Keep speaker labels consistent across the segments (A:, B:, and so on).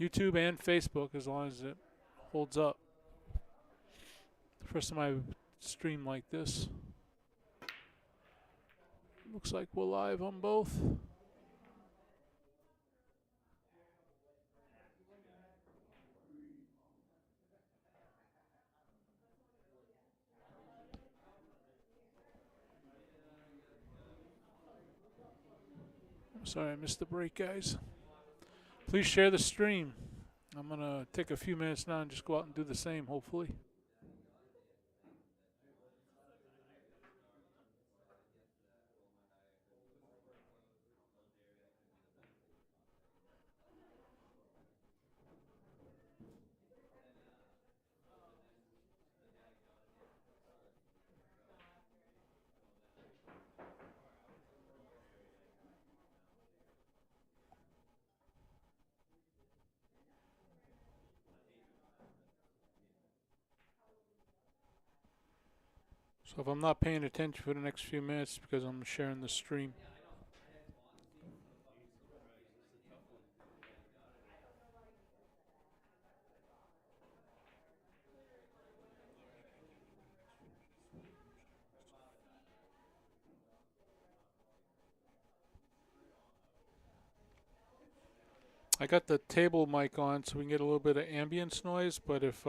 A: YouTube and Facebook, as long as it holds up. First time I stream like this. Looks like we're live on both. Sorry I missed the break, guys. Please share the stream. I'm going to take a few minutes now and just go out and do the same, hopefully. So if I'm not paying attention for the next few minutes, because I'm sharing the stream. I got the table mic on so we can get a little bit of ambience noise, but if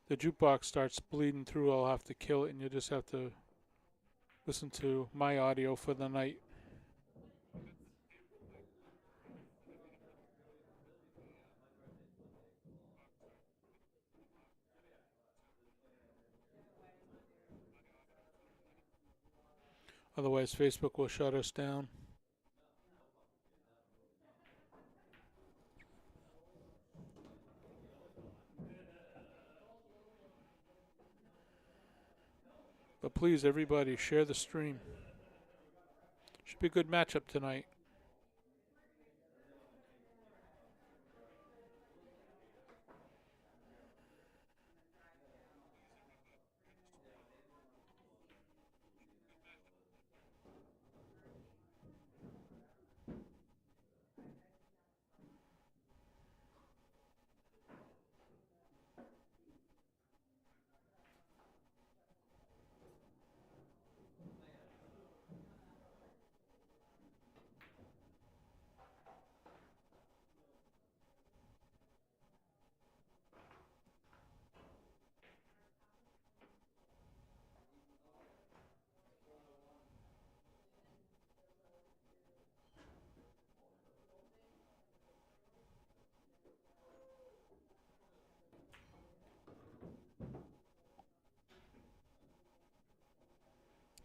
A: the jukebox starts bleeding through, I'll have to kill it, and you'll just have to listen to my audio for the night. Otherwise, Facebook will shut us down. But please, everybody, share the stream. Should be a good matchup tonight.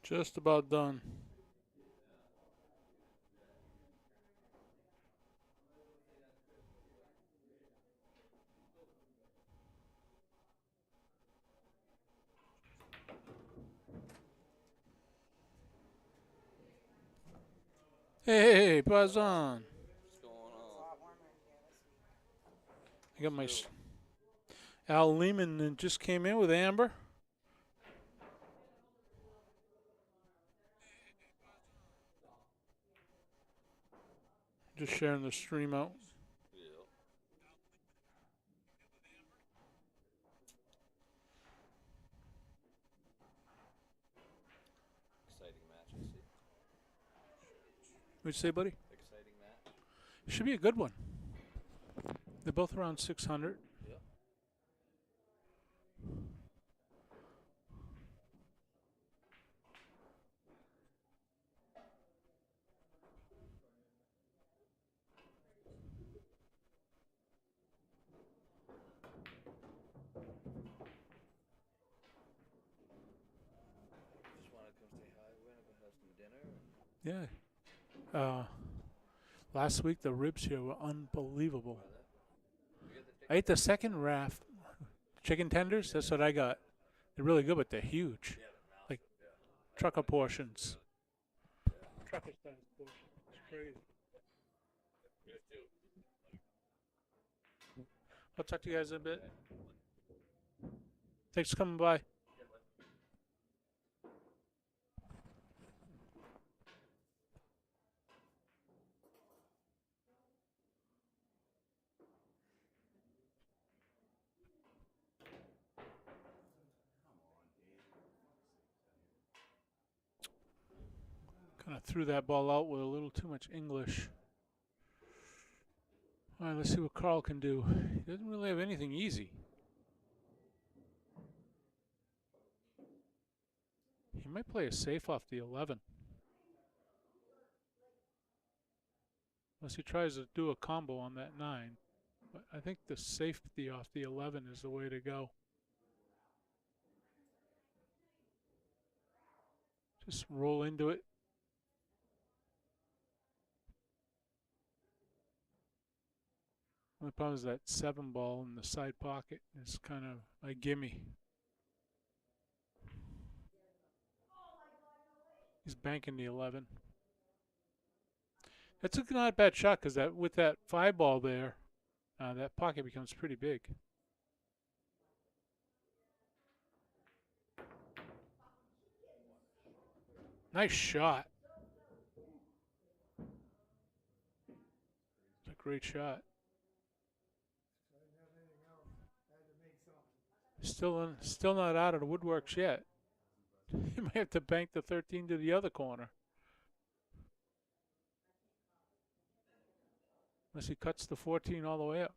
A: Just about done. Hey, buzz on.
B: What's going on?
A: I got my Al Lehman just came in with Amber. Just sharing the stream out.
B: Yeah. Exciting match, I see.
A: What'd you say, buddy?
B: Exciting match.
A: It should be a good one. They're both around 600.
B: Yeah. Just want to come say hi, we're gonna go have some dinner.
A: Yeah. Last week the ribs here were unbelievable.
B: We got the
A: I ate the second raft. Chicken tenders, that's what I got. They're really good, but they're huge. Like trucker portions. Trucker size portions. It's crazy. I'll talk to you guys in a bit. Thanks for coming by. Kind of threw that ball out with a little too much English. All right, let's see what Carl can do. He doesn't really have anything easy. He might play a safe off the 11. Unless he tries to do a combo on that 9. But I think the safety off the 11 is the way to go. Just roll into it. The problem is that 7 ball in the side pocket is kind of a gimme. He's banking the 11. That's a not bad shot because that with that 5 ball there, that pocket becomes pretty big. Nice shot. It's a great shot. Still not out of the woodworks yet. You might have to bank the 13 to the other corner. Unless he cuts the 14 all the way up.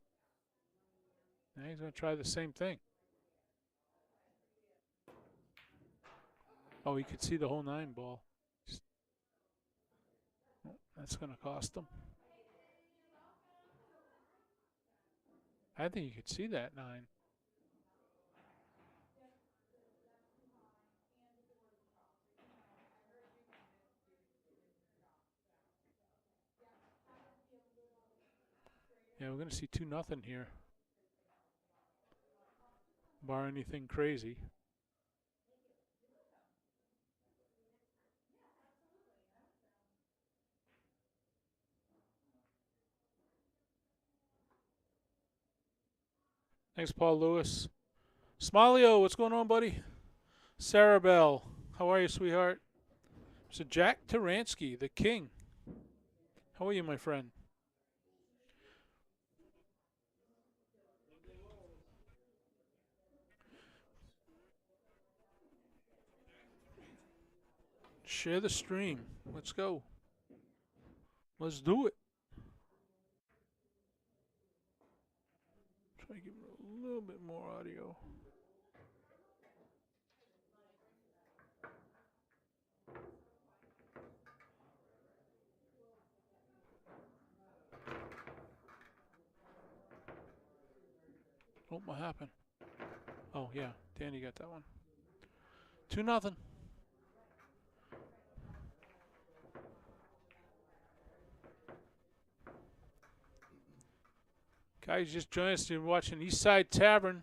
A: Now he's going to try the same thing. Oh, he could see the whole 9 ball. Oh, that's going to cost him. I think you could see that 9. Yeah, we're going to see 2-0 here. Bar anything crazy. Thanks, Paul Lewis. Smilio, what's going on, buddy? Sarah Bell, how are you, sweetheart? So Jack Taransky, the king. How are you, my friend? Share the stream. Let's go. Let's do it. Try to give it a little bit more audio. Oh, what happened? Oh, yeah. Danny got that one. 2-0. Guys, just join us. You're watching Eastside Tavern.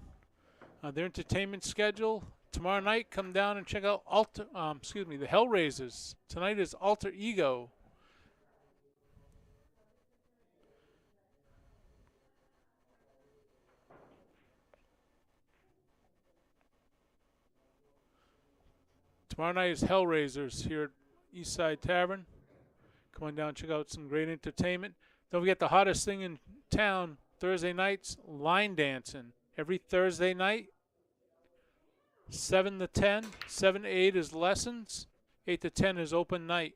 A: Their entertainment schedule. Tomorrow night, come down and check out the Hellraisers. Tonight is Alter Ego. Tomorrow night is Hellraisers here at Eastside Tavern. Come on down and check out some great entertainment. Don't forget the hottest thing in town, Thursday nights, line dancing. Every Thursday night, 7 to 10. 7 to 8 is lessons. 8 to 10 is open night.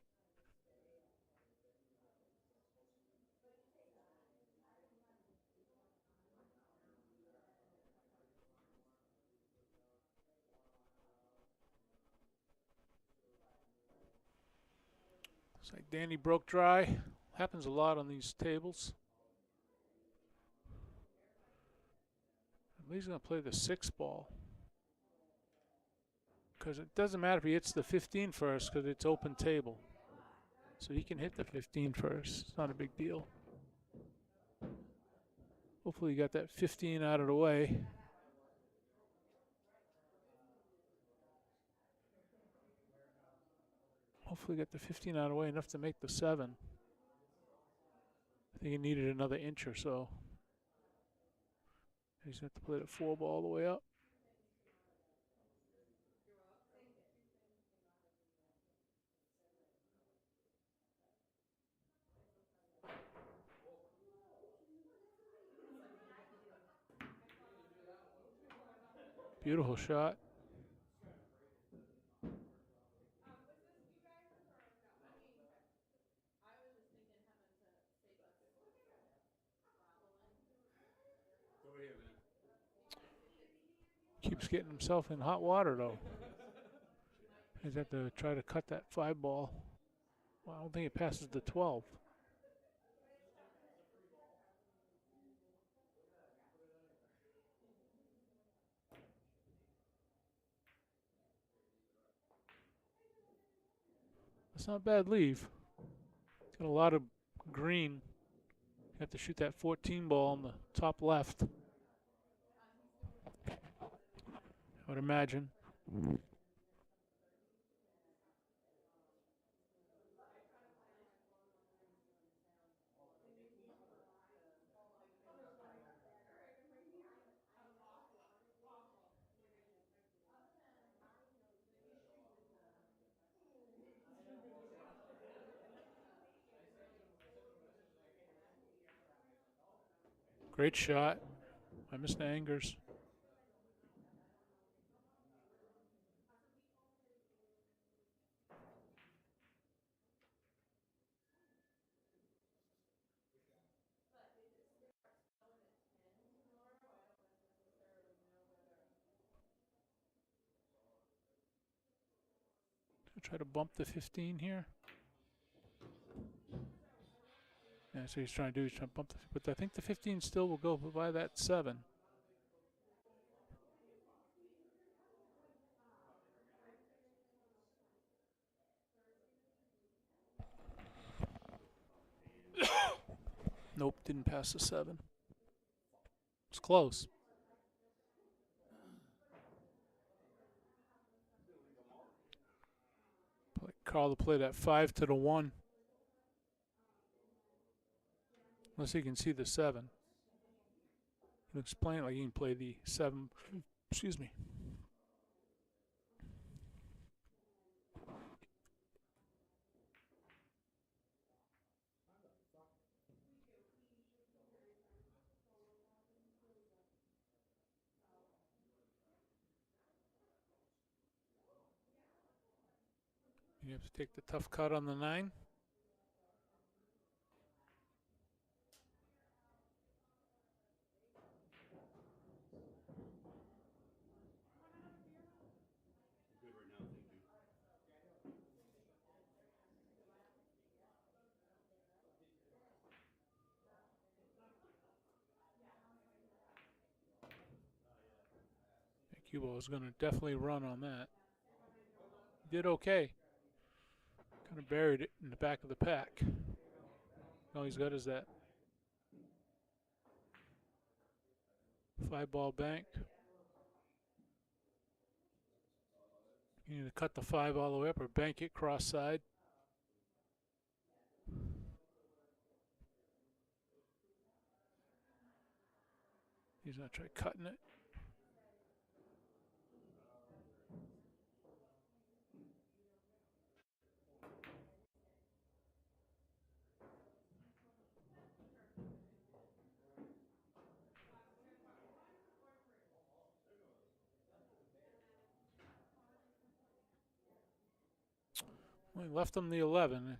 A: It's like Danny broke dry. Happens a lot on these tables. He's going to play the 6 ball. Because it doesn't matter if he hits the 15 first because it's open table. So he can hit the 15 first. It's not a big deal. Hopefully he got that 15 out of the way. Hopefully get the 15 out of the way, enough to make the 7. I think he needed another inch or so. He's going to have to play the 4 ball all the way up. Beautiful shot. Keeps getting himself in hot water though. He's have to try to cut that 5 ball. Well, I don't think it passes the 12. That's not a bad leave. It's got a lot of green. You have to shoot that 14 ball on the top left, I would imagine. Great shot by Mr. Angers. Try to bump the 15 here. Yeah, so he's trying to do. He's trying to bump the, but I think the 15 still will go by that 7. Nope, didn't pass the 7. It's close. Carl to play that 5 to the 1. Unless he can see the 7. He looks playing like he can play the 7. Excuse me. You have to take the tough cut on the 9. Cubo is going to definitely run on that. He did okay. Kind of buried it in the back of the pack. All he's got is that 5-ball bank. You need to cut the 5 all the way up or bank it cross side. He's going to try cutting it. We left him the 11.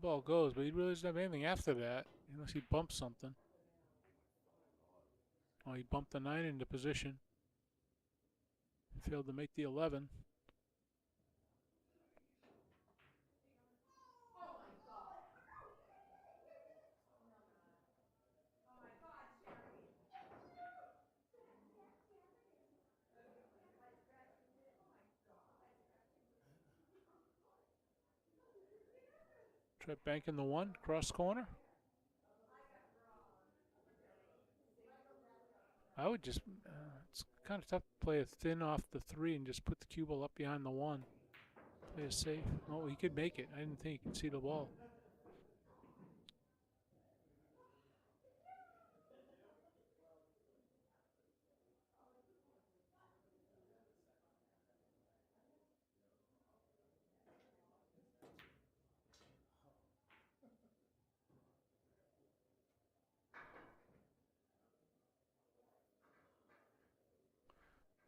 A: Ball goes, but he really doesn't have anything after that unless he bumps something. Oh, he bumped the 9 into position. Failed to make the 11. Try banking the 1, cross corner. I would just, it's kind of tough to play a thin off the 3 and just put the cue ball up behind the 1. Play it safe. Oh, he could make it. I didn't think he could see the ball.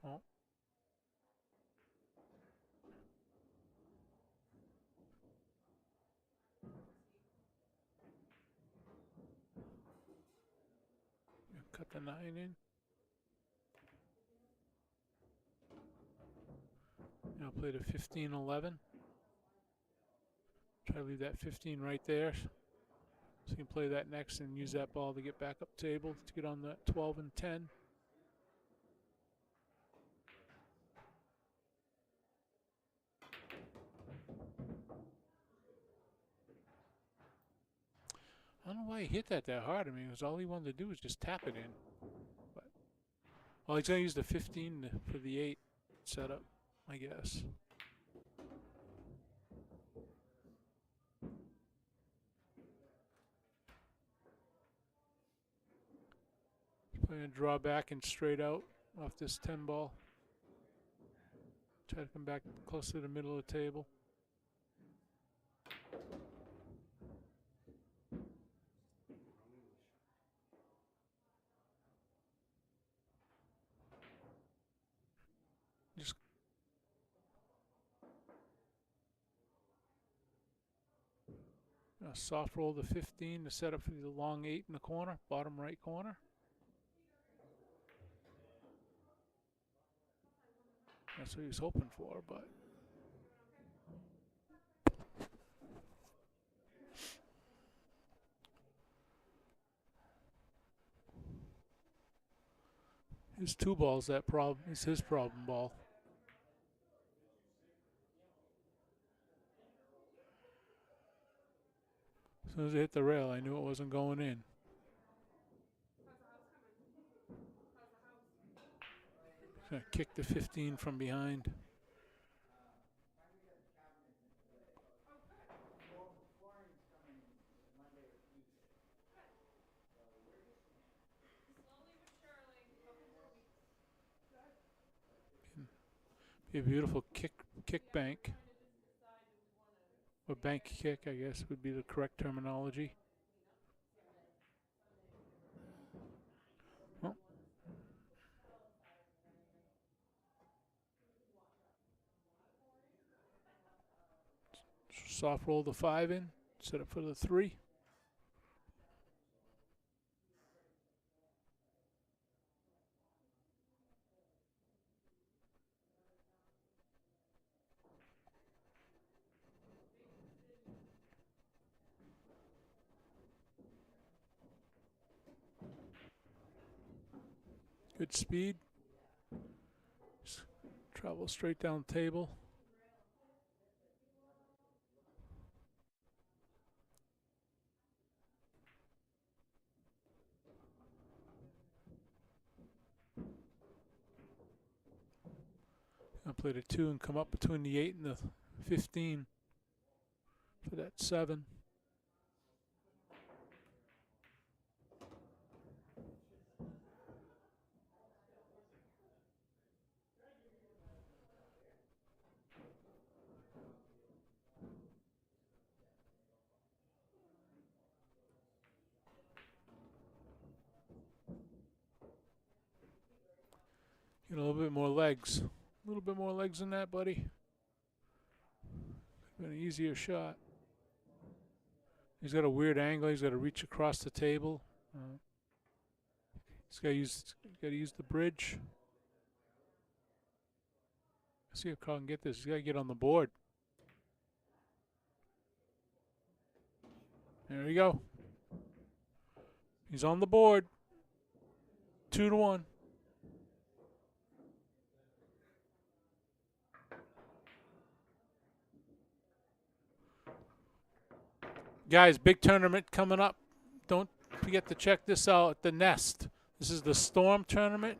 A: Oh. Cut the 9 in. Now play the 15-11. Try to leave that 15 right there. So you can play that next and use that ball to get back up table to get on that 12 and 10. I don't know why he hit that hard. I mean, it was all he wanted to do was just tap it in. But, well, he's going to use the 15 for the 8 setup, I guess. Probably going to draw back and straight out off this 10 ball. Try to come back close to the middle of the table. Just soft roll the 15 to set up for the long 8 in the corner, bottom right corner. That's what he was hoping for, but his 2 balls, that problem is his problem ball. As soon as it hit the rail, I knew it wasn't going in. Gonna kick the 15 from behind. Be a beautiful kick bank. Or bank kick, I guess would be the correct terminology. Oh. Soft roll the 5 in, set up for the 3. Good speed. Just travel straight down the table. I'll play the 2 and come up between the 8 and the 15 for that 7. Get a little bit more legs. A little bit more legs than that, buddy. Could have been an easier shot. He's got a weird angle. He's got to reach across the table. He's got to use the bridge. Let's see if Carl can get this. He's got to get on the board. There we go. He's on the board. 2-1. Guys, big tournament coming up. Don't forget to check this out at the Nest. This is the Storm tournament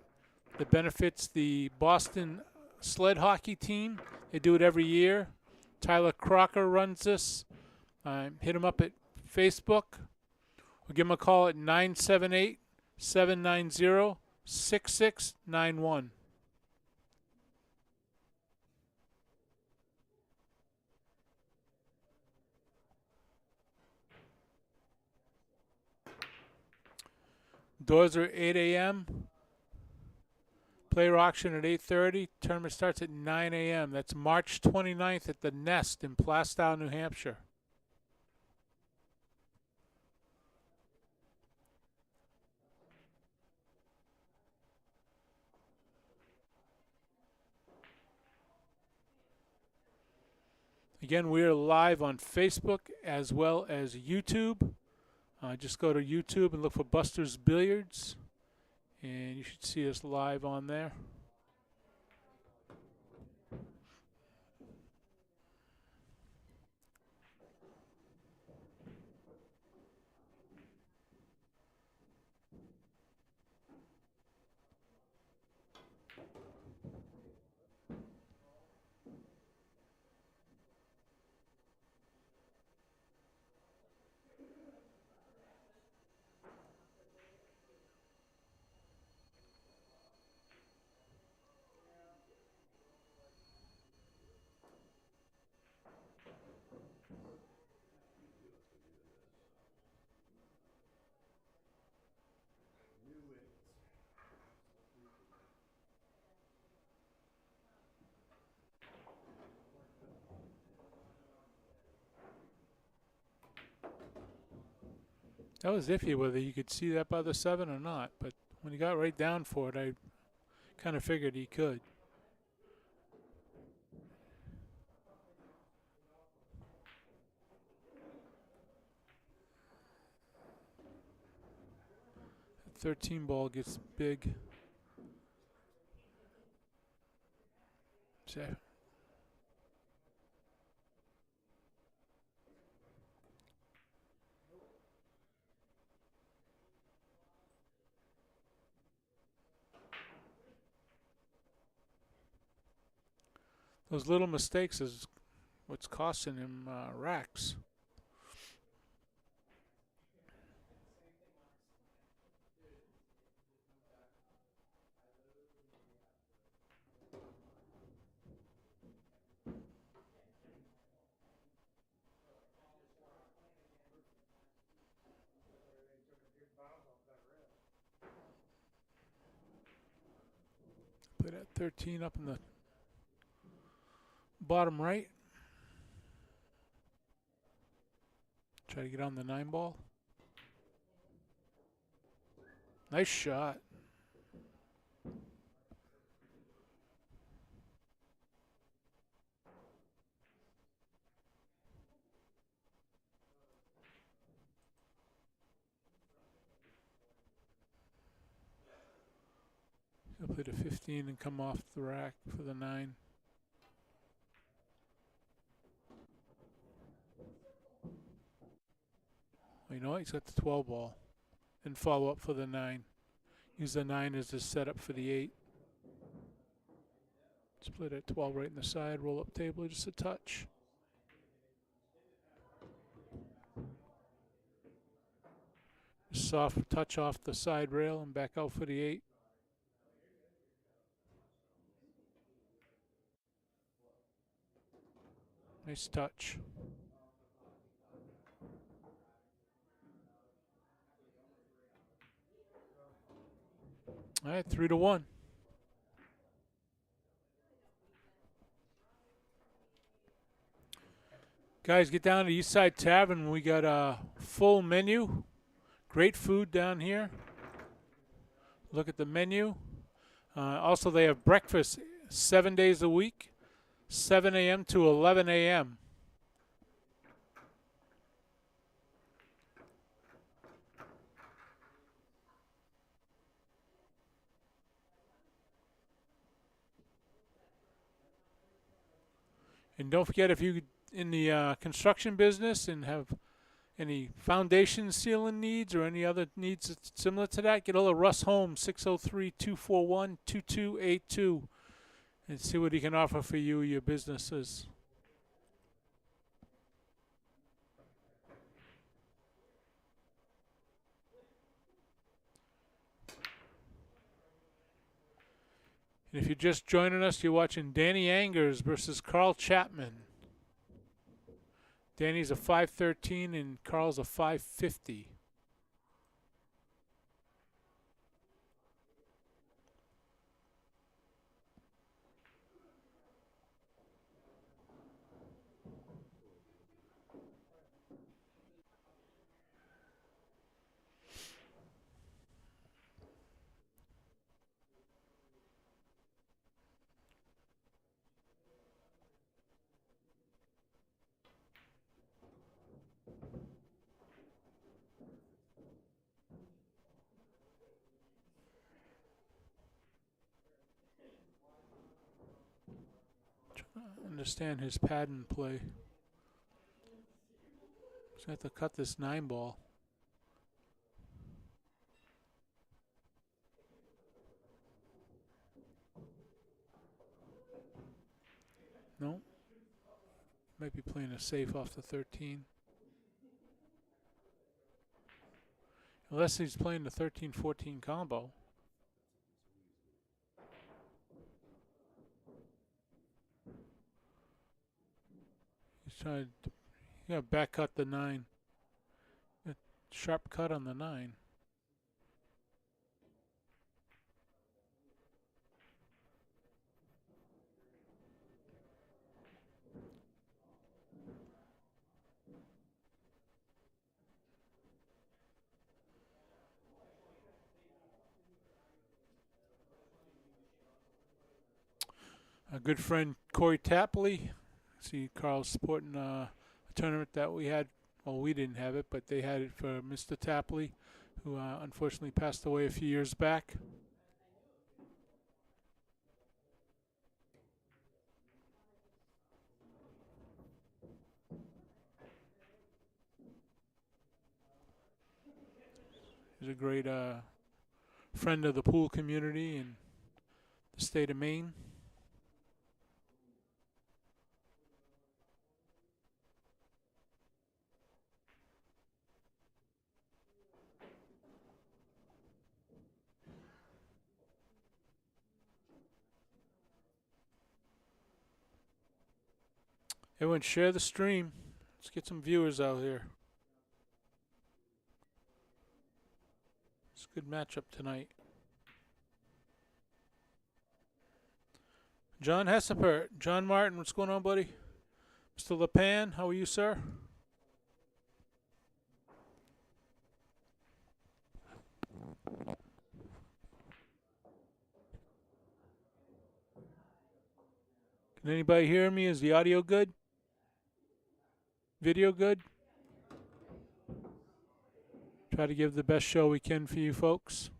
A: that benefits the Boston sled hockey team. They do it every year. Tyler Crocker runs this. Hit him up at Facebook. Or give him a call at 978-790-6691. Doors are 8 a.m. Player auction at 8:30. Tournament starts at 9 a.m. That's March 29th at the Nest in Plastow, New Hampshire. Again, we are live on Facebook as well as YouTube. Just go to YouTube and look for Buster's Billiards, and you should see us live on there. That was iffy whether you could see that by the 7 or not, but when he got right down for it, I kind of figured he could. That 13 ball gets big. So those little mistakes is what's costing him racks. Put that 13 up in the bottom right. Try to get on the 9 ball. Nice shot. He'll play the 15 and come off the rack for the 9. Well, you know what? He's got the 12 ball. And follow up for the 9. Use the 9 as the setup for the 8. Split at 12 right in the side. Roll up table just a touch. Soft touch off the side rail and back out for the 8. Nice touch. All right, 3-1. Guys, get down to East Side Tavern. We got a full menu. Great food down here. Look at the menu. Also, they have breakfast 7 days a week, 7 a.m. to 11 a.m. And don't forget, if you're in the construction business and have any foundation sealing needs or any other needs similar to that, get a hold of Russ Holmes, 603-241-2282, and see what he can offer for you or your businesses. And if you're just joining us, you're watching Danny Angers versus Carl Chapman. Danny's a 513 and Carl's a 550. understand his pattern play. So I have to cut this 9-ball. No. Might be playing a safe off the 13. Unless he's playing the 13-14 combo. He's trying to back cut the 9. A sharp cut on the 9. A good friend, Corey Tapley. See, Carl's supporting a tournament that we had. Well, we didn't have it, but they had it for Mr. Tapley, who unfortunately passed away a few years back. He's a great friend of the pool community in the state of Maine. Everyone share the stream. Let's get some viewers out here. It's a good matchup tonight. John Hessepert. John Martin, what's going on, buddy? Mr. LePan, how are you, sir? Can anybody hear me? Is the audio good? Video good? Try to give the best show we can for you folks.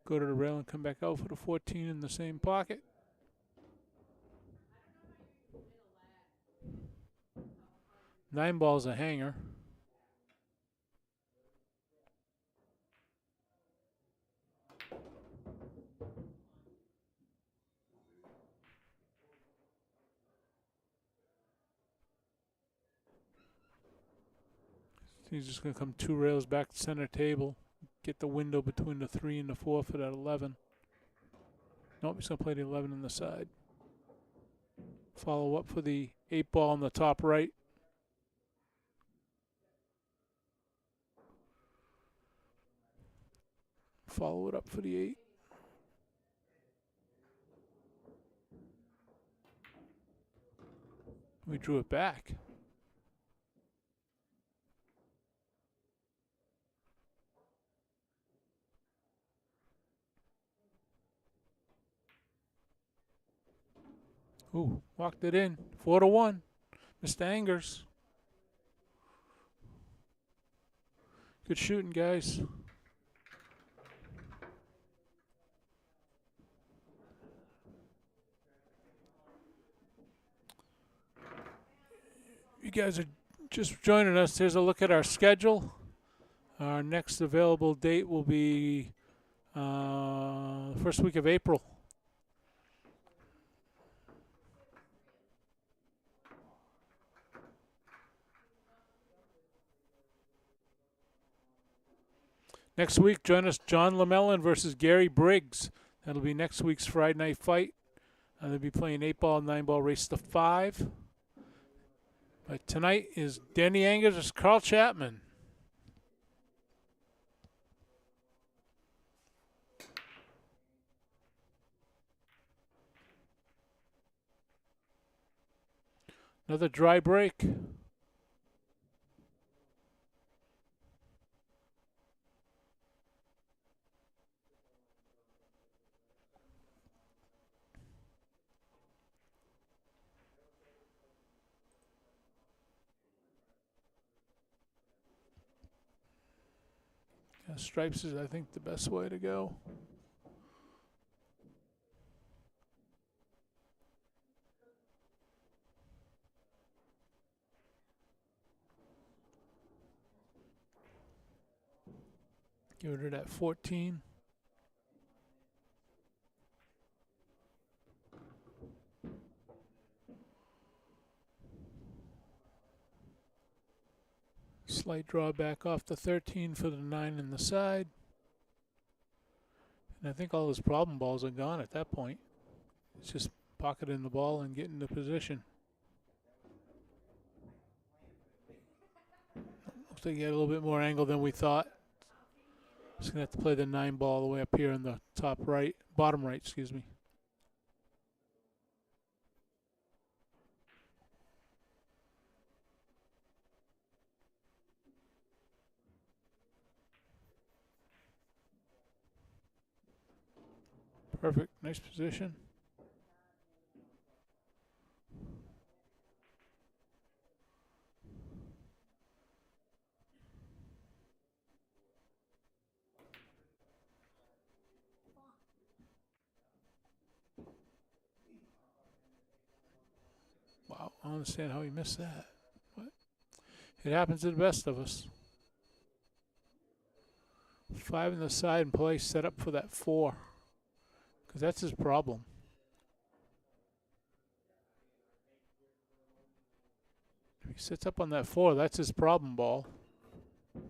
A: Go to the rail and come back out for the 14 in the same pocket. Nine ball's a hanger. He's just going to come 2 rails back to center table. Get the window between the 3 and the 4 for that 11. Nope, he's going to play the 11 on the side. Follow up for the 8 ball on the top right. Follow it up for the 8. We drew it back. Ooh, walked it in. 4-1. Mr. Angers. Good shooting, guys. You guys are just joining us. Here's a look at our schedule. Our next available date will be first week of April. Next week, join us, John Lamellin versus Gary Briggs. That'll be next week's Friday night fight. They'll be playing 8-ball, 9-ball race to 5. But tonight is Danny Angers versus Carl Chapman. Another dry break. Stripes is, I think, the best way to go. Get rid of that 14. Slight drawback off the 13 for the 9 in the side. And I think all his problem balls are gone at that point. It's just pocketing the ball and getting the position. Looks like he had a little bit more angle than we thought. Just gonna have to play the 9 ball all the way up here in the top right, bottom right, excuse me. Perfect, nice position. Wow, I don't understand how he missed that. But it happens to the best of us. 5 in the side and play set up for that 4. Because that's his problem. If he sits up on that 4, that's his problem ball. He's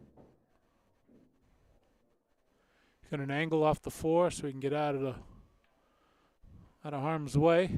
A: got an angle off the 4 so he can get out of harm's way.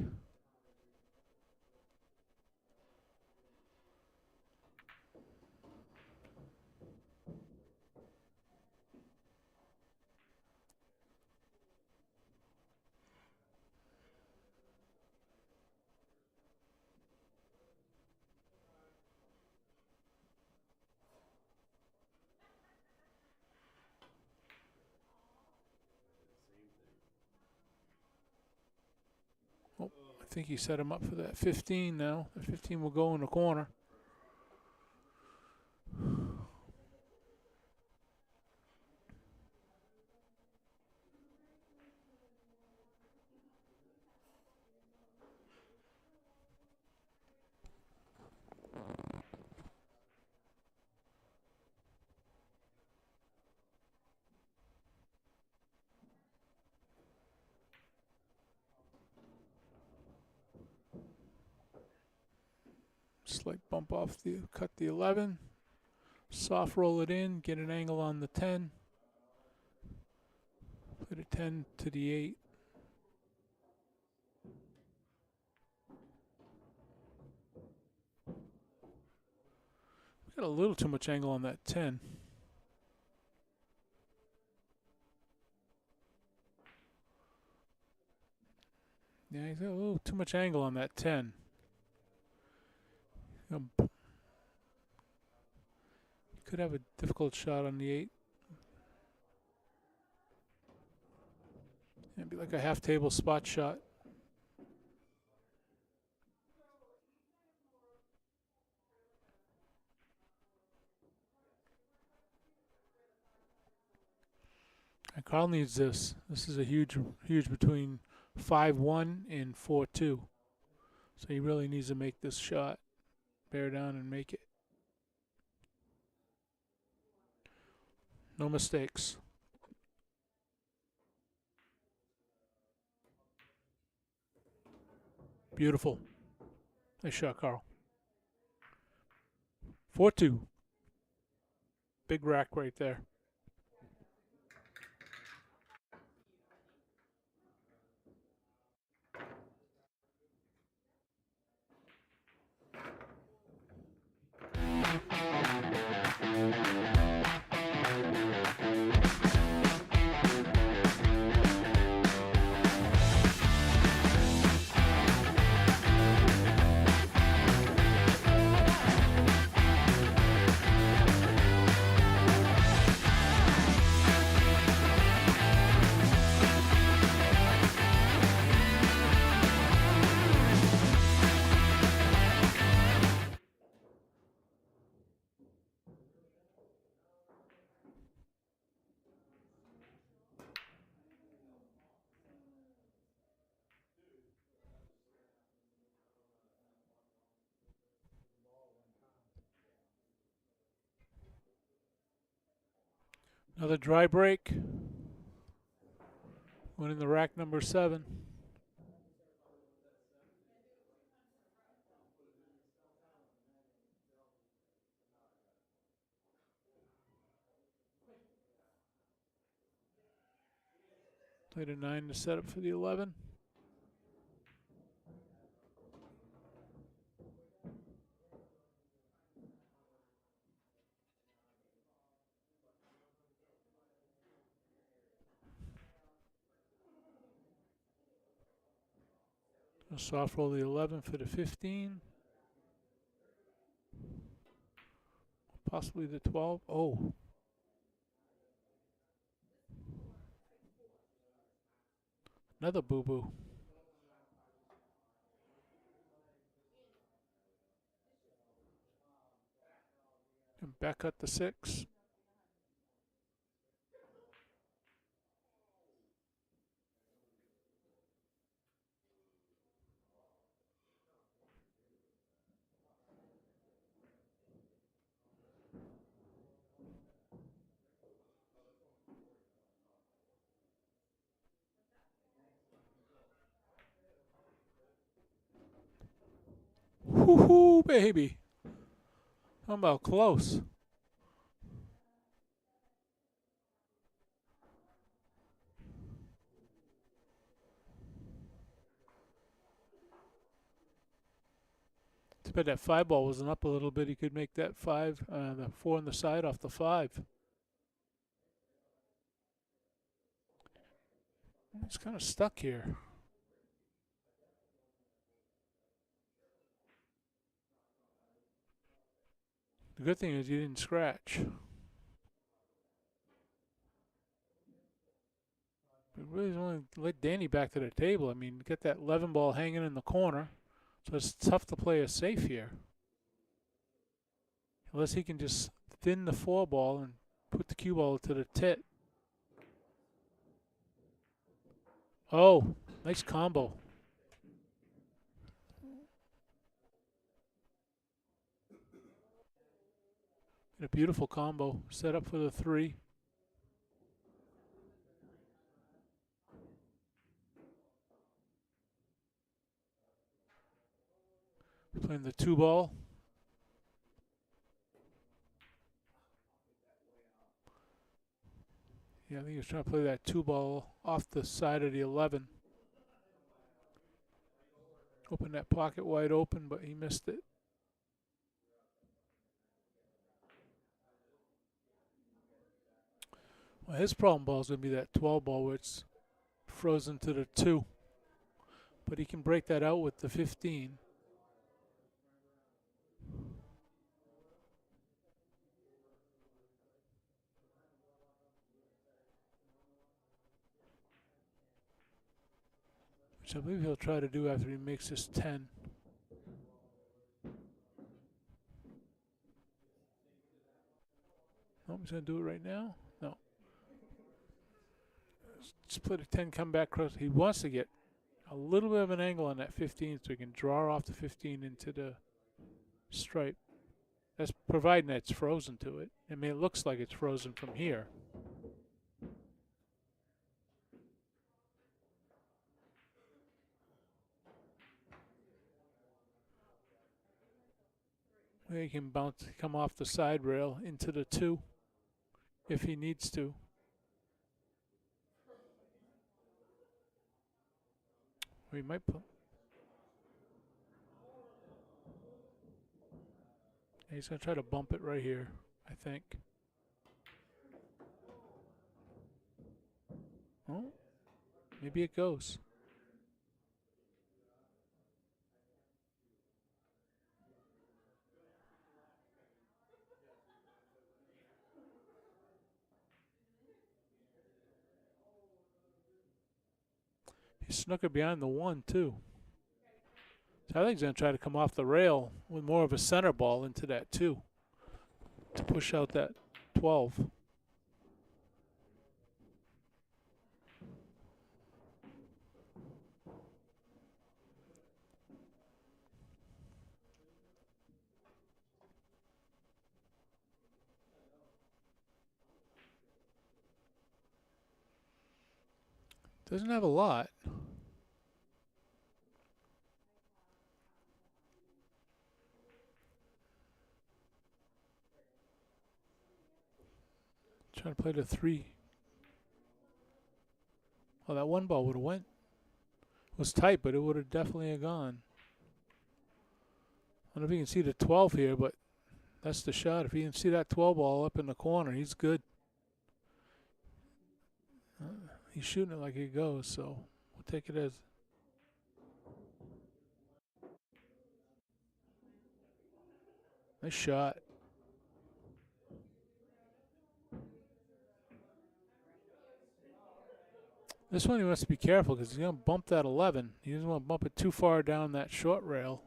A: I think he set him up for that 15 now. The 15 will go in the corner. Slight bump off cut the 11. Soft roll it in, get an angle on the 10. Put a 10 to the 8. We got a little too much angle on that 10. Yeah, he's got a little too much angle on that 10. Could have a difficult shot on the 8. It'd be like a half table spot shot. And Carl needs this. This is a huge between 5-1 and 4-2. So he really needs to make this shot. Bear down and make it. No mistakes. Beautiful. Nice shot, Carl. 4-2. Big rack right there. Another dry break. Winning the rack number 7. Played a 9 to set up for the 11. A soft roll the 11 for the 15. Possibly the 12. Oh. Another boo-boo. And back at the 6. Whoo-hoo, baby. How about close? Too bad that 5 ball wasn't up a little bit. He could make that 5, the 4 on the side off the 5. It's kind of stuck here. The good thing is you didn't scratch. But really only led Danny back to the table. I mean, get that 11 ball hanging in the corner, so it's tough to play a safe here. Unless he can just thin the 4 ball and put the cue ball to the tit. Oh, nice combo. And a beautiful combo set up for the 3. Playing the 2 ball. Yeah, I think he was trying to play that 2 ball off the side of the 11. Open that pocket wide open, but he missed it. Well, his problem ball is going to be that 12 ball where it's frozen to the 2. But he can break that out with the 15. Which I believe he'll try to do after he makes his 10. Oh, he's going to do it right now? No. Split a 10, come back across. He wants to get a little bit of an angle on that 15 so he can draw off the 15 into the stripe. That's providing that it's frozen to it. I mean, it looks like it's frozen from here. He can bounce, come off the side rail into the 2 if he needs to. Or he might put. He's going to try to bump it right here, I think. Oh, maybe it goes. He snuck it behind the 1, too. So I think he's going to try to come off the rail with more of a center ball into that 2 to push out that 12. Doesn't have a lot. Trying to play the 3. Well, that one ball would have went. It was tight, but it would have definitely gone. I don't know if you can see the 12 here, but that's the shot. If you can see that 12 ball up in the corner, he's good. He's shooting it like it goes, so we'll take it as. Nice shot. This one he wants to be careful because he's going to bump that 11. He doesn't want to bump it too far down that short rail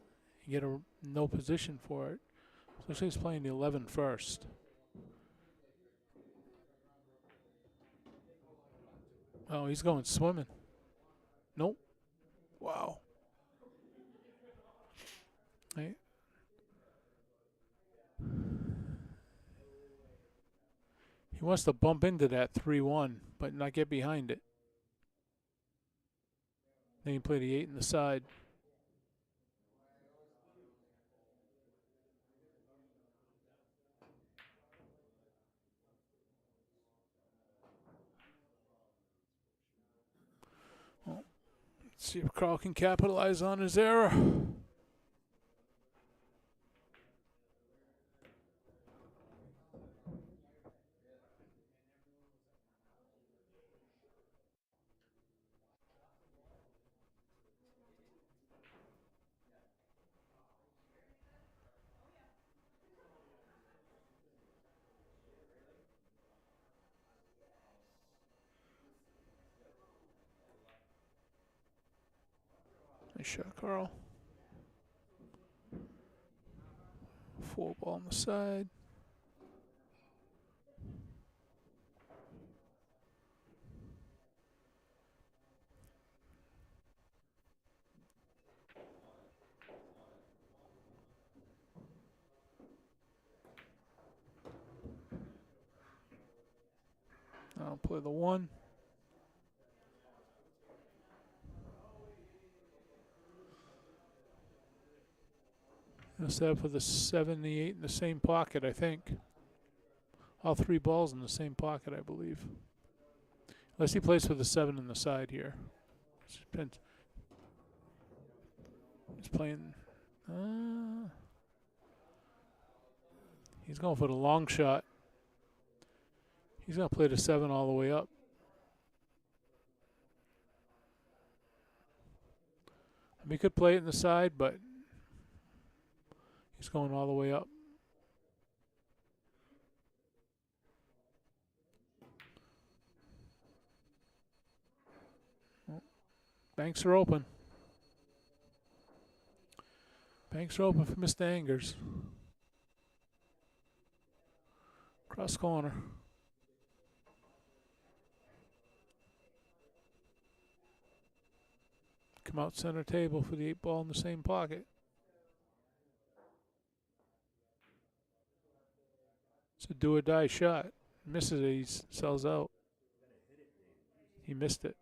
A: and get no position for it. Especially he's playing the 11 first. Oh, he's going swimming. Nope. Wow. Hey. He wants to bump into that 3-1, but not get behind it. Then you play the 8 in the side. Well, let's see if Carl can capitalize on his error. Nice shot, Carl. 4 ball on the side. I'll play the 1. I'll set up for the 7, the 8 in the same pocket, I think. All 3 balls in the same pocket, I believe. Unless he plays for the 7 in the side here. He's playing. He's going for the long shot. He's going to play the 7 all the way up. I mean, he could play it in the side, but he's going all the way up. Banks are open. Banks are open for Mr. Angers. Cross corner. Come out center table for the 8 ball in the same pocket. It's a do or die shot. Misses it, he sells out. He missed it.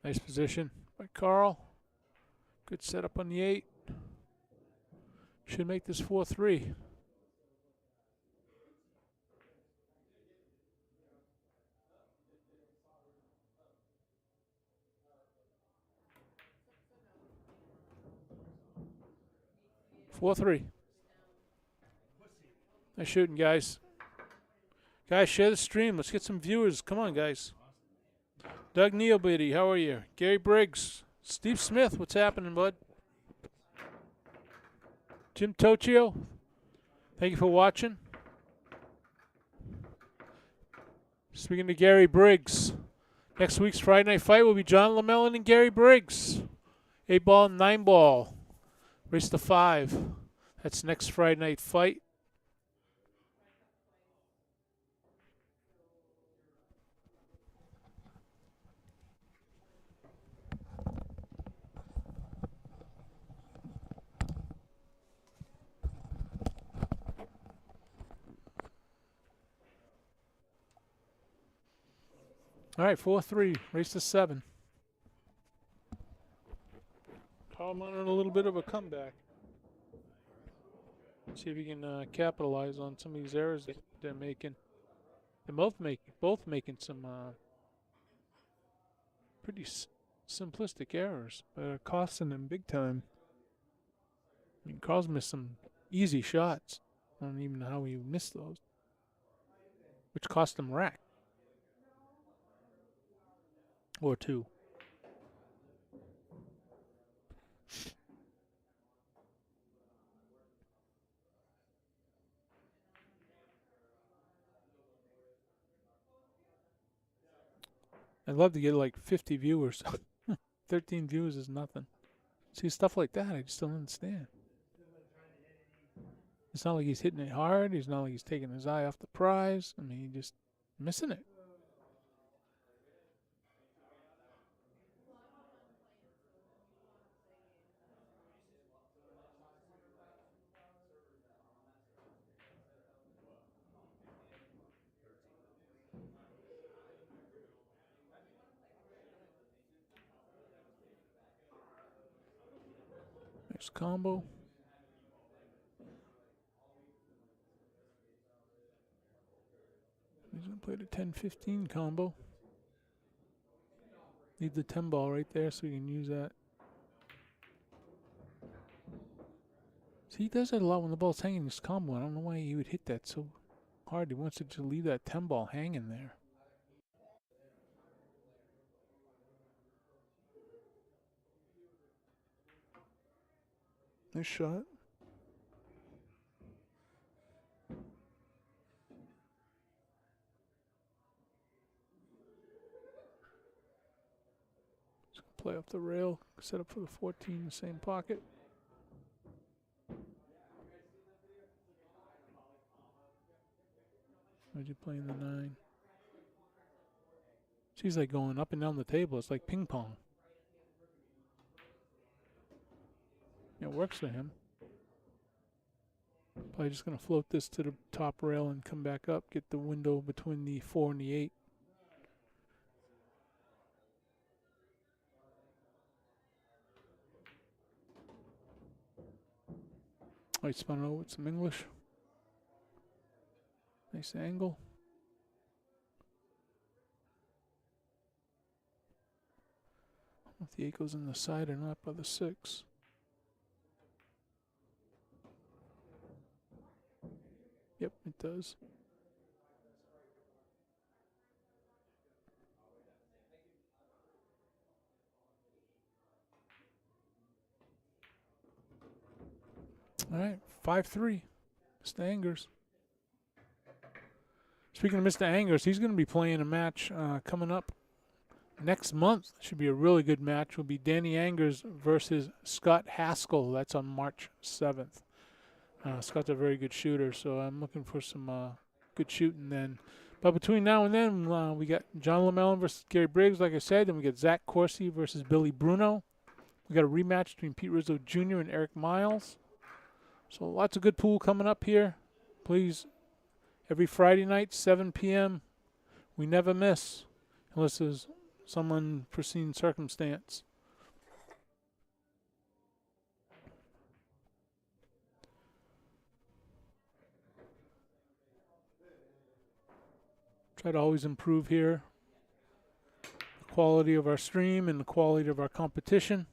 A: Nice position by Carl. Good setup on the 8. Should make this 4-3. Nice shooting, guys. Guys, share the stream. Let's get some viewers. Come on, guys. Doug Neobitty, how are you? Gary Briggs. Steve Smith, what's happening, bud? Jim Toccio, thank you for watching. Speaking to Gary Briggs, next week's Friday Night Fight will be John LaMellon and Gary Briggs. 8 ball and 9 ball. Race to 5. That's next Friday Night Fight. All right, 4-3. Race to 7. Carl on a little bit of a comeback. See if he can capitalize on some of these errors that they're making. They're both making some pretty simplistic errors, but are costing them big time. I mean, Carl's missed some easy shots. I don't even know how he missed those, which cost him rack or 2. I'd love to get like 50 viewers. 13 views is nothing. See, stuff like that, I just don't understand. It's not like he's hitting it hard. It's not like he's taking his eye off the prize. I mean, he's just missing it. Next combo. He's going to play the 10-15 combo. Leave the 10 ball right there so we can use that. See, he does that a lot when the ball's hanging in his combo. I don't know why he would hit that so hard. He wants to just leave that 10 ball hanging there. Nice shot. Just gonna play up the rail. Set up for the 14 in the same pocket. Why'd you playing the 9? She's like going up and down the table. It's like ping pong. It works for him. Probably just going to float this to the top rail and come back up. Get the window between the 4 and the 8. I spun it over with some English. Nice angle. I don't know if the 8 goes in the side or not by the 6. Yep, it does. All right, 5-3. Mr. Angers. Speaking of Mr. Angers, he's going to be playing a match coming up next month. Should be a really good match. Will be Danny Angers versus Scott Haskell. That's on March 7th. Scott's a very good shooter, so I'm looking for some good shooting then. But between now and then, we got John LeMellon versus Gary Briggs, like I said. Then we got Zach Corsi versus Billy Bruno. We got a rematch between Pete Rizzo Jr. and Eric Miles. So lots of good pool coming up here. Please, every Friday night, 7 p.m., we never miss, unless there's some unforeseen circumstance. Try to always improve here. The quality of our stream and the quality of our competition.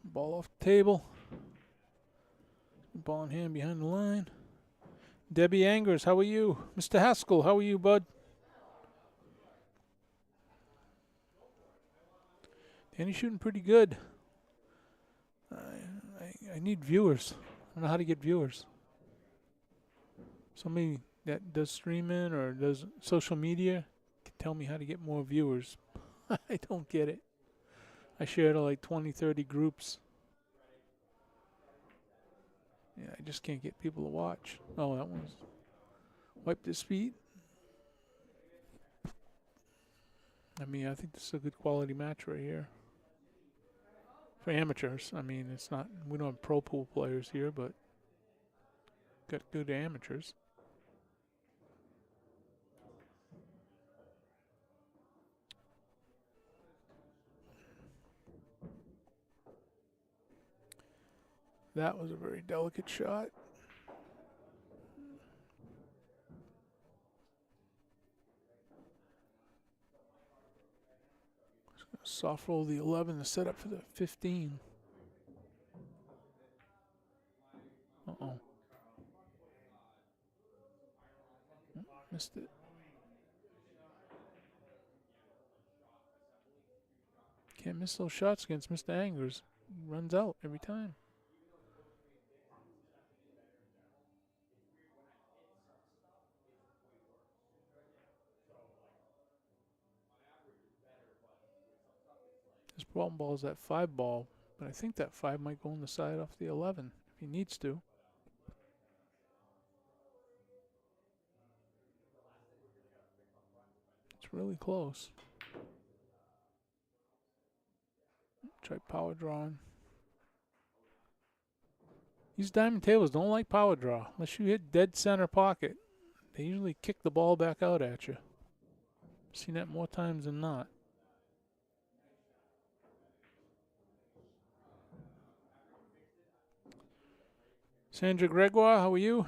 A: Ball off the table. Ball in hand behind the line. Debbie Angers, how are you? Mr. Haskell, how are you, bud? Danny's shooting pretty good. I need viewers. I don't know how to get viewers. Somebody that does streaming or does social media can tell me how to get more viewers. I don't get it. I share to like 20, 30 groups. Yeah, I just can't get people to watch. Oh, that one's wiped his feet. I mean, I think this is a good quality match right here. For amateurs. I mean, it's not, we don't have pro pool players here, but got good amateurs. That was a very delicate shot. Soft roll the 11 to set up for the 15. Uh-oh. Missed it. Can't miss those shots against Mr. Angers. He runs out every time. His problem ball is that 5 ball, but I think that 5 might go on the side off the 11 if he needs to. It's really close. Try power drawing. These diamond tables don't like power draw unless you hit dead center pocket. They usually kick the ball back out at you. Seen that more times than not. Sandra Gregoire, how are you?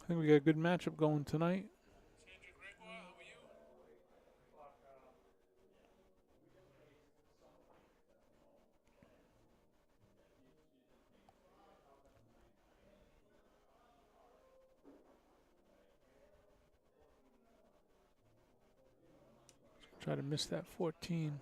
A: I think we got a good matchup going tonight. Try to miss that 14.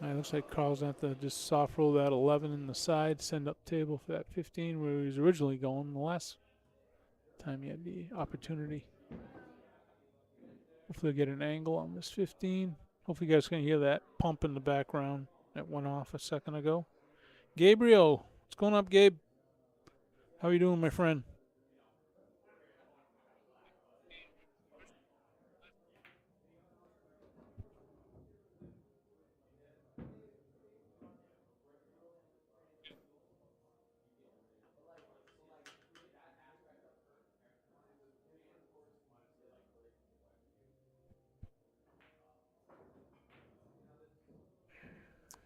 A: It looks like Carl's going to have to just soft roll that 11 in the side, send up table for that 15 where he was originally going the last time he had the opportunity. Hopefully, get an angle on this 15. Hopefully, you guys can hear that pump in the background that went off a second ago. Gabriel, what's going up, Gabe? How are you doing, my friend?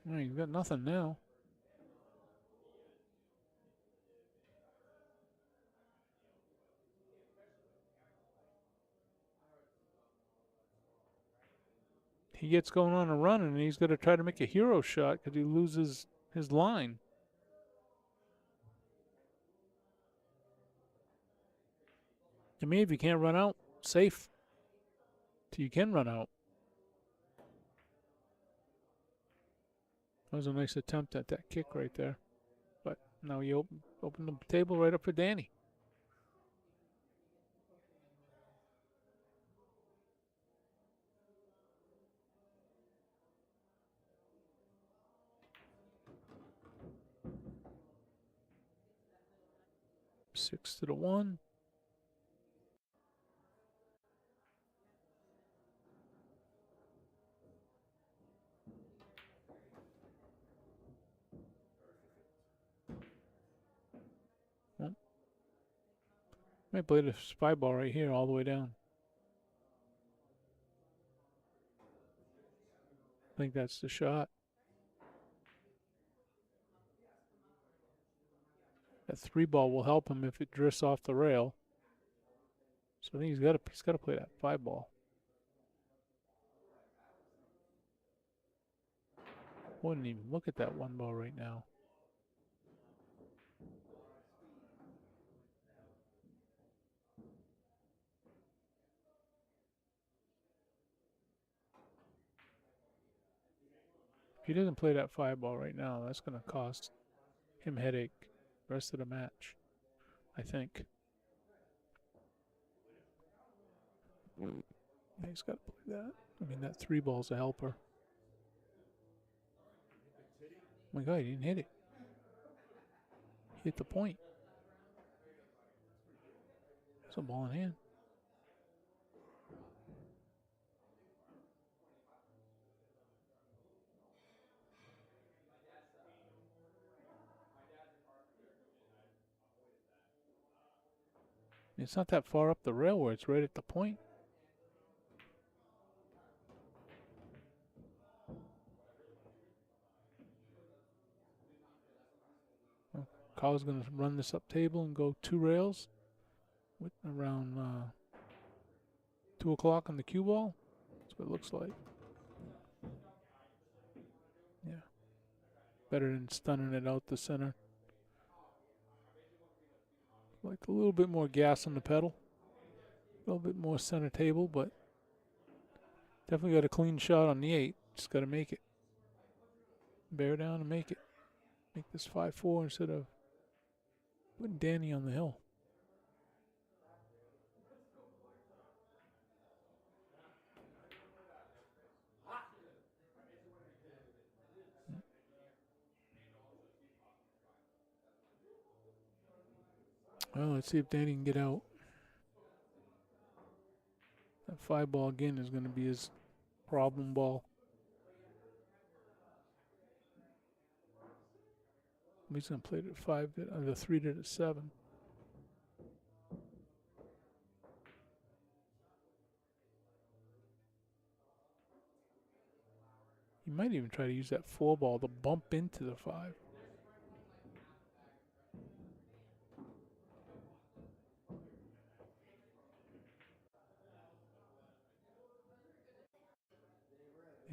A: Well, you've got nothing now. He gets going on a run, and he's going to try to make a hero shot because he loses his line. To me, if you can't run out, safe till you can run out. That was a nice attempt at that kick right there. But now you open the table right up for Danny. Six to the 1. Well, might play the spy ball right here all the way down. I think that's the shot. That 3 ball will help him if it drifts off the rail. So I think he's got to play that 5 ball. Wouldn't even look at that 1 ball right now. If he doesn't play that 5 ball right now, that's going to cost him headache the rest of the match, I think. Yeah, he's got to play that. I mean, that 3 ball's a helper. Oh my God, he didn't hit it. He hit the point. That's a ball in hand. It's not that far up the rail where it's right at the point. Well, Carl's going to run this up table and go 2 rails with around 2 o'clock on the cue ball. That's what it looks like. Yeah. Better than stunning it out the center. Like a little bit more gas on the pedal. A little bit more center table, but definitely got a clean shot on the 8. Just got to make it. Bear down and make it. Make this 5-4 instead of putting Danny on the hill. Well, let's see if Danny can get out. That 5 ball again is going to be his problem ball. He's going to play it at 5, the 3 to the 7. He might even try to use that 4 ball to bump into the 5.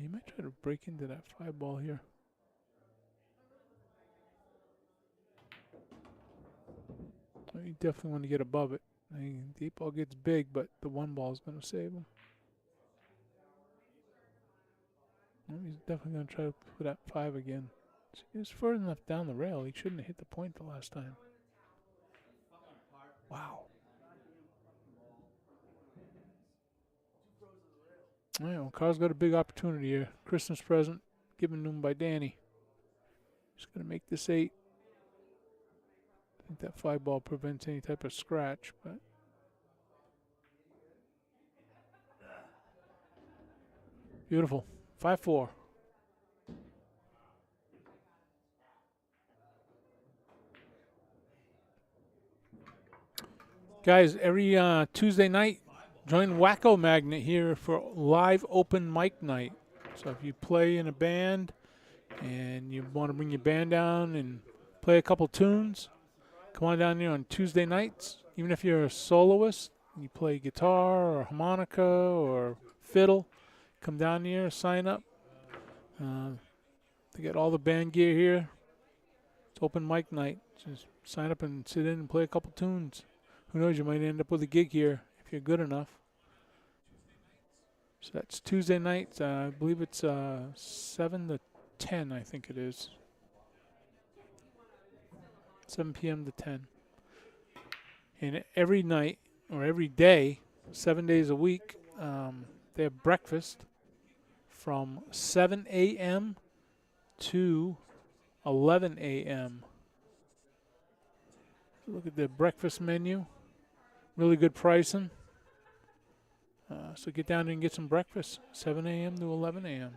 A: He might try to break into that 5 ball here. You definitely want to get above it. I mean, the 8 ball gets big, but the 1 ball is going to save him. Well, he's definitely going to try to put that 5 again. He was further enough down the rail. He shouldn't have hit the point the last time. Wow. All right, well, Carl's got a big opportunity here. Christmas present given to him by Danny. Just going to make this 8. I think that 5 ball prevents any type of scratch, but beautiful. 5-4. Guys, every Tuesday night, join Wacko Magnet here for live open mic night. So if you play in a band and you want to bring your band down and play a couple tunes, come on down here on Tuesday nights. Even if you're a soloist, you play guitar or harmonica or fiddle, come down here, sign up. They got all the band gear here. It's open mic night. Just sign up and sit in and play a couple tunes. Who knows, you might end up with a gig here if you're good enough. So that's Tuesday night. I believe it's 7 to 10, I think it is. 7 p.m. to 10. And every night, or every day, 7 days a week, they have breakfast from 7 a.m. to 11 a.m. Look at the breakfast menu. Really good pricing. So get down there and get some breakfast, 7 a.m. to 11 a.m.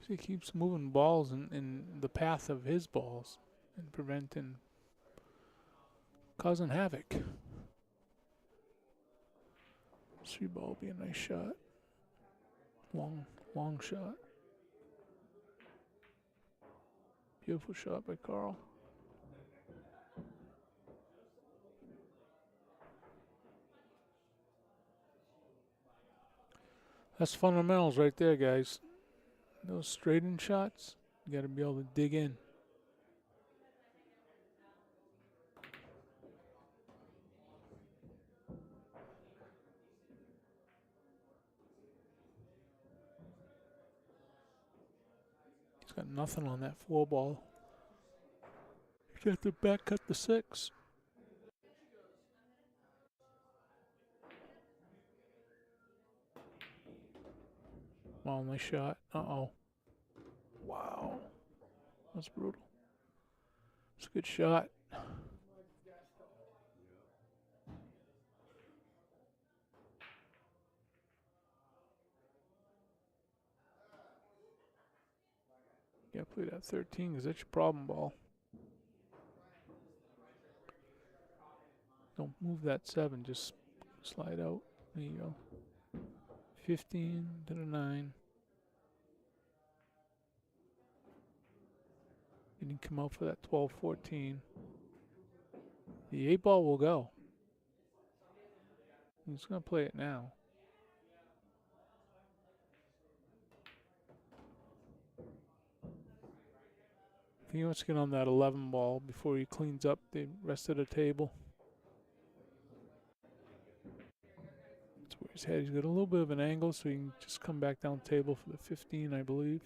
A: So he keeps moving balls in the path of his balls and preventing, causing havoc. 3 ball would be a nice shot. Long shot. Beautiful shot by Carl. That's fundamentals right there, guys. Those straight-in shots, you got to be able to dig in. He's got nothing on that 4 ball. He's got to back cut the 6. Wow, nice shot. Uh-oh. Wow. That's brutal. It's a good shot. Yeah, play that 13 because that's your problem ball. Don't move that 7, just slide out. There you go. 15 to the 9. You didn't come out for that 12, 14. The 8 ball will go. He's going to play it now. I think he wants to get on that 11 ball before he cleans up the rest of the table. That's where his head. He's got a little bit of an angle, so he can just come back down table for the 15, I believe.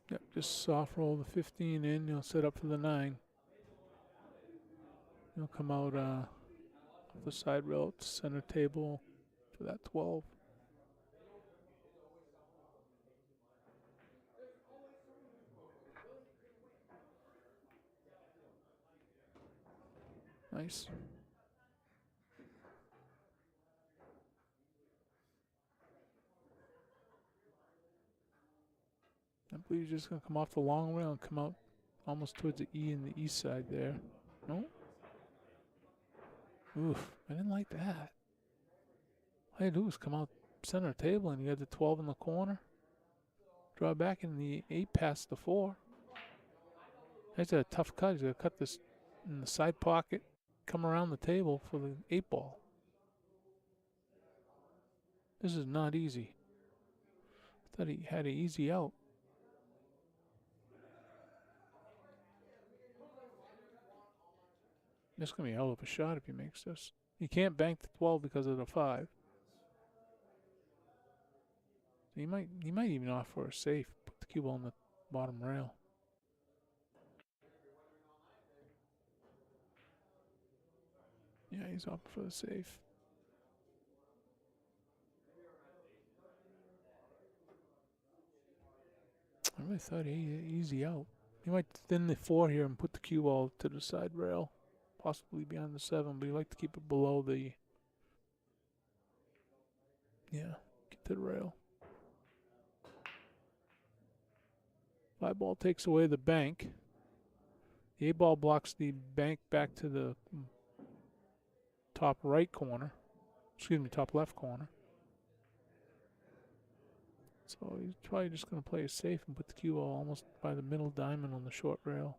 A: Yep, just soft roll the 15 in. He'll set up for the 9. He'll come out off the side rail to center table for that 12. Nice. I believe he's just going to come off the long rail and come out almost towards the E and the east side there. No? Oof, I didn't like that. All you do is come out center table and you got the 12 in the corner. Draw back in the 8 past the 4. That's a tough cut. He's going to cut this in the side pocket, come around the table for the 8 ball. This is not easy. I thought he had an easy out. This is going to be a hell of a shot if he makes this. He can't bank the 12 because of the 5. He might even opt for a safe. Put the cue ball on the bottom rail. Yeah, he's opting for the safe. I really thought easy out. He might thin the 4 here and put the cue ball to the side rail, possibly beyond the 7, but he like to keep it below the. Yeah, get to the rail. 5 ball takes away the bank. The 8 ball blocks the bank back to the top right corner. Excuse me, top left corner. So he's probably just going to play it safe and put the cue ball almost by the middle diamond on the short rail.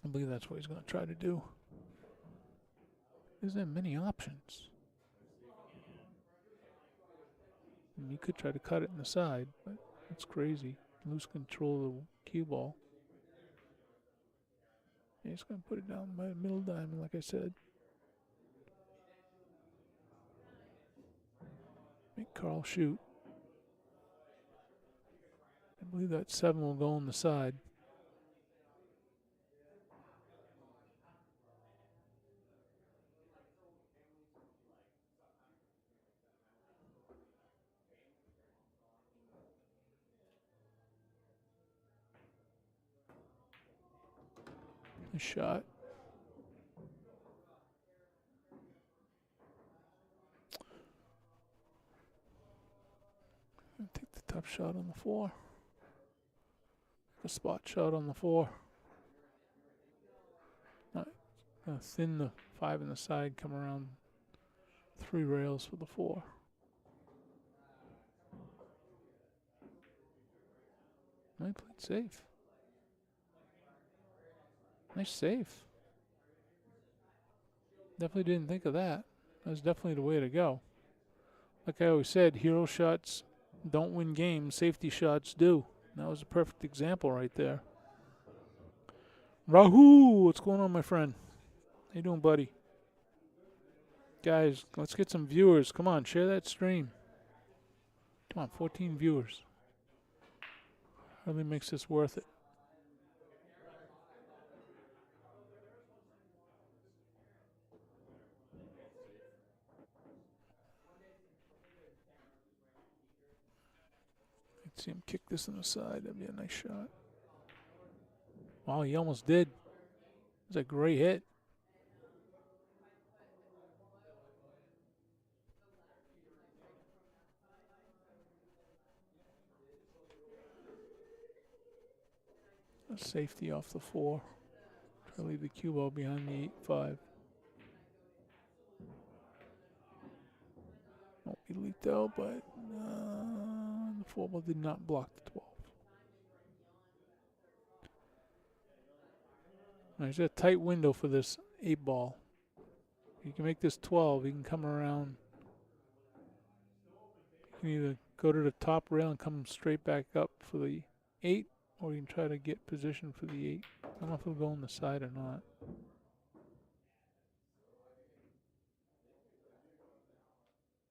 A: I believe that's what he's going to try to do. There's not many options. And you could try to cut it in the side, but that's crazy. Lose control of the cue ball. Yeah, he's going to put it down by the middle diamond, like I said. Make Carl shoot. I believe that 7 will go on the side. A shot. Take the tough shot on the 4. The spot shot on the 4. Thin the 5 in the side, come around 3 rails for the 4. I played safe. Nice save. Definitely didn't think of that. That was definitely the way to go. Like I always said, hero shots don't win games, safety shots do. That was a perfect example right there. Rahul, what's going on, my friend? How you doing, buddy? Guys, let's get some viewers. Come on, share that stream. Come on, 14 viewers. Hardly makes this worth it. I'd see him kick this on the side. That'd be a nice shot. Wow, he almost did. It was a great hit. A safety off the 4. Try to leave the cue ball behind the 8-5. Won't be leaked out, but the 4 ball did not block the 12. There's a tight window for this 8 ball. If you can make this 12, you can come around. You can either go to the top rail and come straight back up for the 8, or you can try to get position for the 8. I don't know if it'll go on the side or not.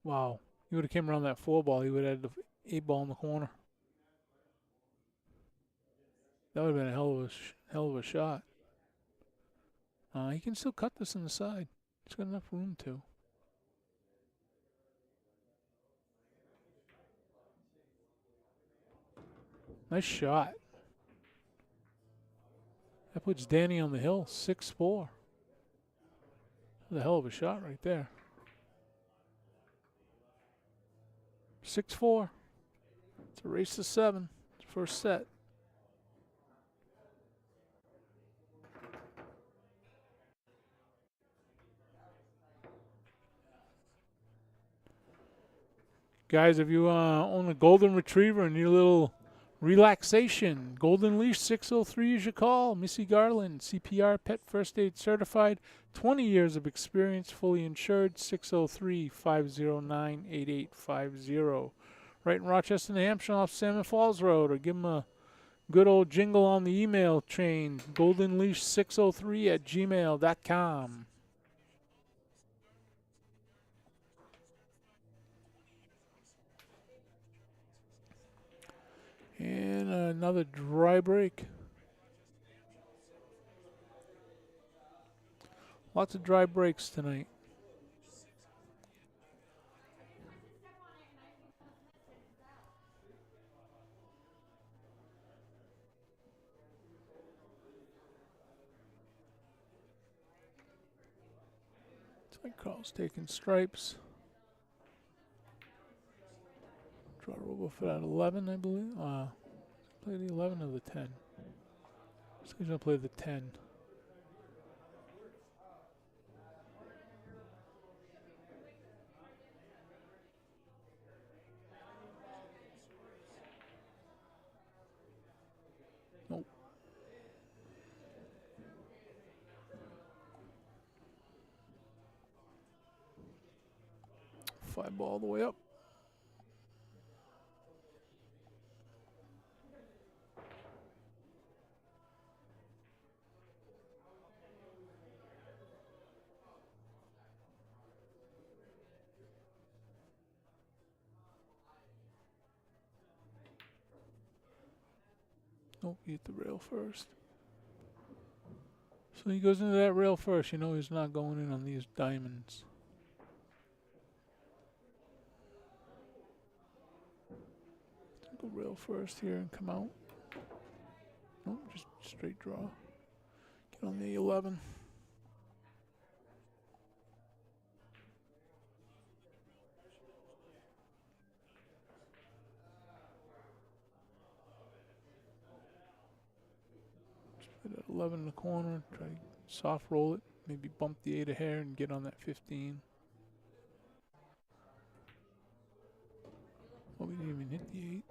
A: Wow. He would have came around that 4 ball. He would have had the 8 ball in the corner. That would have been a hell of a shot. He can still cut this on the side. He's got enough room to. Nice shot. That puts Danny on the hill, 6-4. That's a hell of a shot right there. 6-4. It's a race to 7. It's the first set. Guys, if you own a golden retriever and need a little relaxation, Golden Leash 603 is your call. Missy Garland, CPR Pet First Aid Certified, 20 years of experience, fully insured, 603-509-8850. Right in Rochester, New Hampshire off Salmon Falls Road, or give them a good old jingle on the email chain, goldenleash603@gmail.com. And another dry break. Lots of dry breaks tonight. It's like Carl's taking stripes. Draw over for that 11, I believe. Play the 11 or the 10. So he's going to play the 10. Nope. Five ball all the way up. Nope, he hit the rail first. So he goes into that rail first. You know he's not going in on these diamonds. Go rail first here and come out. Nope, just straight draw. Get on the 11. Put that 11 in the corner, try to soft roll it, maybe bump the 8 a hair and get on that 15. Oh, we didn't even hit the 8.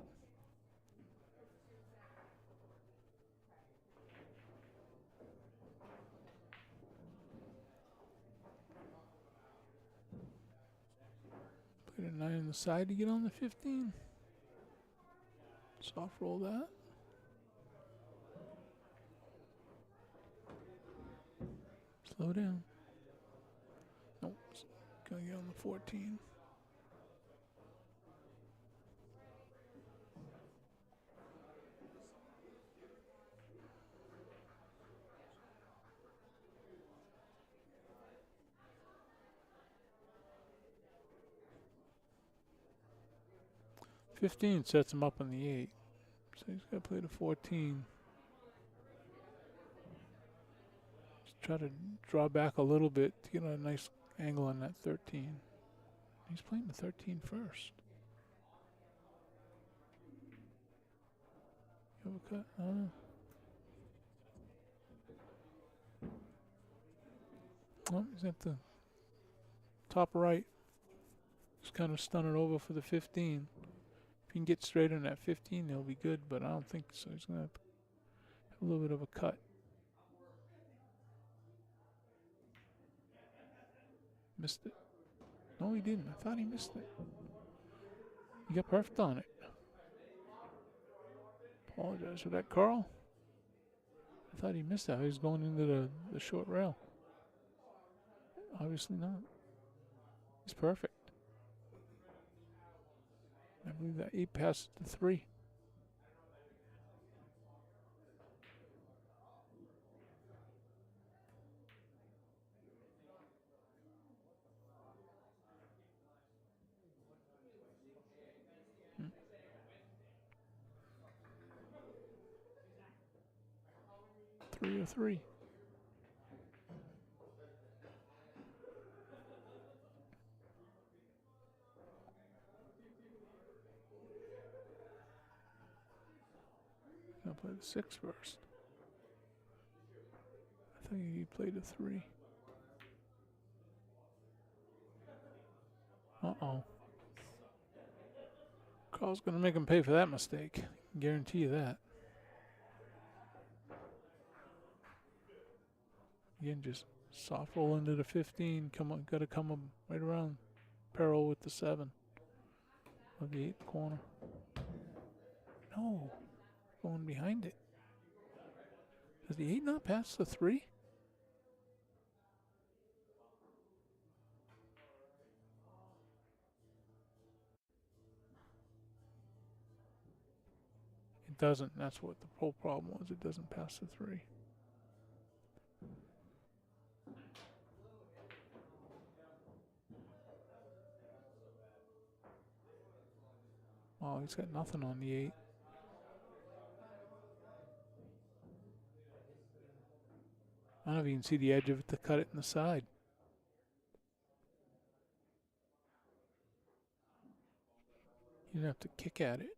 A: Put a 9 on the side to get on the 15. Soft roll that. Slow down. Nope. Gonna get on the 14. 15 sets him up on the 8. So he's got to play the 14. Just try to draw back a little bit to get a nice angle on that 13. He's playing the 13 first. You have a cut? Oh, he's at the top right. Just kind of stun it over for the 15. If he can get straight on that 15, he'll be good, but I don't think so. He's going to have a little bit of a cut. Missed it. No, he didn't. I thought he missed it. He got perfect on it. Apologize for that, Carl. I thought he missed that. He was going into the short rail. Obviously not. He's perfect. I believe that 8 passes to 3. Hmm. 3 or 3. Gonna play the 6 first. I think he played a 3. Uh-oh. Carl's gonna make him pay for that mistake. Guarantee you that. Again, just soft roll into the 15. Gotta come up right around parallel with the 7 of the 8th corner. No, going behind it. Does the 8 not pass the 3? It doesn't. That's what the whole problem was. It doesn't pass the 3. Oh, he's got nothing on the 8. I don't know if you can see the edge of it to cut it in the side. You'd have to kick at it.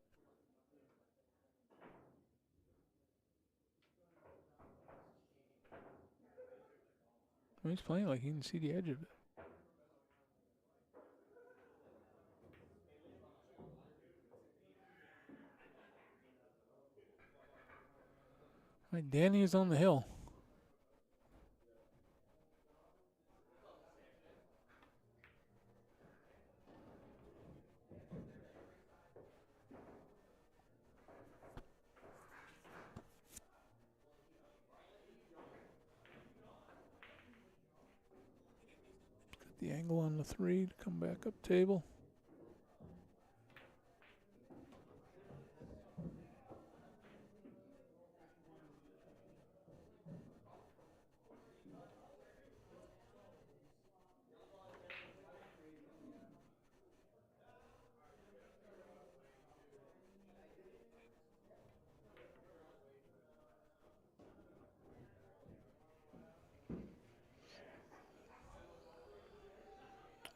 A: Well, he's playing like he can see the edge of it. All right, Danny is on the hill. Got the angle on the 3 to come back up table.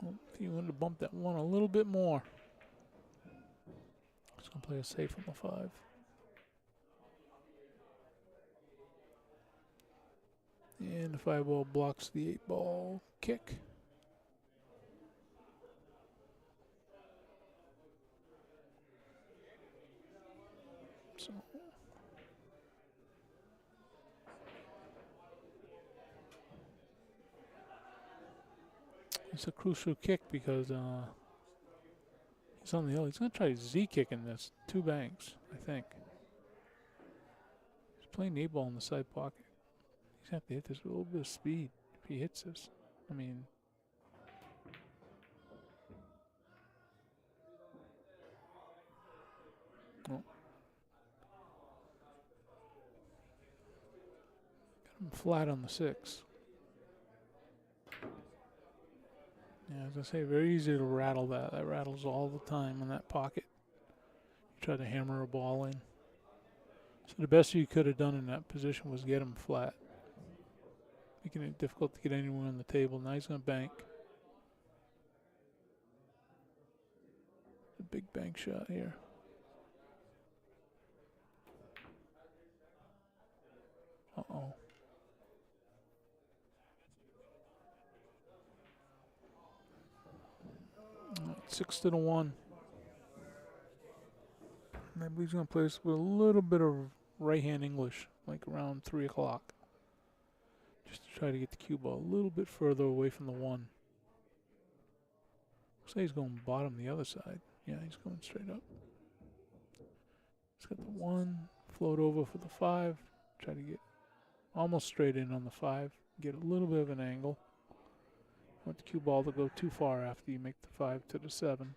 A: Oh, if you wanted to bump that 1 a little bit more. Just gonna play a safe on the 5. And the 5 ball blocks the 8 ball kick. So it's a crucial kick because he's on the hill. He's going to try Z kicking this. 2 banks, I think. He's playing the 8 ball in the side pocket. He's going to have to hit this with a little bit of speed if he hits this. I mean, oh. Got him flat on the 6. Yeah, as I say, very easy to rattle that. That rattles all the time in that pocket. try to hammer a ball in. So the best you could have done in that position was get him flat, making it difficult to get anyone on the table. Now he's going to bank. A big bank shot here. Uh-oh. 6-1. Maybe he's going to play this with a little bit of right-hand English, like around 3 o'clock. Just to try to get the cue ball a little bit further away from the 1. Say he's going bottom the other side. Yeah, he's going straight up. He's got the 1, float over for the 5, try to get almost straight in on the 5, get a little bit of an angle. Want the cue ball to go too far after you make the 5 to the 7.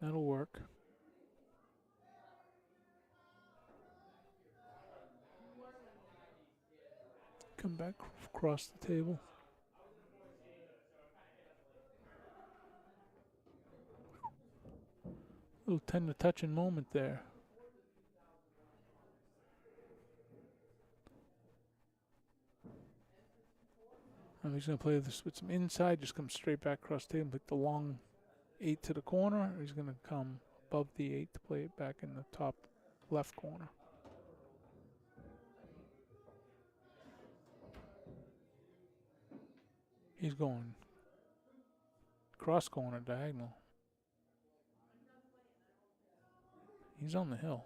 A: That'll work. Come back across the table. Little tender touching moment there. Now he's going to play this with some inside, just come straight back across the table, hit the long 8 to the corner. Or he's going to come above the 8 to play it back in the top left corner. He's going cross corner diagonal. He's on the hill.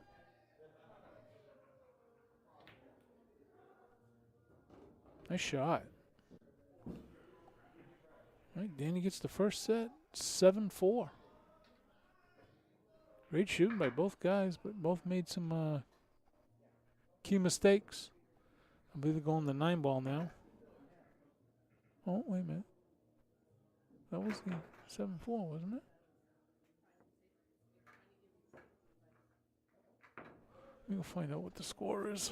A: Nice shot. All right, Danny gets the first set, 7-4. Great shooting by both guys, but both made some key mistakes. I believe they're going the 9 ball now. Oh, wait a minute. That was the 7-4, wasn't it? We'll find out what the score is.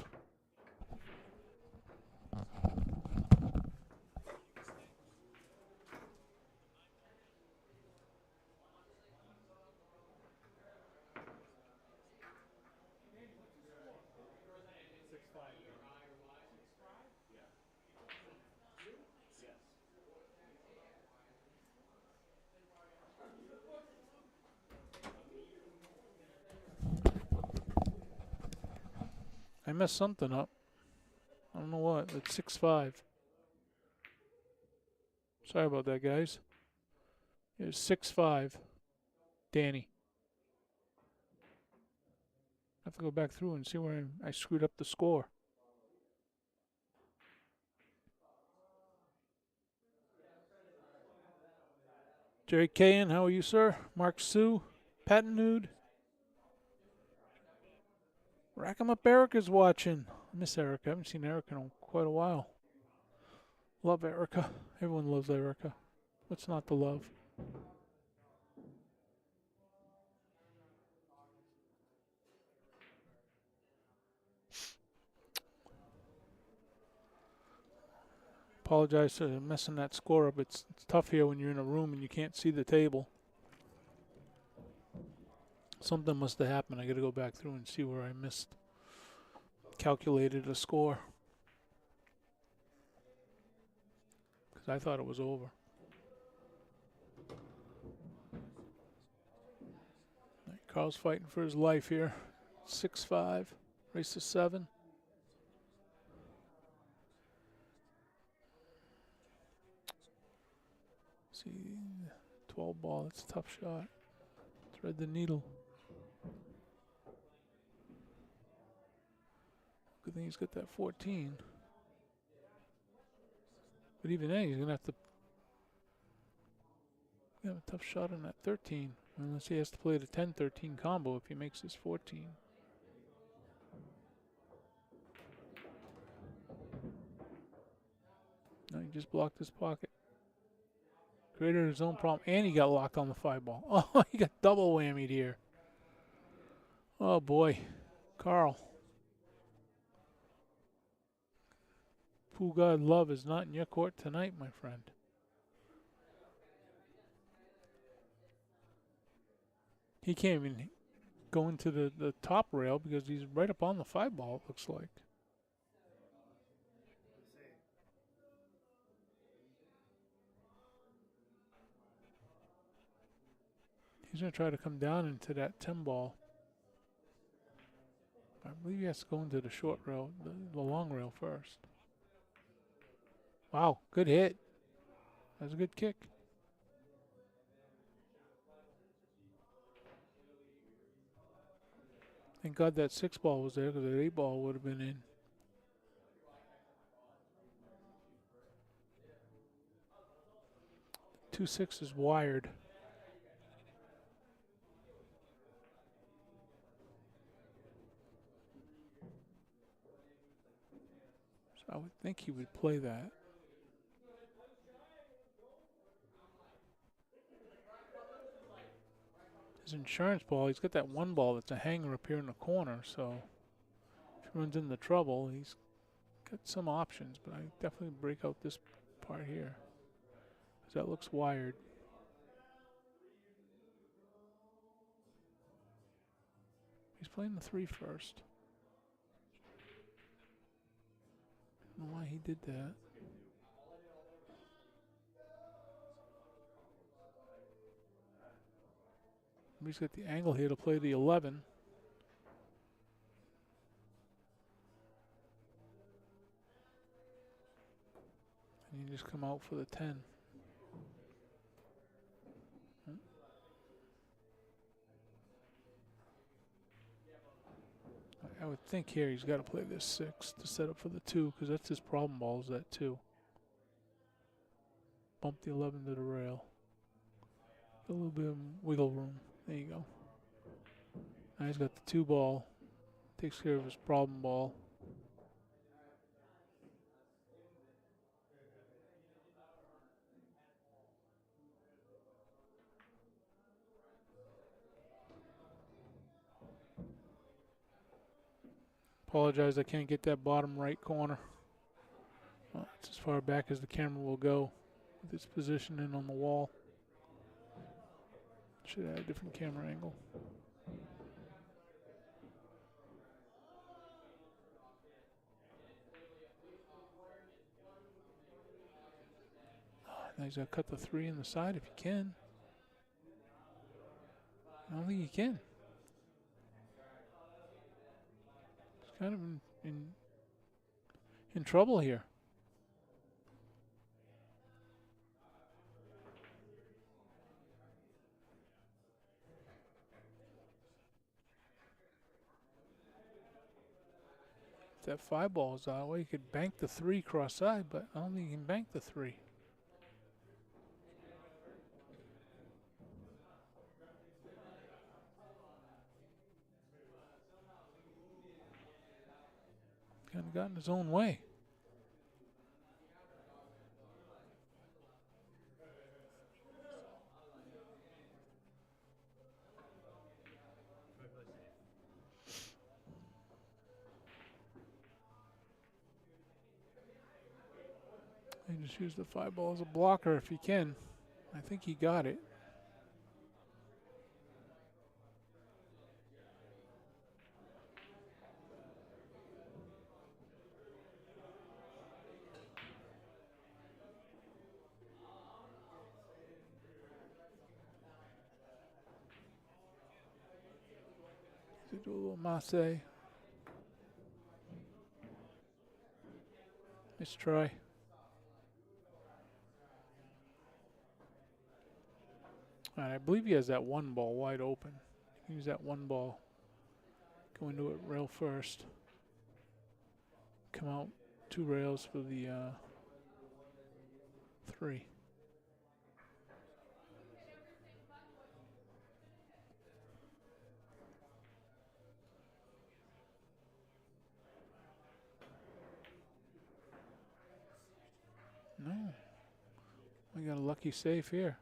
A: I messed something up. I don't know what. It's 6-5. Sorry about that, guys. It was 6-5. Danny. I have to go back through and see where I screwed up the score. Jerry Cahan, how are you, sir? Mark Sue, Patton Nude. Rack 'em up Erica's watching. I miss Erica. I haven't seen Erica in quite a while. Love Erica. Everyone loves Erica. What's not to love? Apologize for messing that score up. It's tough here when you're in a room and you can't see the table. Something must have happened. I got to go back through and see where I calculated a score. Because I thought it was over. Right, Carl's fighting for his life here. 6-5, race to 7. See, 12 ball, that's a tough shot. Thread the needle. Good thing he's got that 14. But even then, he's going to have to have a tough shot on that 13. Unless he has to play the 10-13 combo if he makes his 14. No, he just blocked his pocket. Created his own problem, and he got locked on the 5 ball. Oh, he got double whammied here. Oh, boy. Carl. Pool God Love is not in your court tonight, my friend. He can't even go into the top rail because he's right up on the 5-ball, it looks like. He's going to try to come down into that 10-ball. I believe he has to go into the short rail, the long rail first. Wow, good hit. That's a good kick. Thank God that 6-ball was there because that 8-ball would have been in. 2-6 is wired. So I would think he would play that. His insurance ball, he's got that 1-ball that's a hanger up here in the corner, so if he runs into trouble, he's got some options, but I definitely break out this part here because that looks wired. He's playing the 3 first. I don't know why he did that. He's got the angle here to play the 11. And you just come out for the 10. I would think here he's got to play this 6 to set up for the 2 because that's his problem ball is that 2. Bump the 11 to the rail. A little bit of wiggle room. There you go. Now he's got the 2-ball. Takes care of his problem ball. Apologize, I can't get that bottom right corner. Well, it's as far back as the camera will go with its positioning on the wall. Should have a different camera angle. Now he's got to cut the 3 in the side if he can. I don't think he can. He's kind of in trouble here. If that 5-ball is out, well, he could bank the 3 cross side, but I don't think he can bank the 3. Kind of got in his own way. And just use the 5-ball as a blocker if he can. I think he got it. Do a little masse. Let's try. All right, I believe he has that 1-ball wide open. Use that 1-ball. Go into it rail first. Come out 2 rails for the 3. No. We got a lucky save here.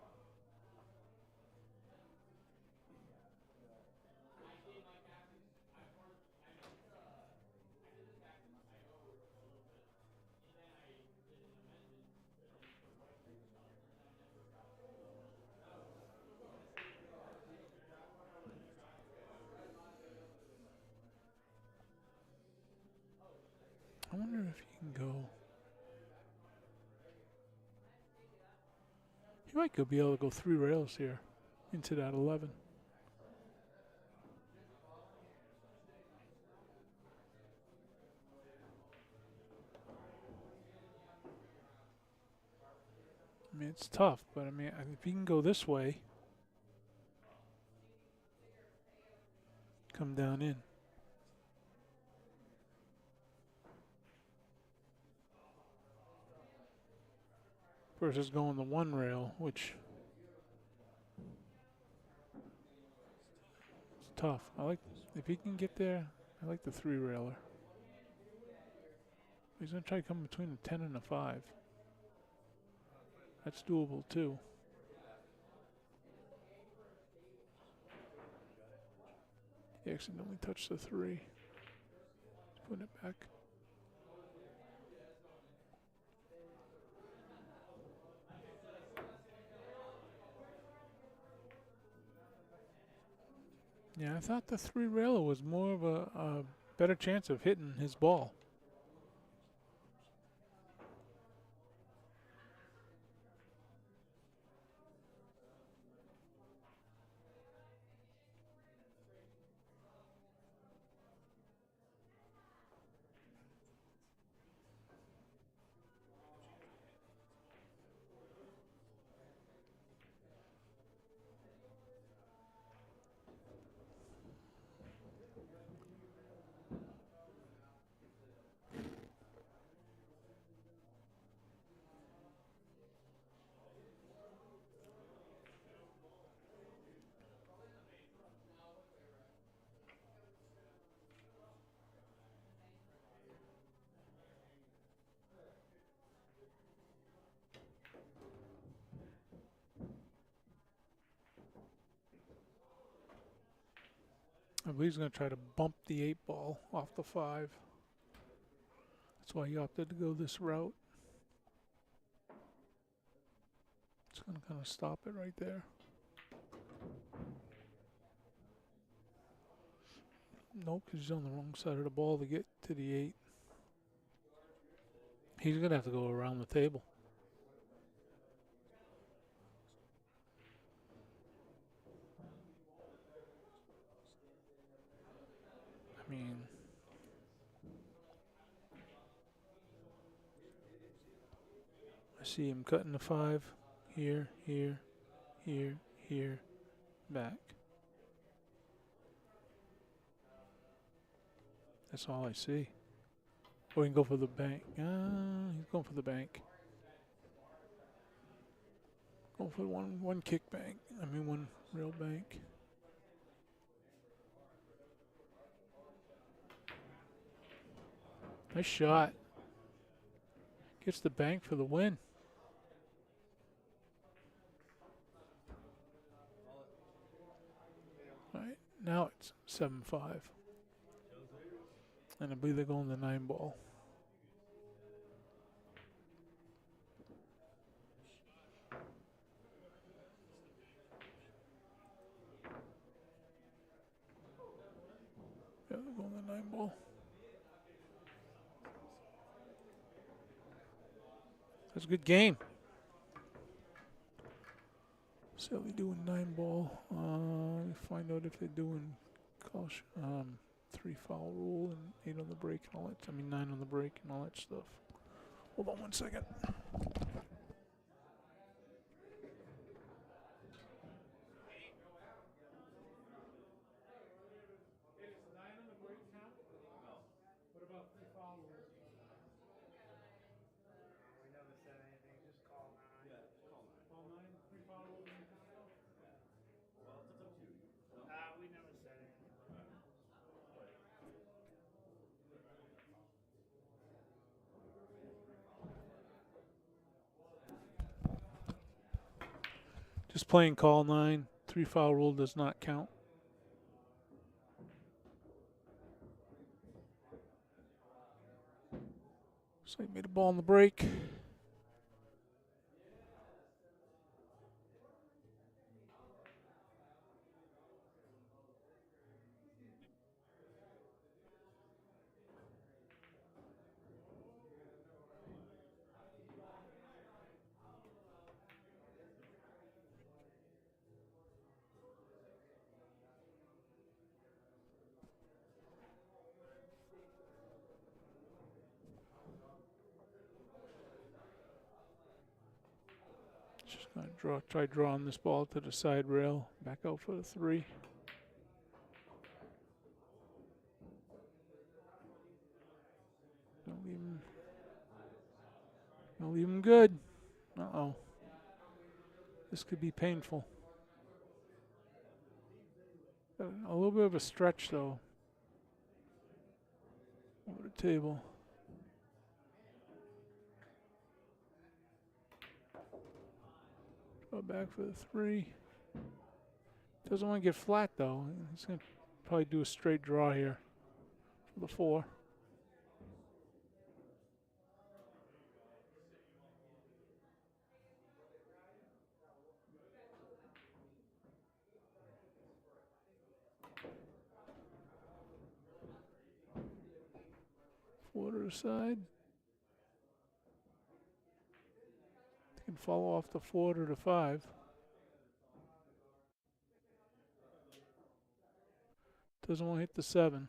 A: I wonder if he can go. He might be able to go 3 rails here into that 11. I mean, it's tough, but I mean, if he can go this way, come down in. Versus going the 1 rail, which is tough. I like, if he can get there, I like the 3 railer. He's going to try to come between the 10 and the 5. That's doable too. He accidentally touched the 3. He's putting it back. Yeah, I thought the 3 railer was more of a better chance of hitting his ball. I believe he's going to try to bump the 8 ball off the 5. That's why he opted to go this route. It's going to kind of stop it right there. Nope, because he's on the wrong side of the ball to get to the 8. He's going to have to go around the table. I mean, I see him cutting the 5 here, here, here, here, back. That's all I see. Or he can go for the bank. He's going for the bank. Going for one kick bank. I mean, 1 real bank. Nice shot. Gets the bank for the win. All right, now it's 7-5. And I believe they're going the 9 ball. Yeah, they're going the 9 ball. That's a good game. So we doing 9 ball. Find out if they're doing caution, 3 foul rule and 8 on the break and all that. I mean 9 on the break and all that stuff. Hold on 1 second. Just playing call 9. 3 foul rule does not count. So he made a ball on the break. Try drawing this ball to the side rail. Back out for the 3. Don't leave him. Don't leave him good. Uh-oh. This could be painful. A little bit of a stretch, though. Over the table. Draw back for the 3. Doesn't want to get flat, though. He's going to probably do a straight draw here for the 4. Four to the side. He can follow off the 4 to the 5. Doesn't want to hit the 7.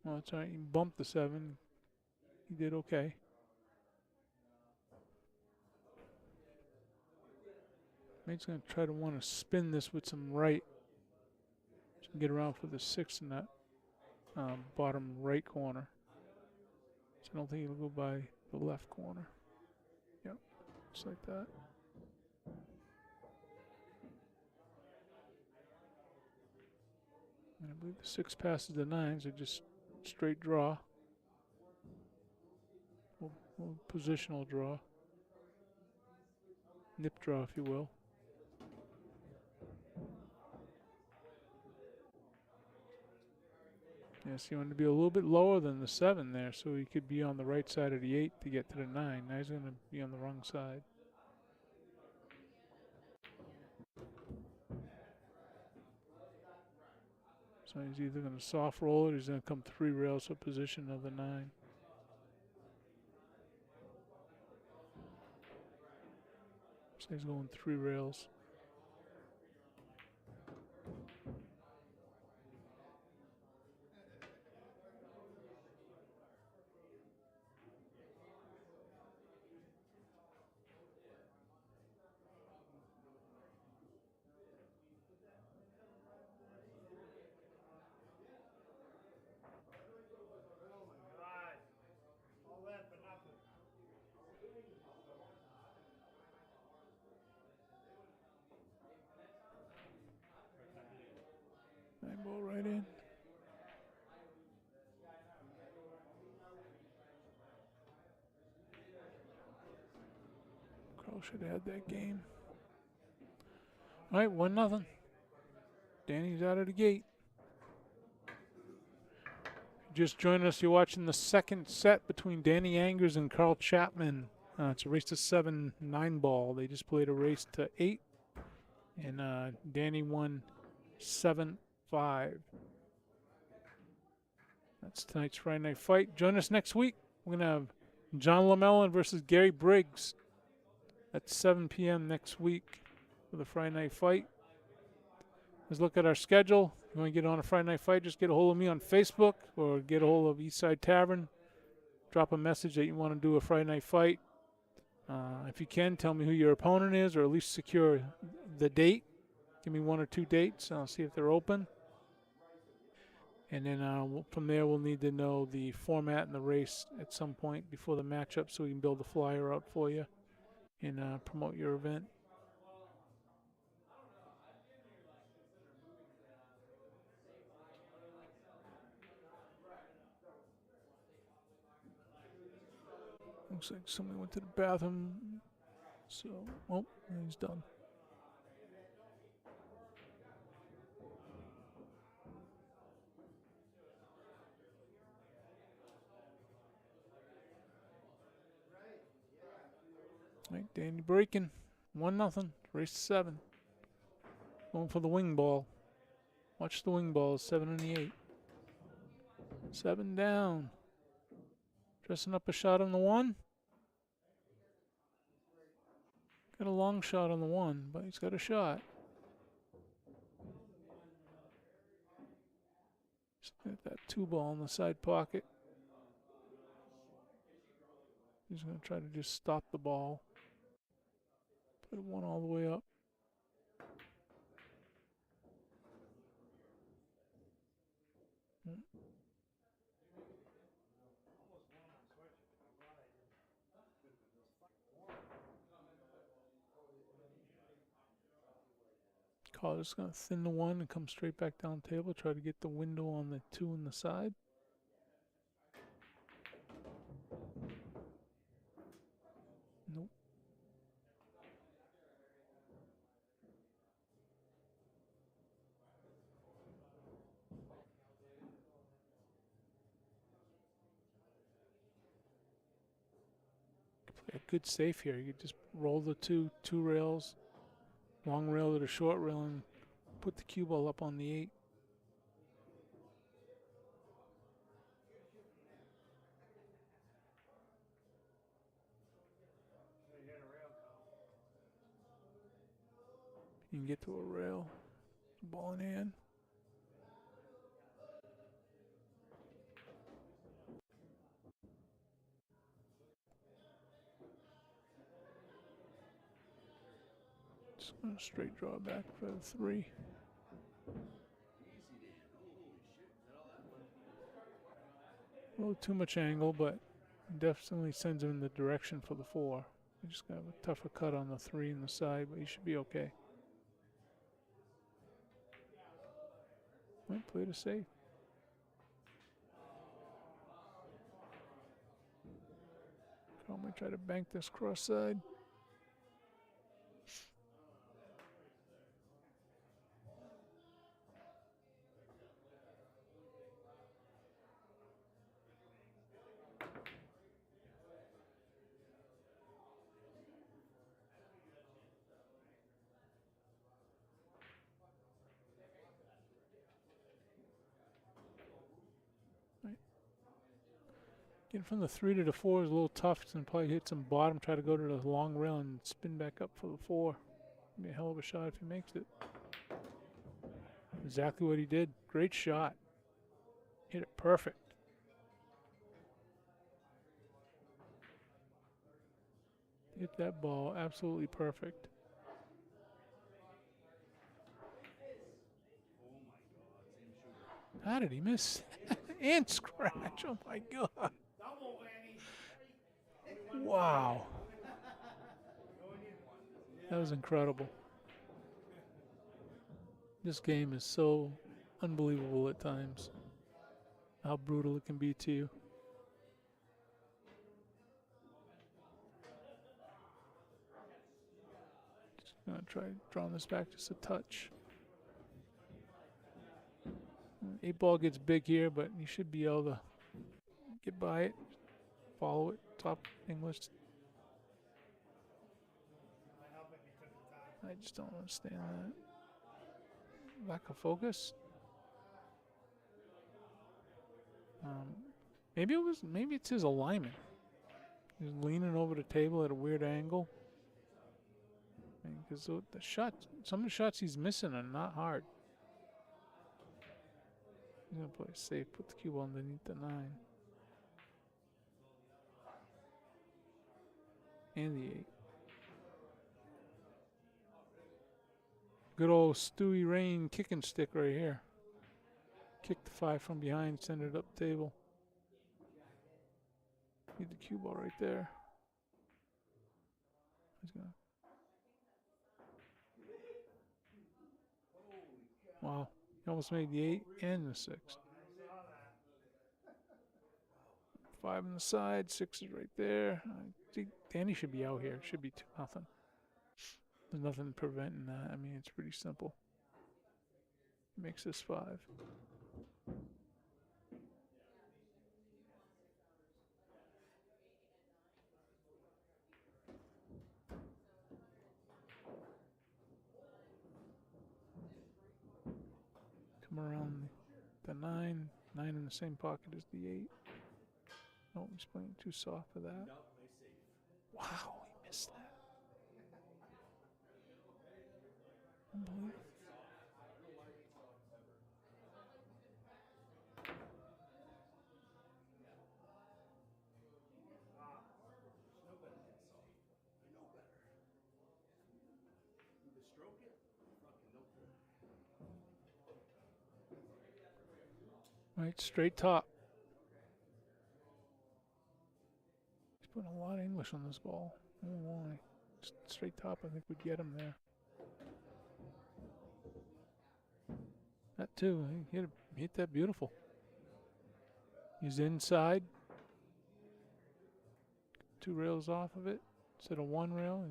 A: Well, it's all right. He bumped the 7. He did okay. Mate's going to try to want to spin this with some right. So get around for the 6 in that bottom right corner. So I don't think he'll go by the left corner. Yep, just like that. And I believe the 6 passes the 9, so just straight draw. Little positional draw. Nip draw, if you will. Yes, he wanted to be a little bit lower than the 7 there, so he could be on the right side of the 8 to get to the 9. Now he's going to be on the wrong side. So he's either going to soft roll it or he's going to come 3 rails for position of the 9. So he's going 3 rails. Nine ball right in. Carl should have had that game. All right, 1-0. Danny's out of the gate. Just joined us. You're watching the second set between Danny Angers and Carl Chapman. It's a race to 7 9-ball. They just played a race to 8, and Danny won 7-5. That's tonight's Friday night fight. Join us next week. We're going to have John Lamellin versus Gary Briggs at 7 p.m. next week for the Friday night fight. Let's look at our schedule. If you want to get on a Friday night fight, just get a hold of me on Facebook or get a hold of Eastside Tavern. Drop a message that you want to do a Friday night fight. If you can, tell me who your opponent is or at least secure the date. Give me 1 or 2 dates. I'll see if they're open. And then from there, we'll need to know the format and the race at some point before the matchup so we can build a flyer out for you and promote your event. Looks like somebody went to the bathroom. So, oh, he's done. All right, Danny breaking. 1-0. Race to 7. Going for the wing ball. Watch the wing balls. 7 and the 8. 7 down. Dressing up a shot on the 1. Got a long shot on the 1, but he's got a shot. Got that 2 ball in the side pocket. He's going to try to just stop the ball. Put one all the way up. Carl's going to thin the one and come straight back down table. Try to get the window on the 2 on the side. Nope. Play a good safe here. You could just roll the two rails, long rail to the short rail, and put the cue ball up on the 8. You can get to a rail, ball in hand. Just gonna straight draw back for the 3. A little too much angle, but definitely sends him in the direction for the 4. You just got a tougher cut on the 3 and the side, but he should be okay. Might play to safe. Carl might try to bank this cross side. Getting from the 3 to the 4 is a little tough. It's gonna probably hit some bottom. Try to go to the long rail and spin back up for the 4. Be a hell of a shot if he makes it. Exactly what he did. Great shot. Hit it perfect. Hit that ball absolutely perfect. How did he miss? And scratch. Oh my God. Wow. That was incredible. This game is so unbelievable at times. How brutal it can be to you. Just gonna try drawing this back just a touch. 8 ball gets big here, but you should be able to get by it, follow it, top English. I just don't understand that. Lack of focus. Maybe it's his alignment. He's leaning over the table at a weird angle. Because the shots, some of the shots he's missing are not hard. He's gonna play safe, put the cue underneath the 9. And the 8. Good old Stewie Rain kicking stick right here. Kick the 5 from behind, send it up table. Need the cue ball right there. He's gonna. Wow, he almost made the 8 and the 6. 5 on the side, 6 is right there. I think Danny should be out here. Should be 2-0. There's nothing preventing that. I mean, it's pretty simple. Makes this 5. Come around the 9. 9 in the same pocket as the 8. Oh, he's playing too soft for that. Wow, he missed that. Unbelievable. Right, straight top. He's putting a lot of English on this ball. I don't know why. Just straight top, I think would get him there. That too. He hit that beautiful. He's inside. 2 rails off of it instead of 1 rail.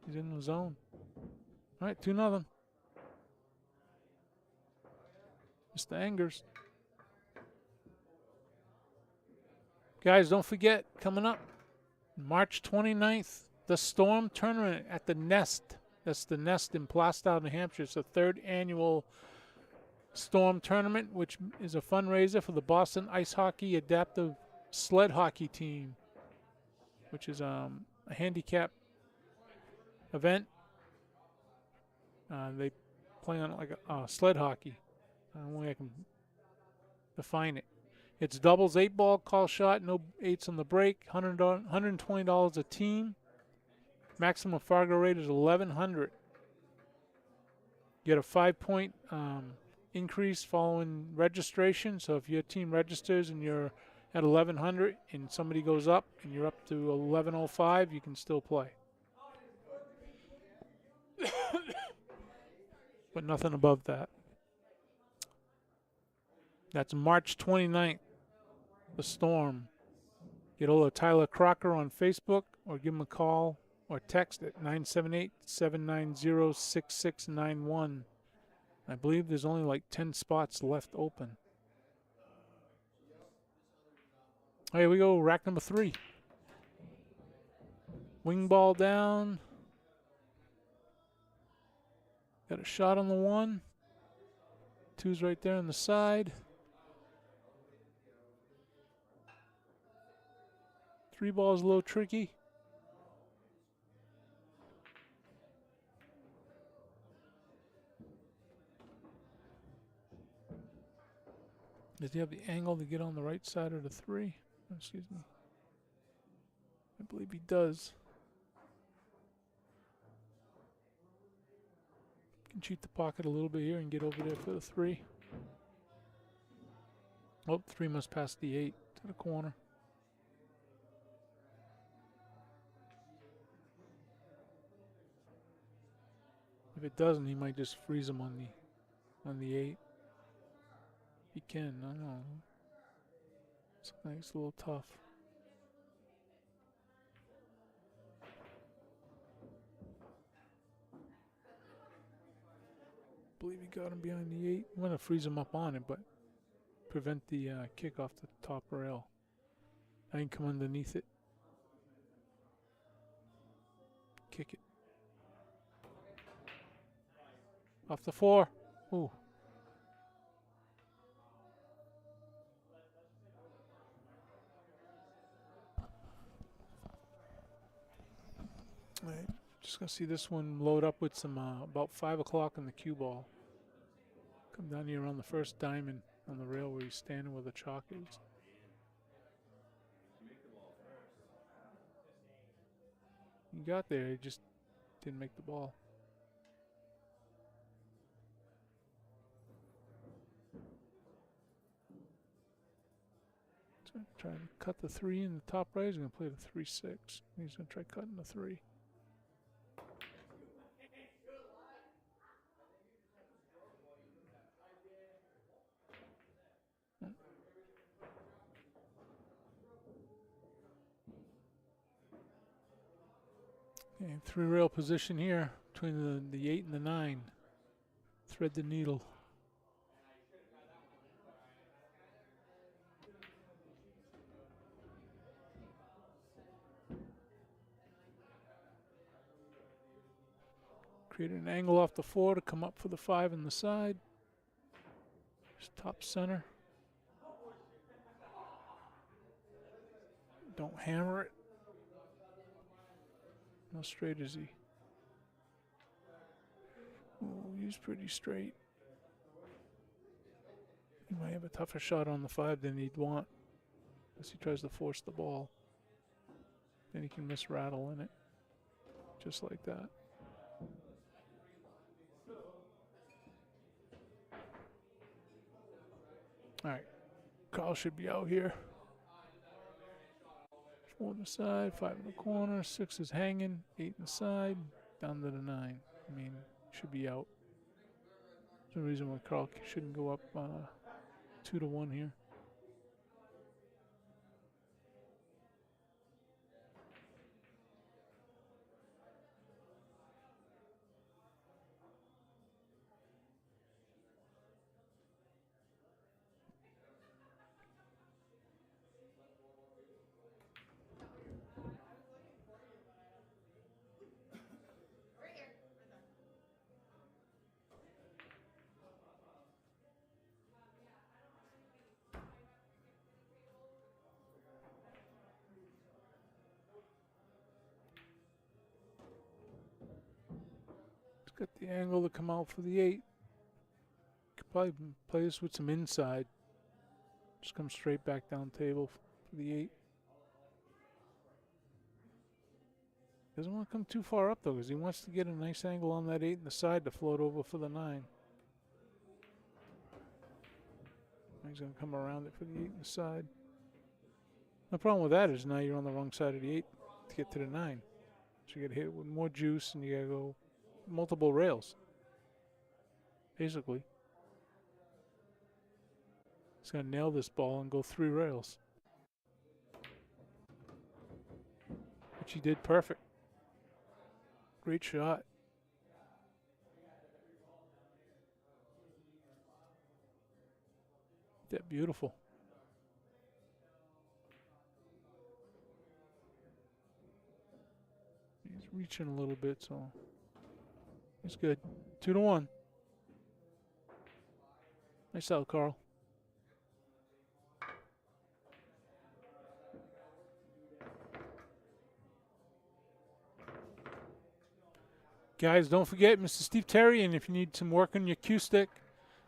A: He's in the zone. All right, 2-0. Mr. Angers. Guys, don't forget, coming up March 29th, the Storm Tournament at the Nest. That's the Nest in Plastow, New Hampshire. It's the 3rd annual Storm Tournament, which is a fundraiser for the Boston Ice Hockey Adaptive Sled Hockey Team, which is a handicap event. They play on like a sled hockey. Only I can define it. It's doubles 8-ball call shot, no 8s on the break, $120 a team. Maximum Fargo rate is 1,100. You get a 5-point increase following registration. So if your team registers and you're at 1,100 and somebody goes up and you're up to 1,105, you can still play. But nothing above that. That's March 29th, the Storm. Get hold of Tyler Crocker on Facebook or give him a call or text at 978-790-6691. I believe there's only like 10 spots left open. Oh, here we go, rack number 3. Wing ball down. Got a shot on the 1. 2's right there on the side. 3 ball's a little tricky. Does he have the angle to get on the right side of the 3? Excuse me. I believe he does. Can cheat the pocket a little bit here and get over there for the 3. Oh, 3 must pass the 8 to the corner. If it doesn't, he might just freeze him on the 8. He can, I don't know. It's a little tough. I believe he got him behind the 8. I'm going to freeze him up on it, but prevent the kick off the top rail. I can come underneath it. Kick it. Off the 4. Ooh. All right. Just going to see this one load up with some about 5 o'clock on the cue ball. Come down here on the first diamond on the rail where he's standing where the chalk is. He got there, he just didn't make the ball. He's going to try and cut the 3 in the top right. He's going to play the 3-6. He's going to try cutting the 3. Okay, 3 rail position here between the 8 and the 9. Thread the needle. Create an angle off the 4 to come up for the 5 in the side. Just top center. Don't hammer it. How straight is he? Oh, he's pretty straight. He might have a tougher shot on the 5 than he'd want as he tries to force the ball. Then he can miss rattle in it. Just like that. Alright. Carl should be out here. 4 on the side, 5 in the corner, 6 is hanging, 8 in the side, down to the 9. I mean, should be out. There's no reason why Carl shouldn't go up 2 to 1 here. He's got the angle to come out for the 8. Could probably play this with some inside. Just come straight back down table for the 8. Doesn't want to come too far up though, because he wants to get a nice angle on that 8 in the side to float over for the 9. He's going to come around it for the 8 in the side. The problem with that is now you're on the wrong side of the 8 to get to the 9. So you got to hit it with more juice and you got to go multiple rails. Basically. He's going to nail this ball and go 3 rails. Which he did perfect. Great shot. That beautiful. He's reaching a little bit, so he's good. 2 to 1. Nice out, Carl. Guys, don't forget Mr. Steve Terry, and if you need some work on your cue stick,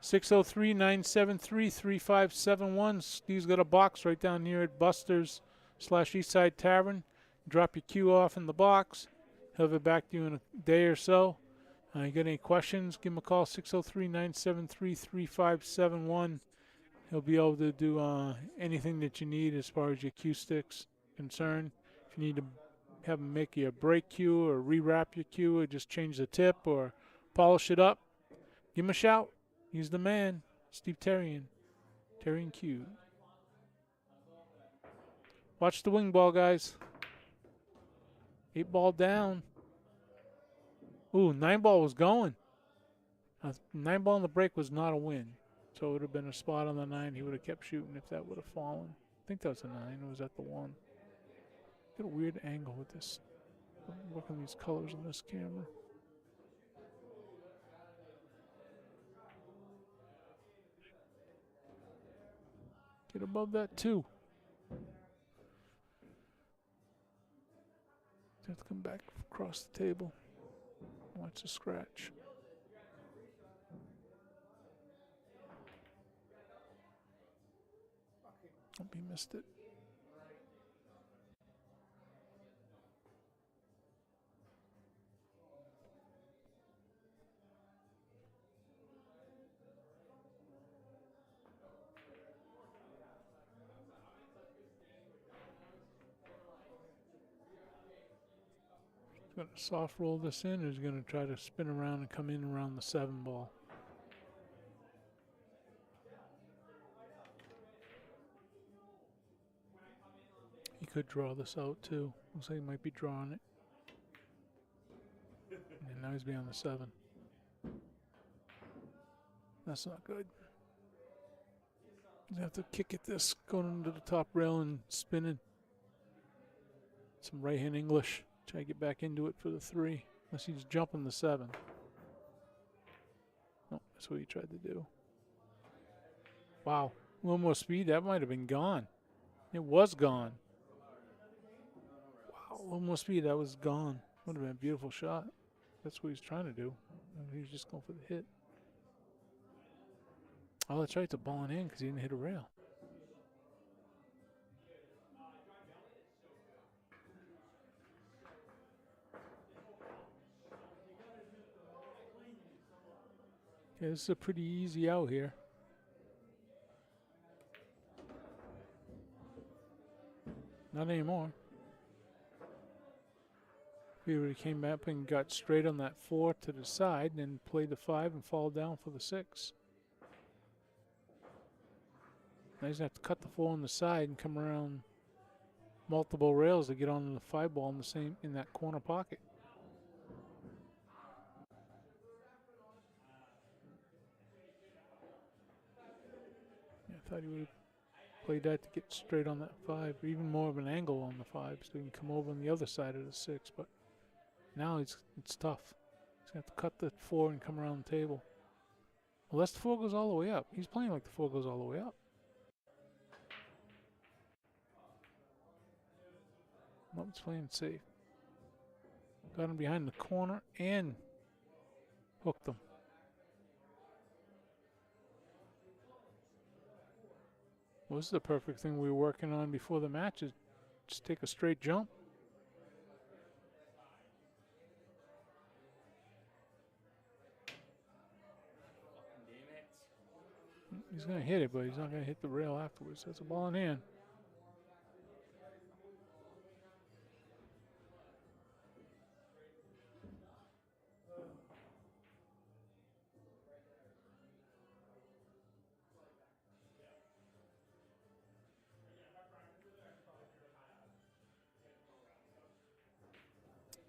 A: 603-973-3571. Steve's got a box right down here at Buster's / Eastside Tavern. Drop your cue off in the box. He'll have it back to you in a day or so. You got any questions, give him a call, 603-973-3571. He'll be able to do anything that you need as far as your cue sticks concerned. If you need to have him make you a break cue or rewrap your cue or just change the tip or polish it up, give him a shout. He's the man, Steve Terrian. Terrian Cue. Watch the wing ball, guys. 8 ball down. Ooh, 9 ball was going. 9 ball on the break was not a win. So it would have been a spot on the 9. He would have kept shooting if that would have fallen. I think that was a 9. It was at the 1. Get a weird angle with this. Work on these colors on this camera. Get above that too. Have to come back across the table. Watch the scratch. Hope he missed it. He's going to soft roll this in, or he's going to try to spin around and come in around the 7 ball. He could draw this out too. Looks like he might be drawing it. And now he's beyond the 7. That's not good. You have to kick at this, going into the top rail and spinning. Some right hand English. Try to get back into it for the 3. Unless he's jumping the 7. No, that's what he tried to do. Wow. A little more speed. That might have been gone. It was gone. Wow. A little more speed. That was gone. Would have been a beautiful shot. That's what he's trying to do. He was just going for the hit. Oh, that's right. It's a ball in because he didn't hit a rail. Yeah, this is a pretty easy out here. Not anymore. He already came up and got straight on that 4 to the side and then played the 5 and fall down for the 6. Now he's going to have to cut the 4 on the side and come around multiple rails to get onto the 5 ball in that corner pocket. Yeah, I thought he would have played that to get straight on that 5, or even more of an angle on the 5 so he can come over on the other side of the 6, but now it's tough. He's going to have to cut the 4 and come around the table. Unless the 4 goes all the way up. He's playing like the 4 goes all the way up. Nope, he's playing safe. Got him behind the corner and hooked him. Well, this is the perfect thing we were working on before the match, is just take a straight jump. He's going to hit it, but he's not going to hit the rail afterwards. That's a ball in hand.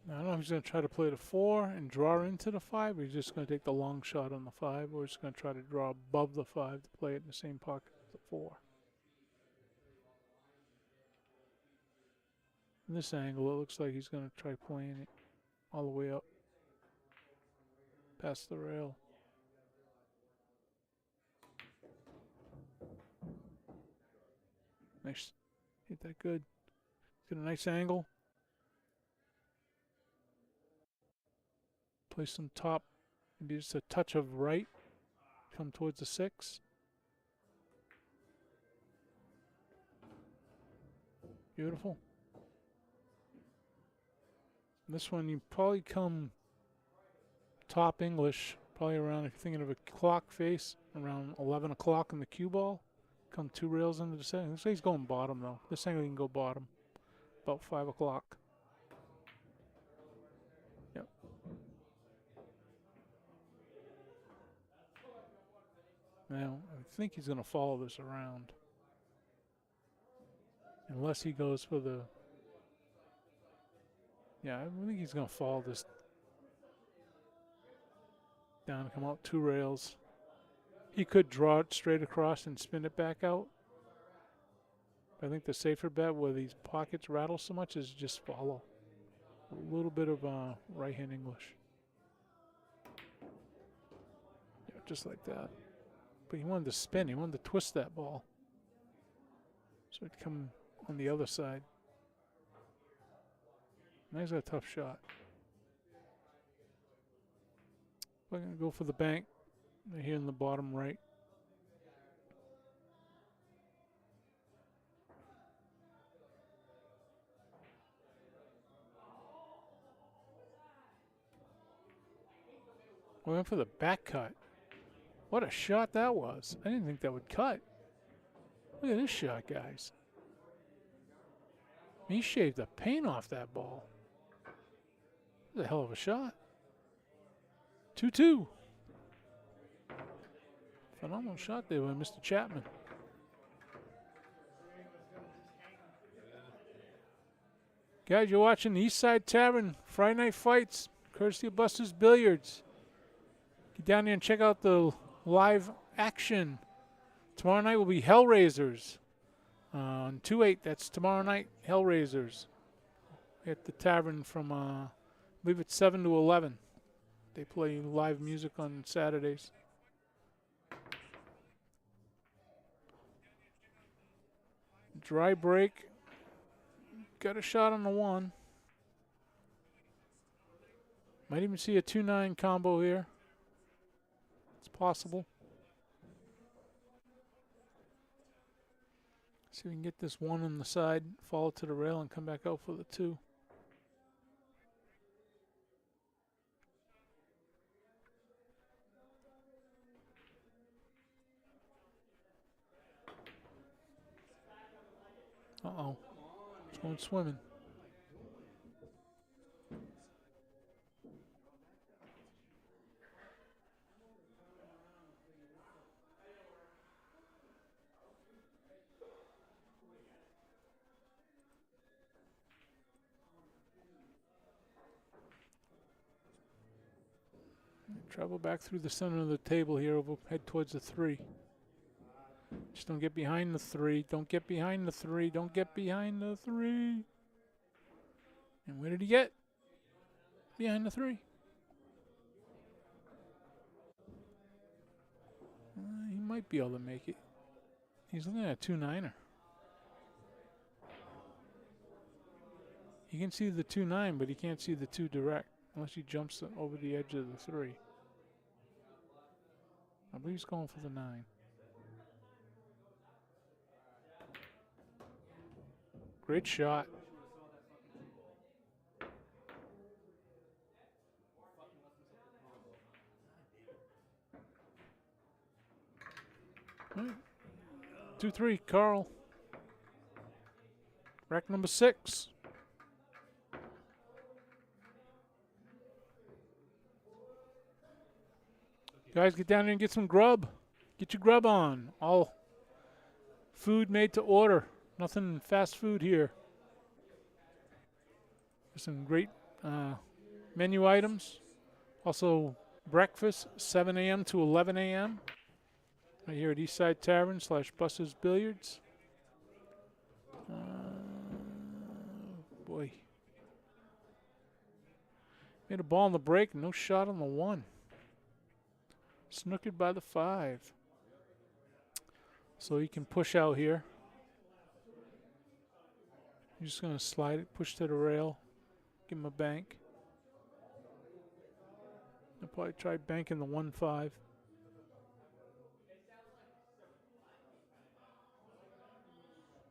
A: Now, I don't know if he's going to try to play the 4 and draw into the 5, or he's just going to take the long shot on the 5, or he's going to try to draw above the 5 to play it in the same pocket as the 4. In this angle, it looks like he's going to try playing it all the way up past the rail. Nice. Hit that good. Get a nice angle. Play some top, maybe just a touch of right. Come towards the 6. Beautiful. This one, you probably come top English, probably around, if you're thinking of a clock face, around 11 o'clock in the cue ball. Come 2 rails into the second. Looks like he's going bottom, though. This angle, he can go bottom. About 5 o'clock. Yep. Now, I think he's going to follow this around. Unless he goes for the... Yeah, I think he's going to follow this down and come out 2 rails. He could draw it straight across and spin it back out. I think the safer bet where these pockets rattle so much is just follow. A little bit of right-hand English. Yeah, just like that. But he wanted to spin. He wanted to twist that ball. So it'd come on the other side. Now he's got a tough shot. We're going to go for the bank here in the bottom right. We went for the back cut. What a shot that was. I didn't think that would cut. Look at this shot, guys. He shaved the paint off that ball. That's a hell of a shot. 2-2. Phenomenal shot there by Mr. Chapman. Guys, you're watching the Eastside Tavern Friday Night Fights, courtesy of Buster's Billiards. Get down there and check out the live action. Tomorrow night will be Hellraisers. On 2/8, that's tomorrow night, Hellraisers. At the tavern from, I believe it's 7 to 11. They play live music on Saturdays. Dry break. Got a shot on the 1. Might even see a 2-9 combo here. It's possible. See if we can get this 1 on the side, follow to the rail, and come back out for the 2. Uh-oh. Going swimming. Travel back through the center of the table here, over head towards the 3. Just don't get behind the 3. Don't get behind the 3. Don't get behind the 3. And where did he get? Behind the 3. He might be able to make it. He's looking at a 2-9er. He can see the 2-9, but he can't see the 2 direct unless he jumps over the edge of the 3. I believe he's going for the 9. Great shot. All right. 2-3, Carl. Rack number 6. Guys, get down there and get some grub. Get your grub on. All food made to order. Nothing fast food here. There's some great menu items. Also, breakfast, 7 a.m. to 11 a.m. Right here at Eastside Tavern / Buster's Billiards. Boy. Made a ball on the break, no shot on the 1. Snookered by the 5. So he can push out here. You're just going to slide it, push to the rail, give him a bank. I'll probably try banking the 1-5.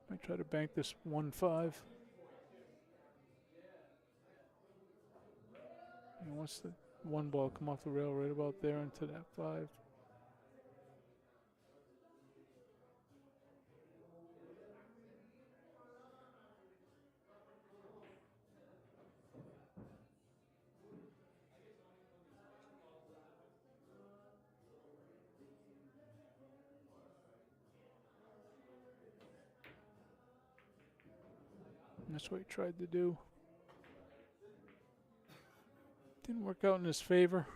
A: Might try to bank this 1-5. And once the 1 ball come off the rail right about there into that 5. And that's what he tried to do. Didn't work out in his favor.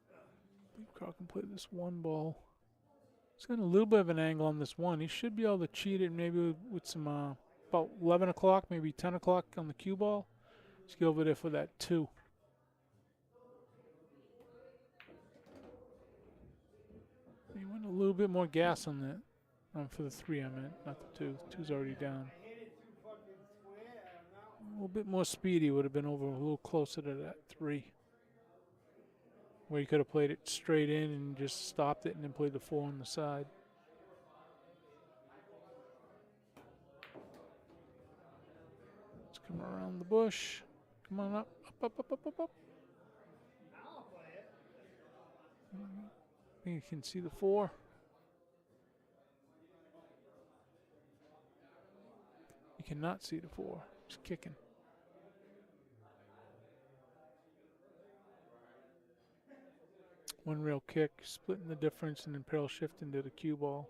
A: I believe Carl can play this 1 ball. He's got a little bit of an angle on this 1. He should be able to cheat it maybe with some about 11 o'clock, maybe 10 o'clock on the cue ball. Let's get over there for that 2. He went a little bit more gas on that. For the 3, I meant, not the 2. 2's already down. A little bit more speedy would have been over a little closer to that 3. Where he could have played it straight in and just stopped it and then played the 4 on the side. Let's come around the bush. Come on up, up, up, up, up, up, up. I think you can see the 4. You cannot see the 4. He's kicking. One real kick, splitting the difference, and then parallel shift into the cue ball.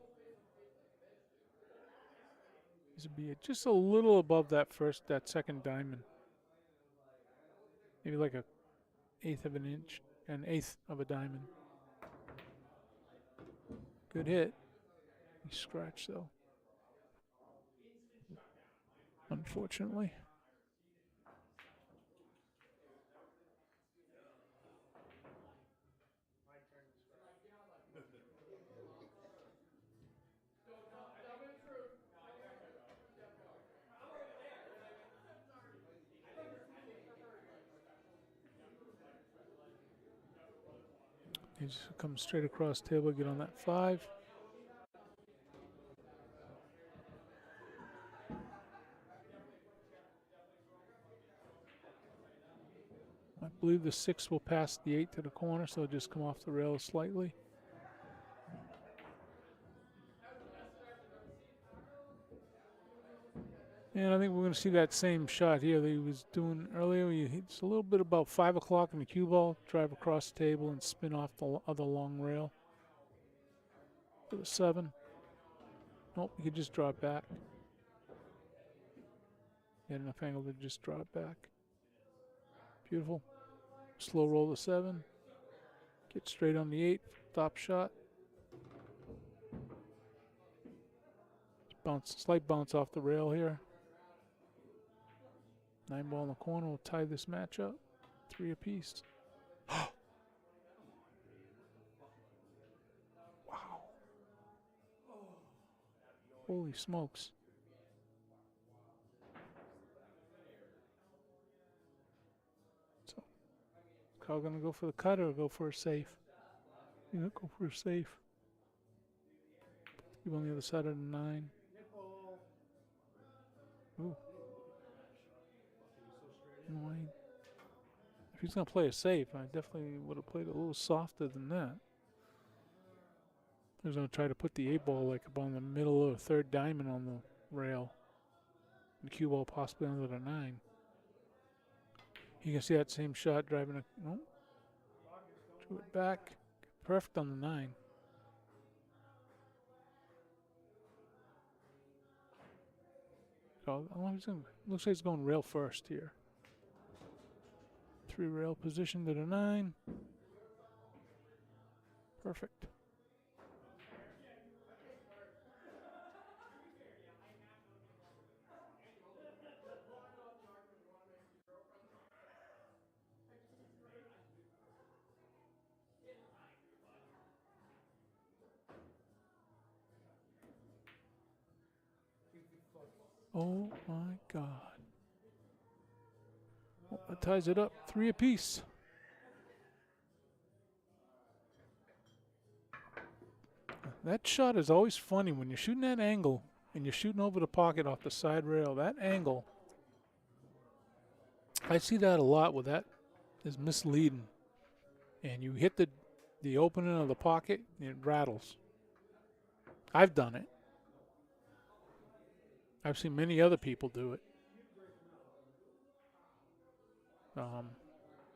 A: This would be just a little above that second diamond. Maybe like 1/8 of an inch, 1/8 of a diamond. Good hit. He scratched though. Unfortunately. He just comes straight across table, get on that 5. I believe the 6 will pass the 8 to the corner, so it'll just come off the rail slightly. And I think we're going to see that same shot here that he was doing earlier. It's a little bit about 5 o'clock in the cue ball, drive across the table and spin off the other long rail for the 7. Nope, you could just drop back. Get enough angle to just drop back. Beautiful. Slow roll the 7. Get straight on the 8. Top shot. Bounce, slight bounce off the rail here. 9 ball in the corner will tie this match up. 3 apiece. Wow. Holy smokes. So, Carl gonna go for the cut or go for a safe? You know, go for a safe. Keep on the other side of the 9. Ooh. No, if he's gonna play a safe, I definitely would have played a little softer than that. He was gonna try to put the 8 ball like up on the middle or 3rd diamond on the rail. The cue ball possibly under the 9. You can see that same shot driving a no. Drew it back. Perfect on the 9. So looks like he's going rail first here. 3 rail position to the 9. Perfect. Oh my God. Well, that ties it up. 3 apiece. That shot is always funny when you're shooting that angle and you're shooting over the pocket off the side rail. That angle, I see that a lot where that is misleading. And you hit the opening of the pocket and it rattles. I've done it. I've seen many other people do it.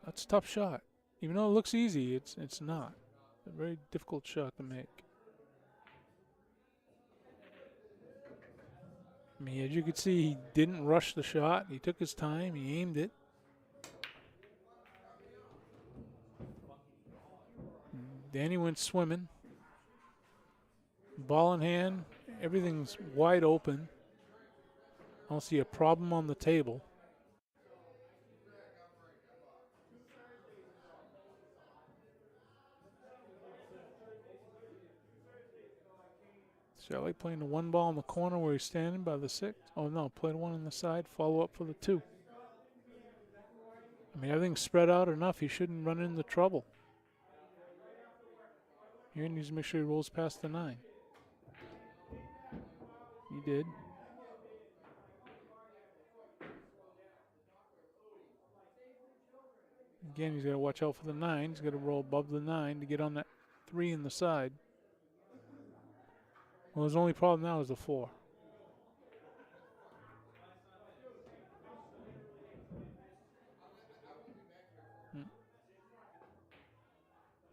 A: That's a tough shot. Even though it looks easy, it's not. It's a very difficult shot to make. I mean, as you can see, he didn't rush the shot. He took his time. He aimed it. Danny went swimming. Ball in hand. Everything's wide open. I don't see a problem on the table. So I like playing the 1 ball in the corner where he's standing by the 6. Oh no, play the 1 on the side, follow up for the 2. I mean, everything's spread out enough. He shouldn't run into trouble. Here he needs to make sure he rolls past the 9. He did. Again, he's got to watch out for the 9. He's got to roll above the 9 to get on that 3 in the side. Well, his only problem now is the 4.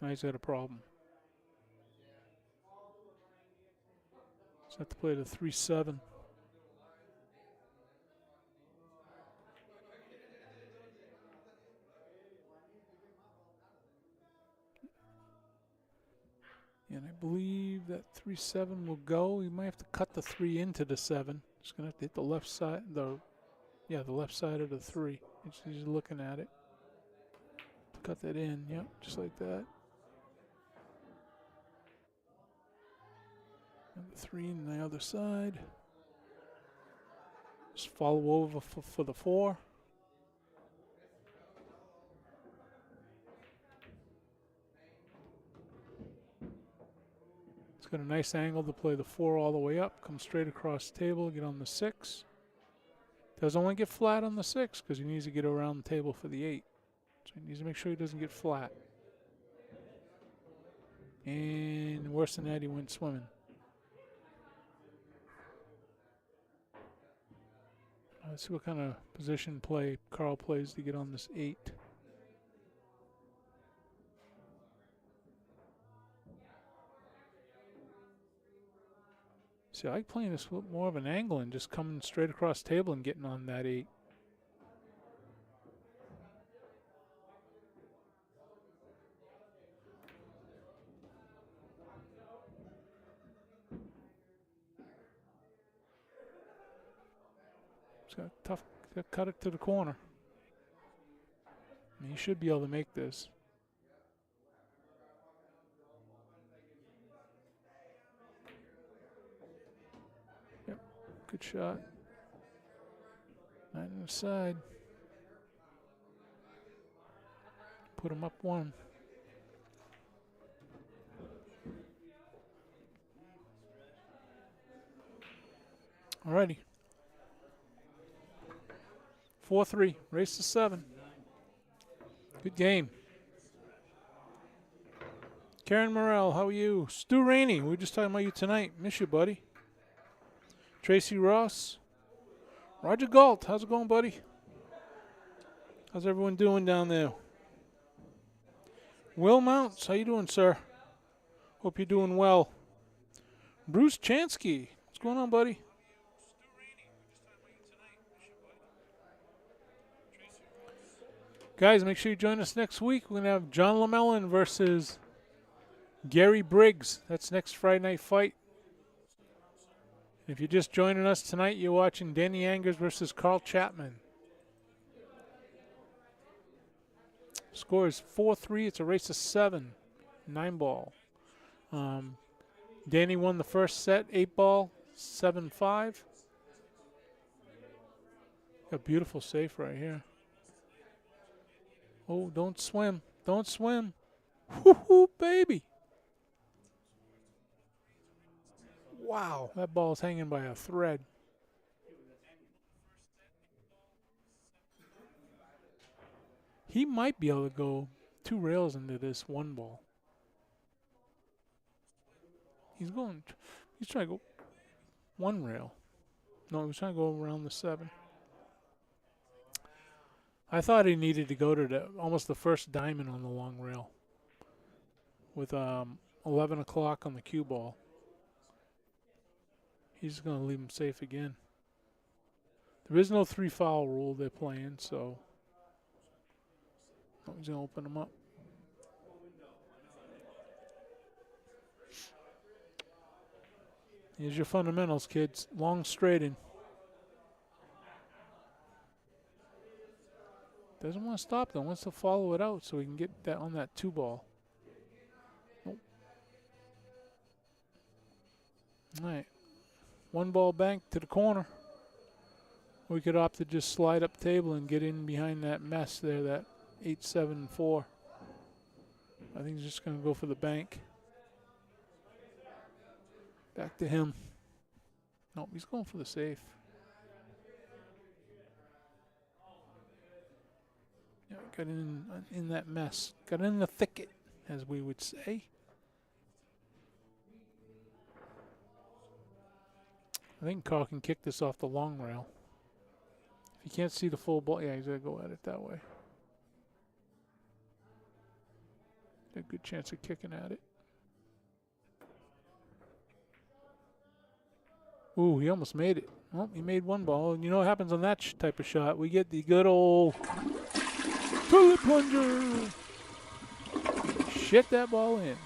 A: Now he's got a problem. He's have to play the 3-7. And I believe that 3-7 will go. He might have to cut the 3 into the 7. He's gonna have to hit the left side, the left side of the 3. He's looking at it. Cut that in, yep, just like that. And the 3 on the other side. Just follow over for the 4. It's got a nice angle to play the 4 all the way up, come straight across the table, get on the 6. Doesn't want to get flat on the 6 because he needs to get around the table for the 8. So he needs to make sure he doesn't get flat. And worse than that, he went swimming. Let's see what kind of position play Carl plays to get on this 8. See, I like playing this with more of an angle and just coming straight across the table and getting on that 8. It's got tough, cut it to the corner. I mean, he should be able to make this. Yep, good shot. Right on the side. Put him up 1. Alrighty. 4-3. Race to 7. Good game. Karen Morrell, how are you? Stu Rainey, we were just talking about you tonight. Miss you, buddy. Tracy Ross. Roger Galt, how's it going, buddy? How's everyone doing down there? Will Mounts, how you doing, sir? Hope you're doing well. Bruce Chansky, what's going on, buddy? Guys, make sure you join us next week. We're going to have John Lamellin versus Gary Briggs. That's next Friday night fight. If you're just joining us tonight, you're watching Danny Angers versus Carl Chapman. Score is 4-3. It's a race of 7. 9-ball. Danny won the first set, 8-ball, 7-5. A beautiful safe right here. Oh, don't swim. Don't swim. Whoo-hoo, baby. Wow, that ball's hanging by a thread. He might be able to go 2 rails into this 1 ball. He's trying to go 1 rail. No, he was trying to go around the 7. I thought he needed to go to almost the first diamond on the long rail with 11 o'clock on the cue ball. He's going to leave him safe again. There is no 3-foul rule they're playing, so he's going to open them up. Here's your fundamentals, kids. Long straighten. Doesn't want to stop though. Wants to follow it out so he can get that on that 2 ball. Nope. All right. 1 ball bank to the corner. We could opt to just slide up table and get in behind that mess there, that 8-7-4. I think he's just going to go for the bank. Back to him. Nope, he's going for the safe. Yeah, got in that mess. Got in the thicket, as we would say. I think Carl can kick this off the long rail. If you can't see the full ball, yeah, he's going to go at it that way. A good chance of kicking at it. Ooh, he almost made it. Well, he made 1 ball. And you know what happens on that type of shot? We get the good old tulip plunger. Shit that ball in.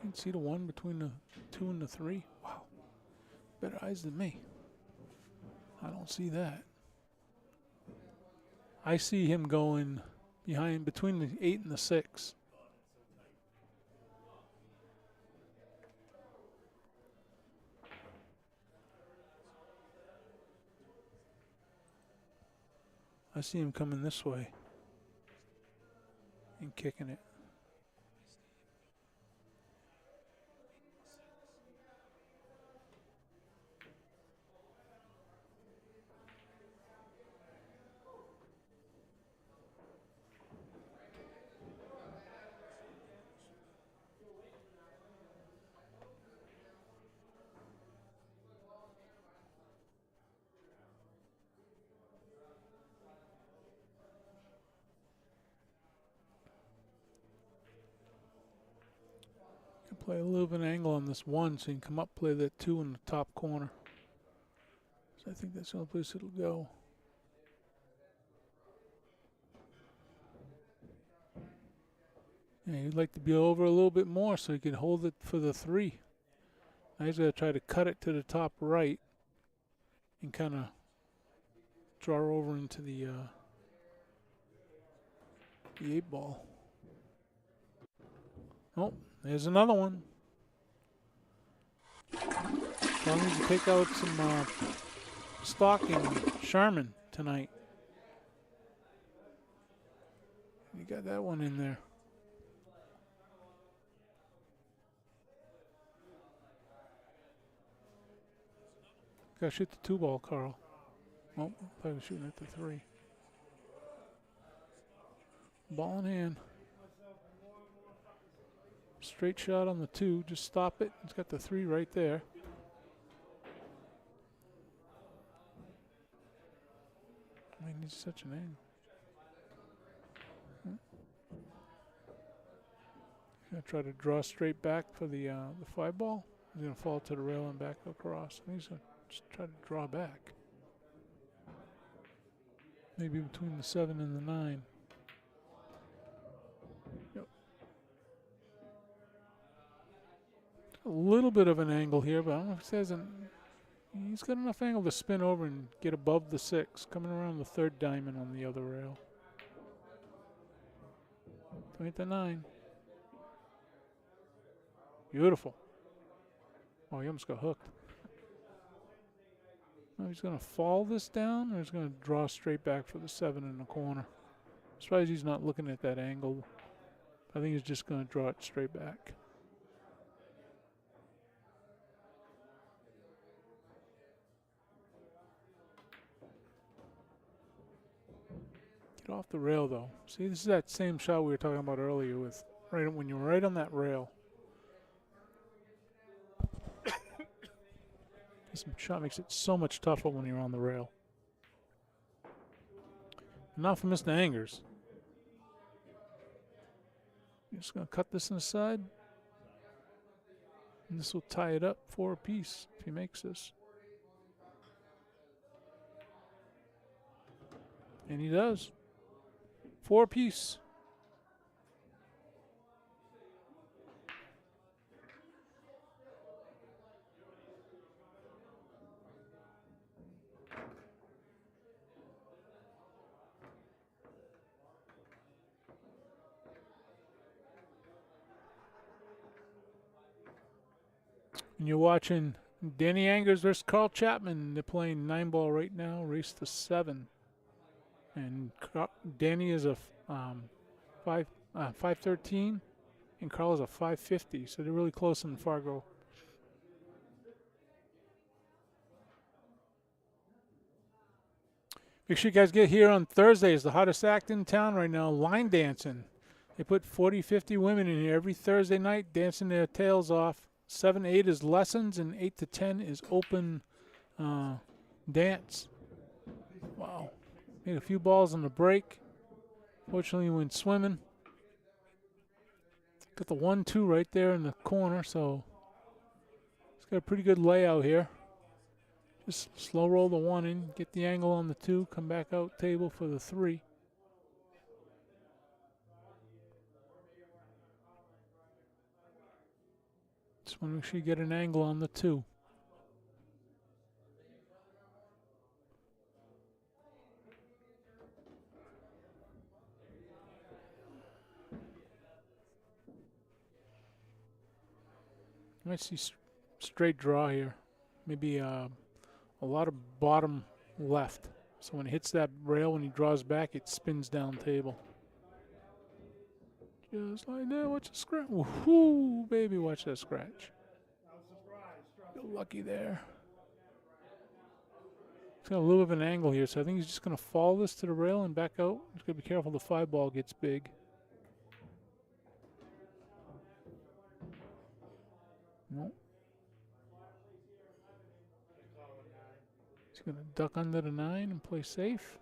A: You can see the 1 between the 2 and the 3. Wow. Better eyes than me. I don't see that. I see him going behind between the 8 and the 6. I see him coming this way and kicking it. Play a little bit of an angle on this 1 so you can come up, play that 2 in the top corner. So I think that's the only place it'll go. Yeah, you'd like to be over a little bit more so you can hold it for the 3. Now he's going to try to cut it to the top right and kind of draw over into the 8 ball. Oh, there's another one. Carl needs to take out some stock in Sherman tonight. You got that one in there. Gotta shoot the 2 ball, Carl. Oh, I was shooting at the 3. Ball in hand. Straight shot on the 2. Just stop it. It's got the 3 right there. I need such an angle. Gonna try to draw straight back for the 5 ball. He's gonna fall to the rail and back across. I think he's gonna just try to draw back. Maybe between the 7 and the 9. Yep. A little bit of an angle here, but I don't know if he hasn't. He's got enough angle to spin over and get above the 6, coming around the 3rd diamond on the other rail. 9. Beautiful. Oh, he almost got hooked. Oh, he's going to fall this down, or he's going to draw straight back for the 7 in the corner. I'm surprised he's not looking at that angle. I think he's just going to draw it straight back. Get off the rail, though. See, this is that same shot we were talking about earlier with right when you're right on that rail. This shot makes it so much tougher when you're on the rail. Not for Mr. Angers. You're just going to cut this in the side. And this will tie it up for a piece if he makes this. And he does. 4 piece. And you're watching Danny Angers versus Carl Chapman. They're playing 9 ball right now, race to 7. And Danny is a 513, and Carl is a 550. So they're really close in Fargo. Make sure you guys get here on Thursday. It's the hottest act in town right now, line dancing. They put 40, 50 women in here every Thursday night dancing their tails off. 7 to 8 is lessons, and 8 to 10 is open dance. Wow. Made a few balls on the break. Fortunately, we went swimming. Got the 1-2 right there in the corner, so it's got a pretty good layout here. Just slow roll the 1 in, get the angle on the 2, come back out table for the 3. Just want to make sure you get an angle on the 2. Might see straight draw here. Maybe a lot of bottom left. So when it hits that rail, when he draws back, it spins down table. Just like that. Watch the scratch. Woohoo, baby, watch that scratch. You're lucky there. It's got a little bit of an angle here, so I think he's just going to follow this to the rail and back out. He's got to be careful the 5-ball gets big. Nope. He's going to duck under the 9 and play safe.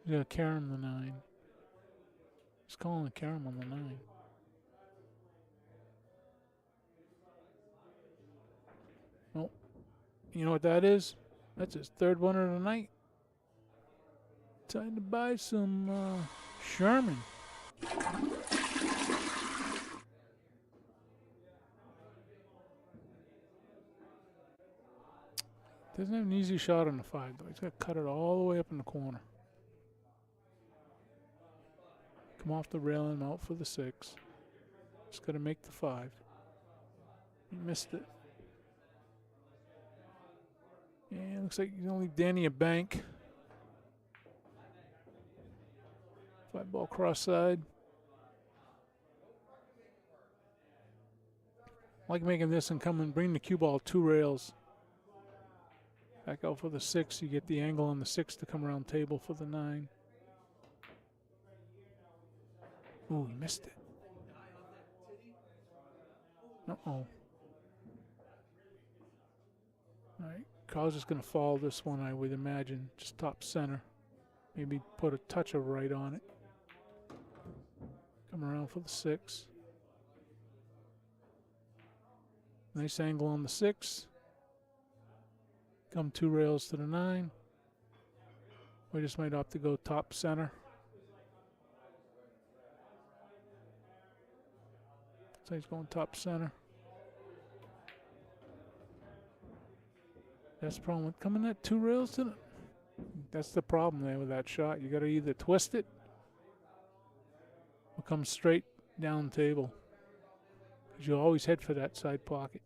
A: He's going to carom the 9. He's calling a carom on the 9. Nope. You know what that is? That's his 3rd one of the night. Time to buy some Sherman. Doesn't have an easy shot on the 5, though. He's got to cut it all the way up in the corner. Come off the rail and out for the 6. Just got to make the 5. He missed it. Yeah, looks like he's going to leave Danny a bank. 5-ball cross side. I like making this and come and bring the cue ball 2 rails. Back out for the 6. You get the angle on the 6 to come around table for the 9. Ooh, he missed it. Uh-oh. All right, Carl's just going to follow this one, I would imagine. Just top center. Maybe put a touch of right on it. Come around for the 6. Nice angle on the 6. Come 2 rails to the 9. We just might opt to go top center. So he's going top center. That's the problem with coming at 2 rails to the... That's the problem there with that shot. You got to either twist it or come straight down table. Because you always head for that side pocket.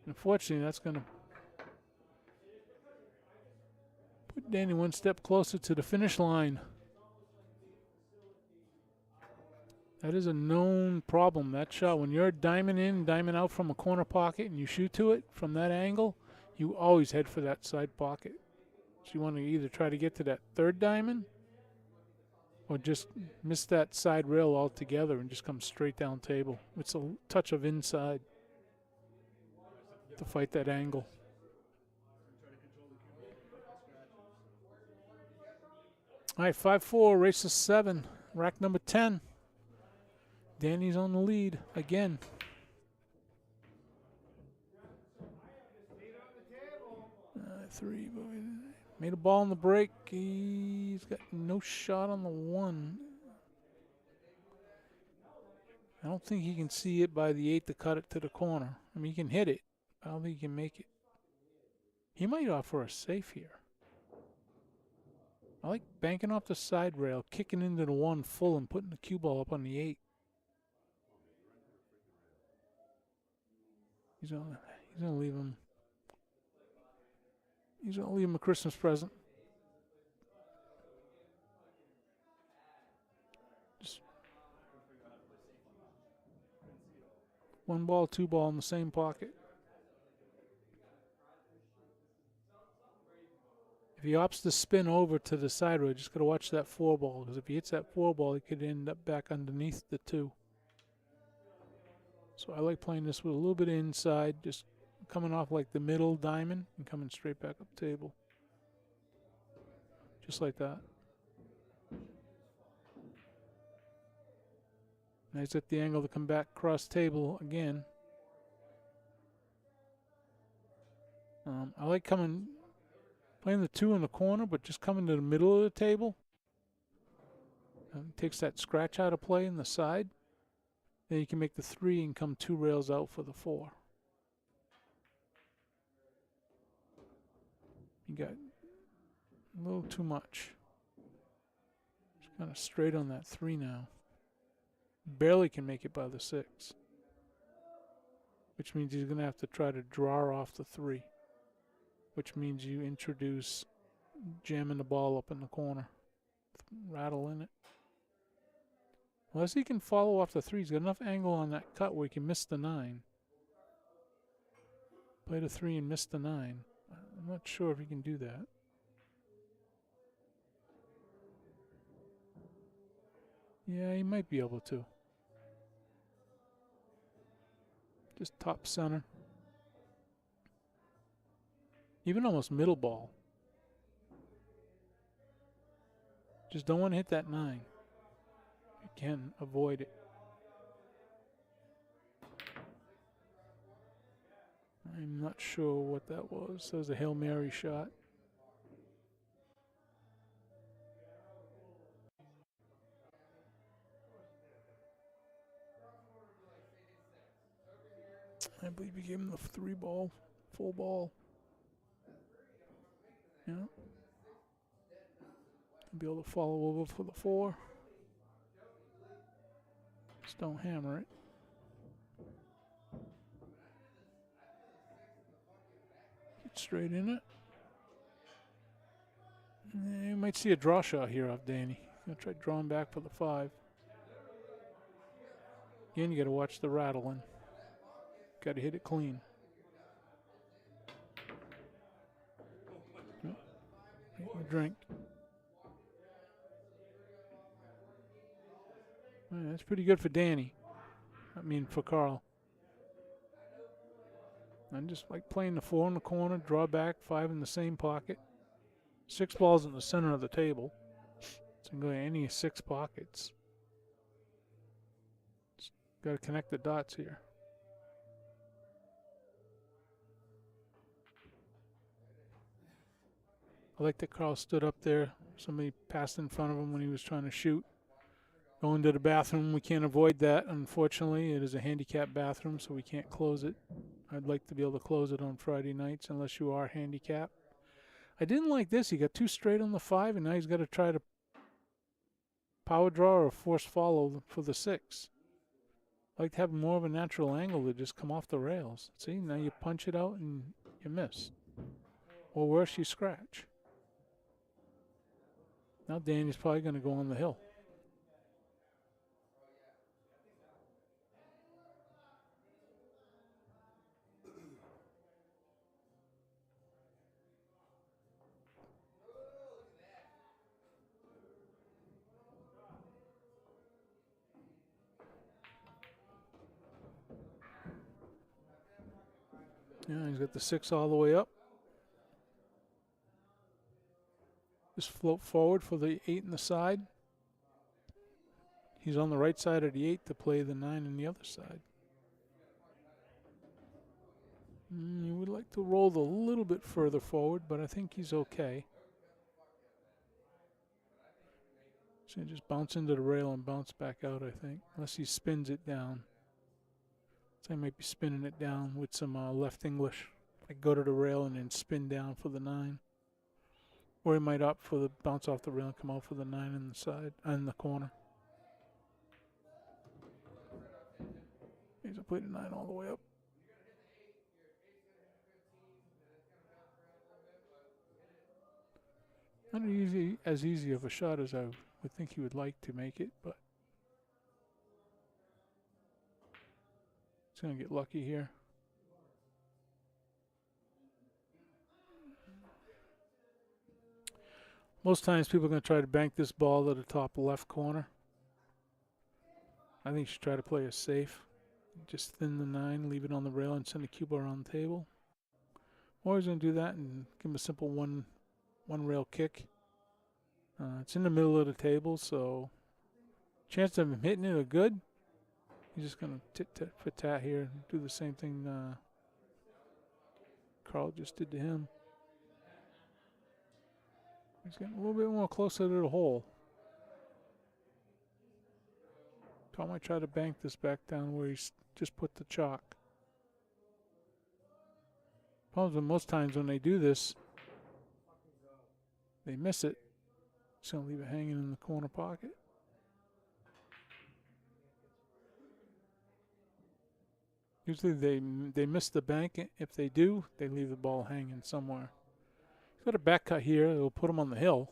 A: Unfortunately, that's going to put Danny 1 step closer to the finish line. That is a known problem. That shot, when you're diamond in, diamond out from a corner pocket and you shoot to it from that angle, you always head for that side pocket. So you want to either try to get to that 3rd diamond or just miss that side rail altogether and just come straight down table. It's a touch of inside to fight that angle. All right, 5-4, race to 7, rack number 10. Danny's on the lead again. 3, made a ball on the break. He's got no shot on the 1. I don't think he can see it by the 8 to cut it to the corner. I mean, he can hit it. I don't think he can make it. He might offer a safe here. I like banking off the side rail, kicking into the 1 full and putting the cue ball up on the 8. He's gonna leave him. He's gonna leave him a Christmas present. Just 1 ball, 2 ball in the same pocket. If he opts to spin over to the side rail, just gotta watch that 4 ball, because if he hits that 4 ball, he could end up back underneath the 2. So I like playing this with a little bit of inside, just coming off like the middle diamond and coming straight back up table. Just like that. Now he's at the angle to come back cross table again. I like playing the 2 in the corner, but just coming to the middle of the table. Takes that scratch out of play in the side. Then you can make the 3 and come 2 rails out for the 4. You got a little too much. Just kind of straight on that 3 now. Barely can make it by the 6. Which means he's going to have to try to draw off the 3. which means you introduce jamming the ball up in the corner, rattle in it. Unless he can follow off the 3, he's got enough angle on that cut where he can miss the 9. Play the 3 and miss the 9. I'm not sure if he can do that. Yeah, he might be able to. Just top center. Even almost middle ball. Just don't want to hit that 9. You can avoid it. I'm not sure what that was. That was a Hail Mary shot. I believe he gave him the 3 ball, full ball. Yeah. Be able to follow over for the 4. Just don't hammer it. Get straight in it. You might see a draw shot here off Danny. Gonna try drawing back for the 5. Again, you got to watch the rattling. Got to hit it clean. Make my drink. Well, that's pretty good for Danny. I mean, for Carl. I'm just like playing the 4 in the corner, draw back, 5 in the same pocket. 6 balls in the center of the table. So you can go to any 6 pockets. Just got to connect the dots here. I like that Carl stood up there. Somebody passed in front of him when he was trying to shoot. Going to the bathroom, we can't avoid that, unfortunately. It is a handicapped bathroom, so we can't close it. I'd like to be able to close it on Friday nights unless you are handicapped. I didn't like this. He got 2 straight on the 5, and now he's got to try to power draw or force follow for the 6. I like to have more of a natural angle to just come off the rails. See, now you punch it out and you miss. Or worse, you scratch. Now Danny's probably going to go on the hill. Yeah, he's got the 6 all the way up. Just float forward for the 8 in the side. He's on the right side of the 8 to play the 9 on the other side. You would like to roll a little bit further forward, but I think he's okay. So just bounce into the rail and bounce back out, I think, unless he spins it down. So I might be spinning it down with some left English. Like go to the rail and then spin down for the 9. Or he might opt for the bounce off the rail and come out for the 9 in the side, in the corner. He's going to play the 9 all the way up. Not as easy of a shot as I would think he would like to make it, but he's going to get lucky here. Most times people are going to try to bank this ball to the top left corner. I think you should try to play it safe. Just thin the 9, leave it on the rail, and send the cue ball around the table. Or he's going to do that and give him a simple one rail kick. It's in the middle of the table, so chance of him hitting it are good. He's just going to tit-tat for tat here and do the same thing Carl just did to him. He's getting a little bit more closer to the hole. Carl might try to bank this back down where he's just put the chalk. Problem is, most times when they do this, they miss it. Just going to leave it hanging in the corner pocket. Usually they miss the bank. If they do, they leave the ball hanging somewhere. He's got a back cut here. It'll put him on the hill.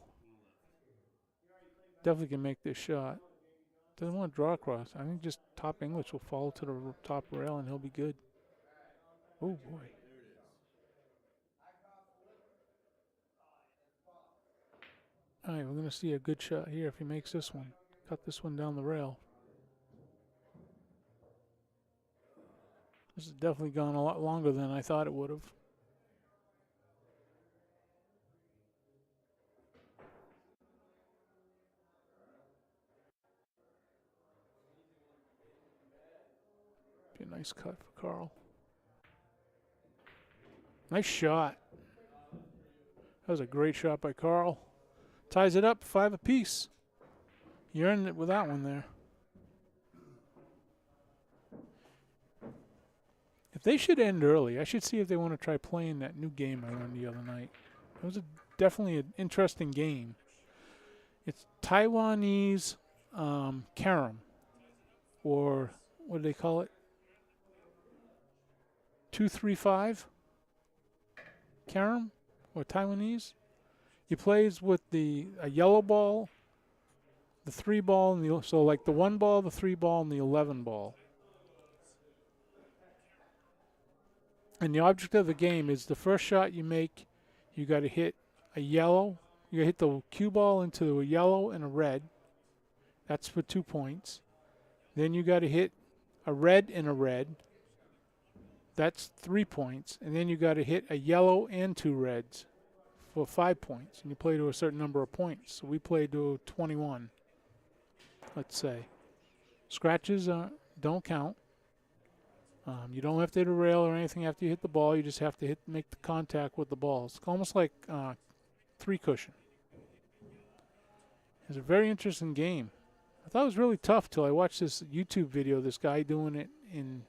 A: Definitely can make this shot. Doesn't want to draw across. I think just top English will fall to the top rail and he'll be good. Oh boy. All right, we're going to see a good shot here if he makes this one. Cut this one down the rail. This has definitely gone a lot longer than I thought it would have. Be a nice cut for Carl. Nice shot. That was a great shot by Carl. Ties it up 5 apiece. You earned it with that one there. If they should end early, I should see if they want to try playing that new game I learned the other night. It was definitely an interesting game. It's Taiwanese carom, or what do they call it? 2-3-5 carom, or Taiwanese. He plays with a yellow ball, the 3 ball, and so like the 1 ball, the 3 ball, and the 11 ball. And the object of the game is the first shot you make, you got to hit a yellow. You got to hit the cue ball into a yellow and a red. That's for 2 points. Then you got to hit a red and a red. That's 3 points. And then you got to hit a yellow and 2 reds for 5 points. And you play to a certain number of points. So we played to 21, let's say. Scratches don't count. You don't have to hit a rail or anything after you hit the ball. You just have to make the contact with the ball. It's almost like 3 cushion. It's a very interesting game. I thought it was really tough till I watched this YouTube video of this guy doing it in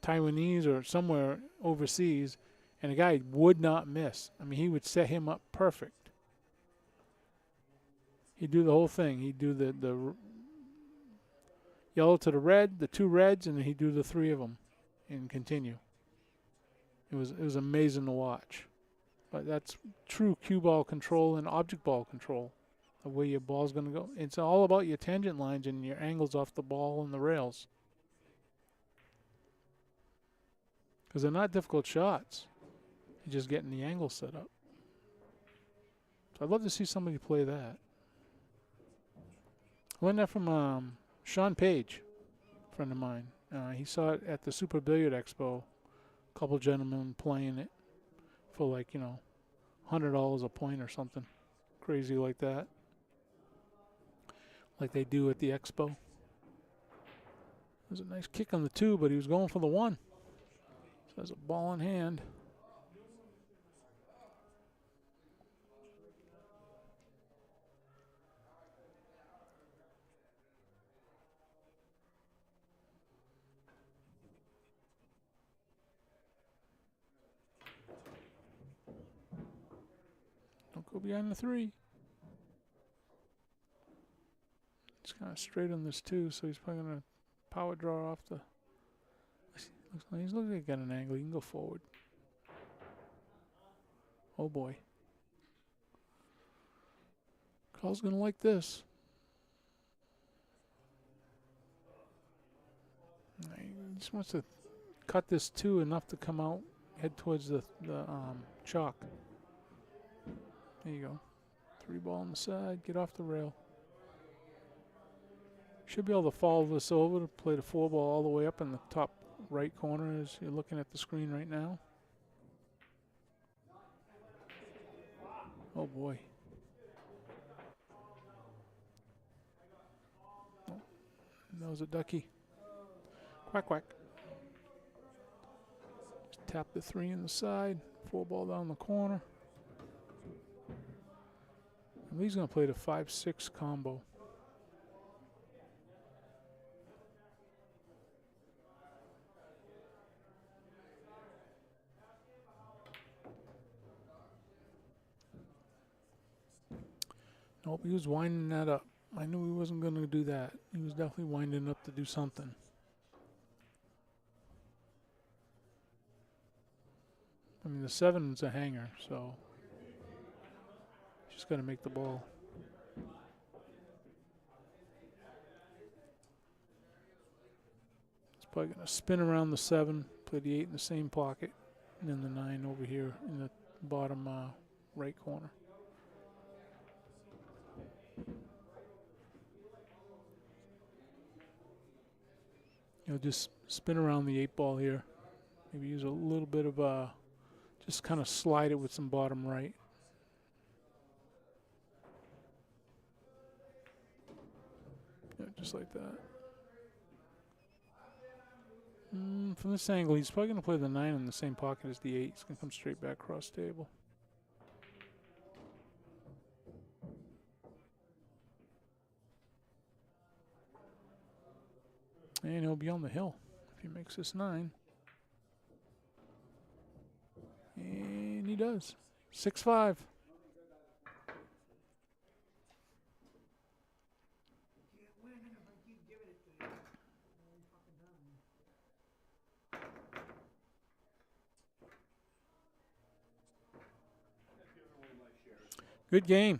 A: Taiwanese or somewhere overseas, and the guy would not miss. I mean, he would set him up perfect. He'd do the whole thing. He'd do the yellow to the red, the 2 reds, and then he'd do the 3 of them and continue. It was amazing to watch. But that's true cue ball control and object ball control, the way your ball's going to go. It's all about your tangent lines and your angles off the ball and the rails. Because they're not difficult shots. You're just getting the angle set up. So I'd love to see somebody play that. I learned that from Sean Page, a friend of mine. He saw it at the Super Billiard Expo. A couple gentlemen playing it for like, $100 a point or something crazy like that. Like they do at the expo. It was a nice kick on the 2, but he was going for the 1. So there's a ball in hand. Don't go behind the 3. It's kind of straight on this 2, so he's probably going to power draw off the... Looks like he's looking like he got an angle. He can go forward. Oh boy. Carl's going to like this. He just wants to cut this 2 enough to come out, head towards the chalk. There you go. 3 ball on the side, get off the rail. Should be able to follow this over to play the 4 ball all the way up in the top right corner as you're looking at the screen right now. Oh boy. Oh, that was a ducky. Quack, quack. Just tap the 3 in the side, 4 ball down the corner. And he's going to play the 5-6 combo. Nope, he was winding that up. I knew he wasn't going to do that. He was definitely winding up to do something. I mean, the 7's a hanger, so Just got to make the ball. It's probably going to spin around the 7, play the 8 in the same pocket, and then the 9 over here in the bottom right corner. He'll just spin around the 8 ball here. Maybe use a little bit of just kind of slide it with some bottom right. Yeah, just like that. From this angle, he's probably going to play the 9 in the same pocket as the 8. He's going to come straight back cross table. And he'll be on the hill if he makes this 9. And he does. 6-5. Good game.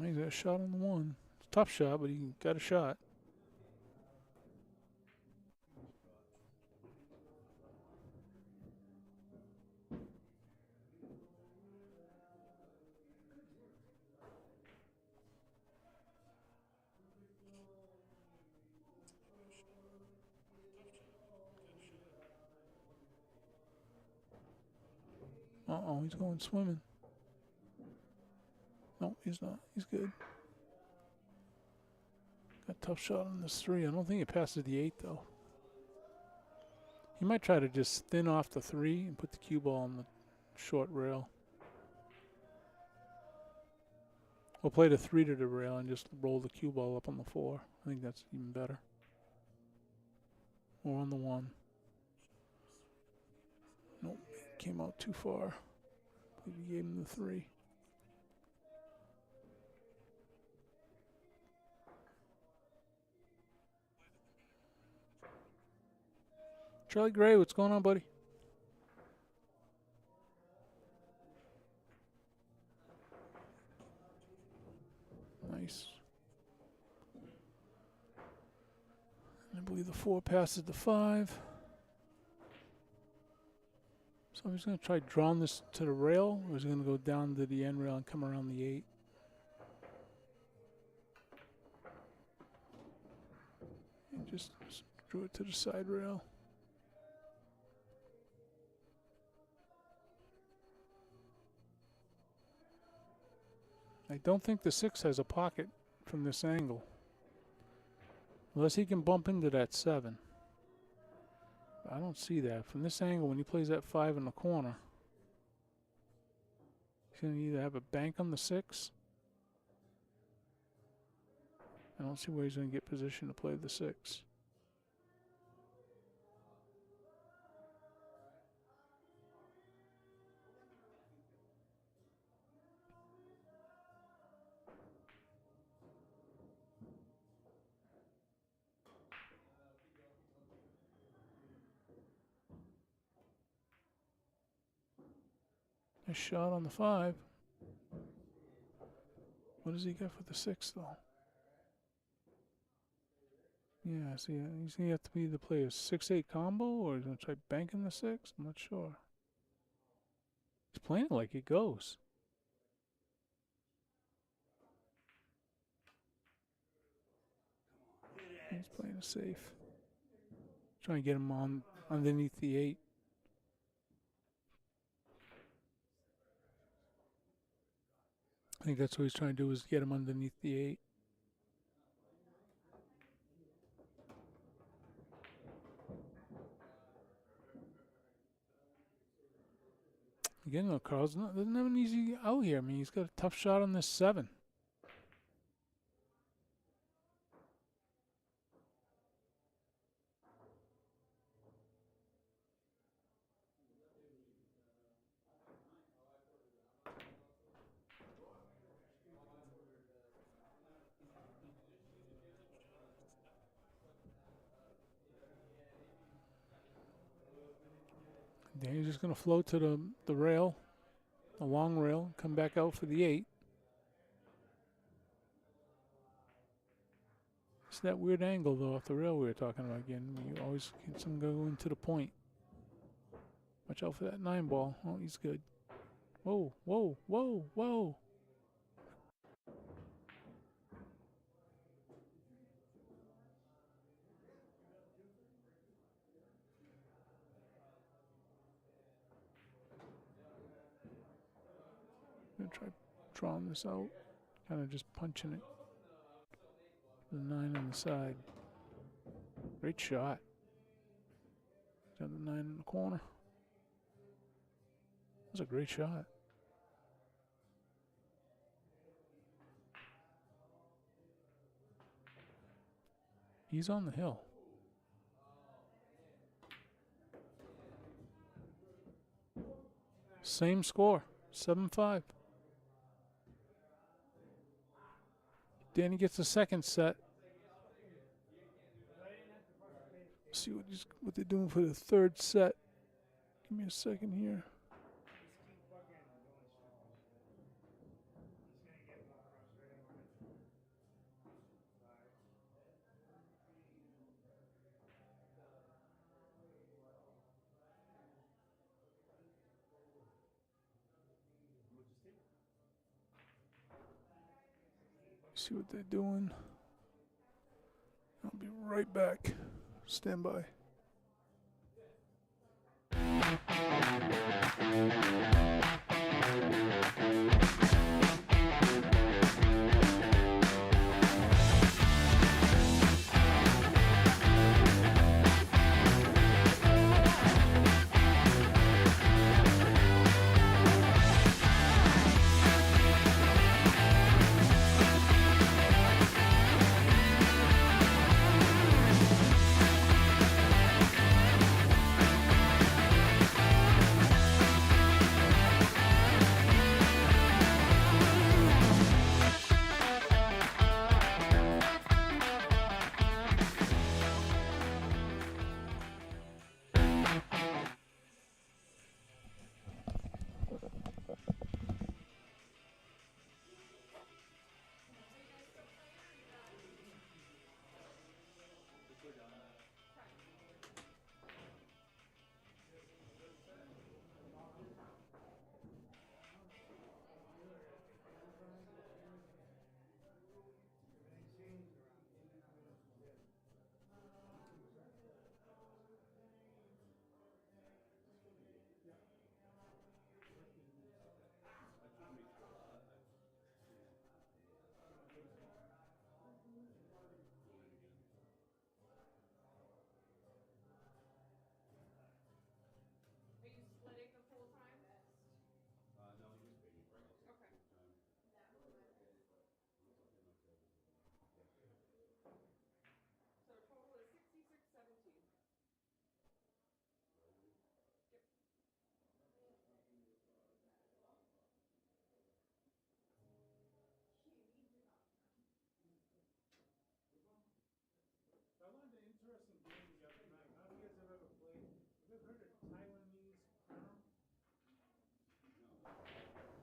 A: He's got a shot on the 1. It's a tough shot, but he got a shot. Uh-oh, he's going swimming. No, he's not. He's good. Got a tough shot on this 3. I don't think it passes the 8, though. He might try to just thin off the 3 and put the cue ball on the short rail. Or play the 3 to the rail and just roll the cue ball up on the 4. I think that's even better. Or on the 1. Nope, came out too far. He gave him the 3. Charlie Gray, what's going on, buddy? Nice. I believe the 4 passes the 5. So he's going to try drawing this to the rail, or is he going to go down to the end rail and come around the 8? And just drew it to the side rail. I don't think the 6 has a pocket from this angle. Unless he can bump into that 7. I don't see that. From this angle, when he plays that 5 in the corner, he's going to either have a bank on the 6. I don't see where he's going to get position to play the 6. A shot on the 5. What does he get for the 6, though? Yeah, see, he's going to have to either play a 6-8 combo or he's going to try banking the 6. I'm not sure. He's playing it like it goes. He's playing it safe. Trying to get him on underneath the 8. I think that's what he's trying to do, is get him underneath the 8. Again, though, Carl's doesn't have an easy out here. I mean, he's got a tough shot on this 7. Danny's just going to float to the rail, the long rail, come back out for the 8. It's that weird angle, though, off the rail we were talking about again. You always get some go into the point. Watch out for that 9 ball. Oh, he's good. Whoa, whoa, whoa, whoa. I'm going to try drawing this out. Kind of just punching it. The 9 on the side. Great shot. Got the 9 in the corner. That's a great shot. He's on the hill. Same score, 7-5. Danny gets the second set. See what they're doing for the third set. Give me a second here. See what they're doing. I'll be right back. Stand by. I learned an interesting game the other night. I don't know if you guys have ever played. Have you ever heard of Taiwanese piano?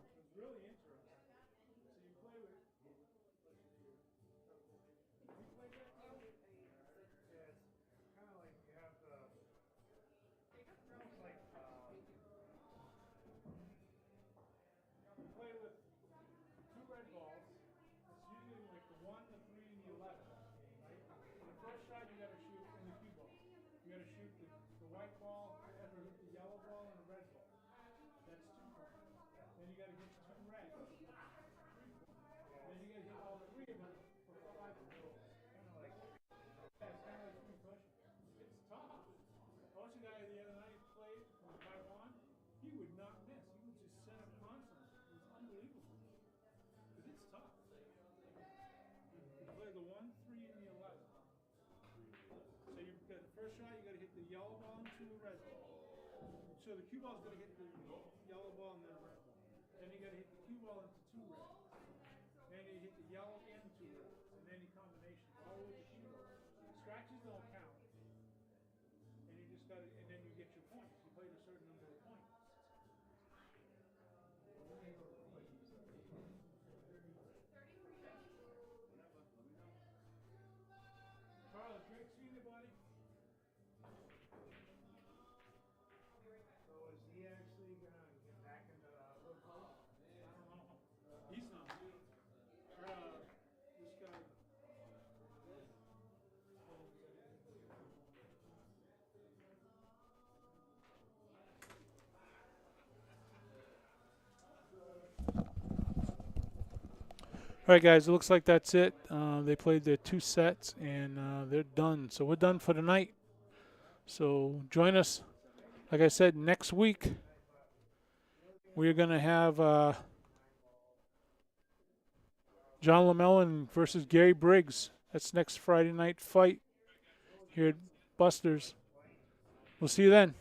A: It was really interesting. So you play with. You played that? Yeah, it's kind of like you have the. It's like you play with 2 red balls. It's usually like the 1, the 3, and the 11. Right? The first shot you got to shoot in the cue ball. You got to shoot the white ball, the yellow ball, and the red ball. That's 2 points. Then you got to hit 2 reds. 3 points. Then you got to hit all 3 of them for 5 points. Yeah, it's kind of like free pushing. It's tough. I watched a guy the other night played from Taiwan. He would not miss. He would just first shot, you got to hit the yellow ball into the red ball. So the cue ball's got to hit the yellow ball and then a red ball. Then you got to hit the cue ball into 2 reds. Then you hit the yellow and 2 reds, and then the combination all with the cue ball. Scratches don't count, and you just got to, and then you get your points. You played a certain number of points. Carl, it's great seeing you, buddy. So is he actually gonna get back into wood polo? I don't know. He's not. This guy. All right, guys. It looks like that's it. They played their 2 sets and they're done. So we're done for the night. So join us. Like I said, next week we're gonna have John LaMellon versus Gary Briggs. That's next Friday night fight here at Buster's. We'll see you then.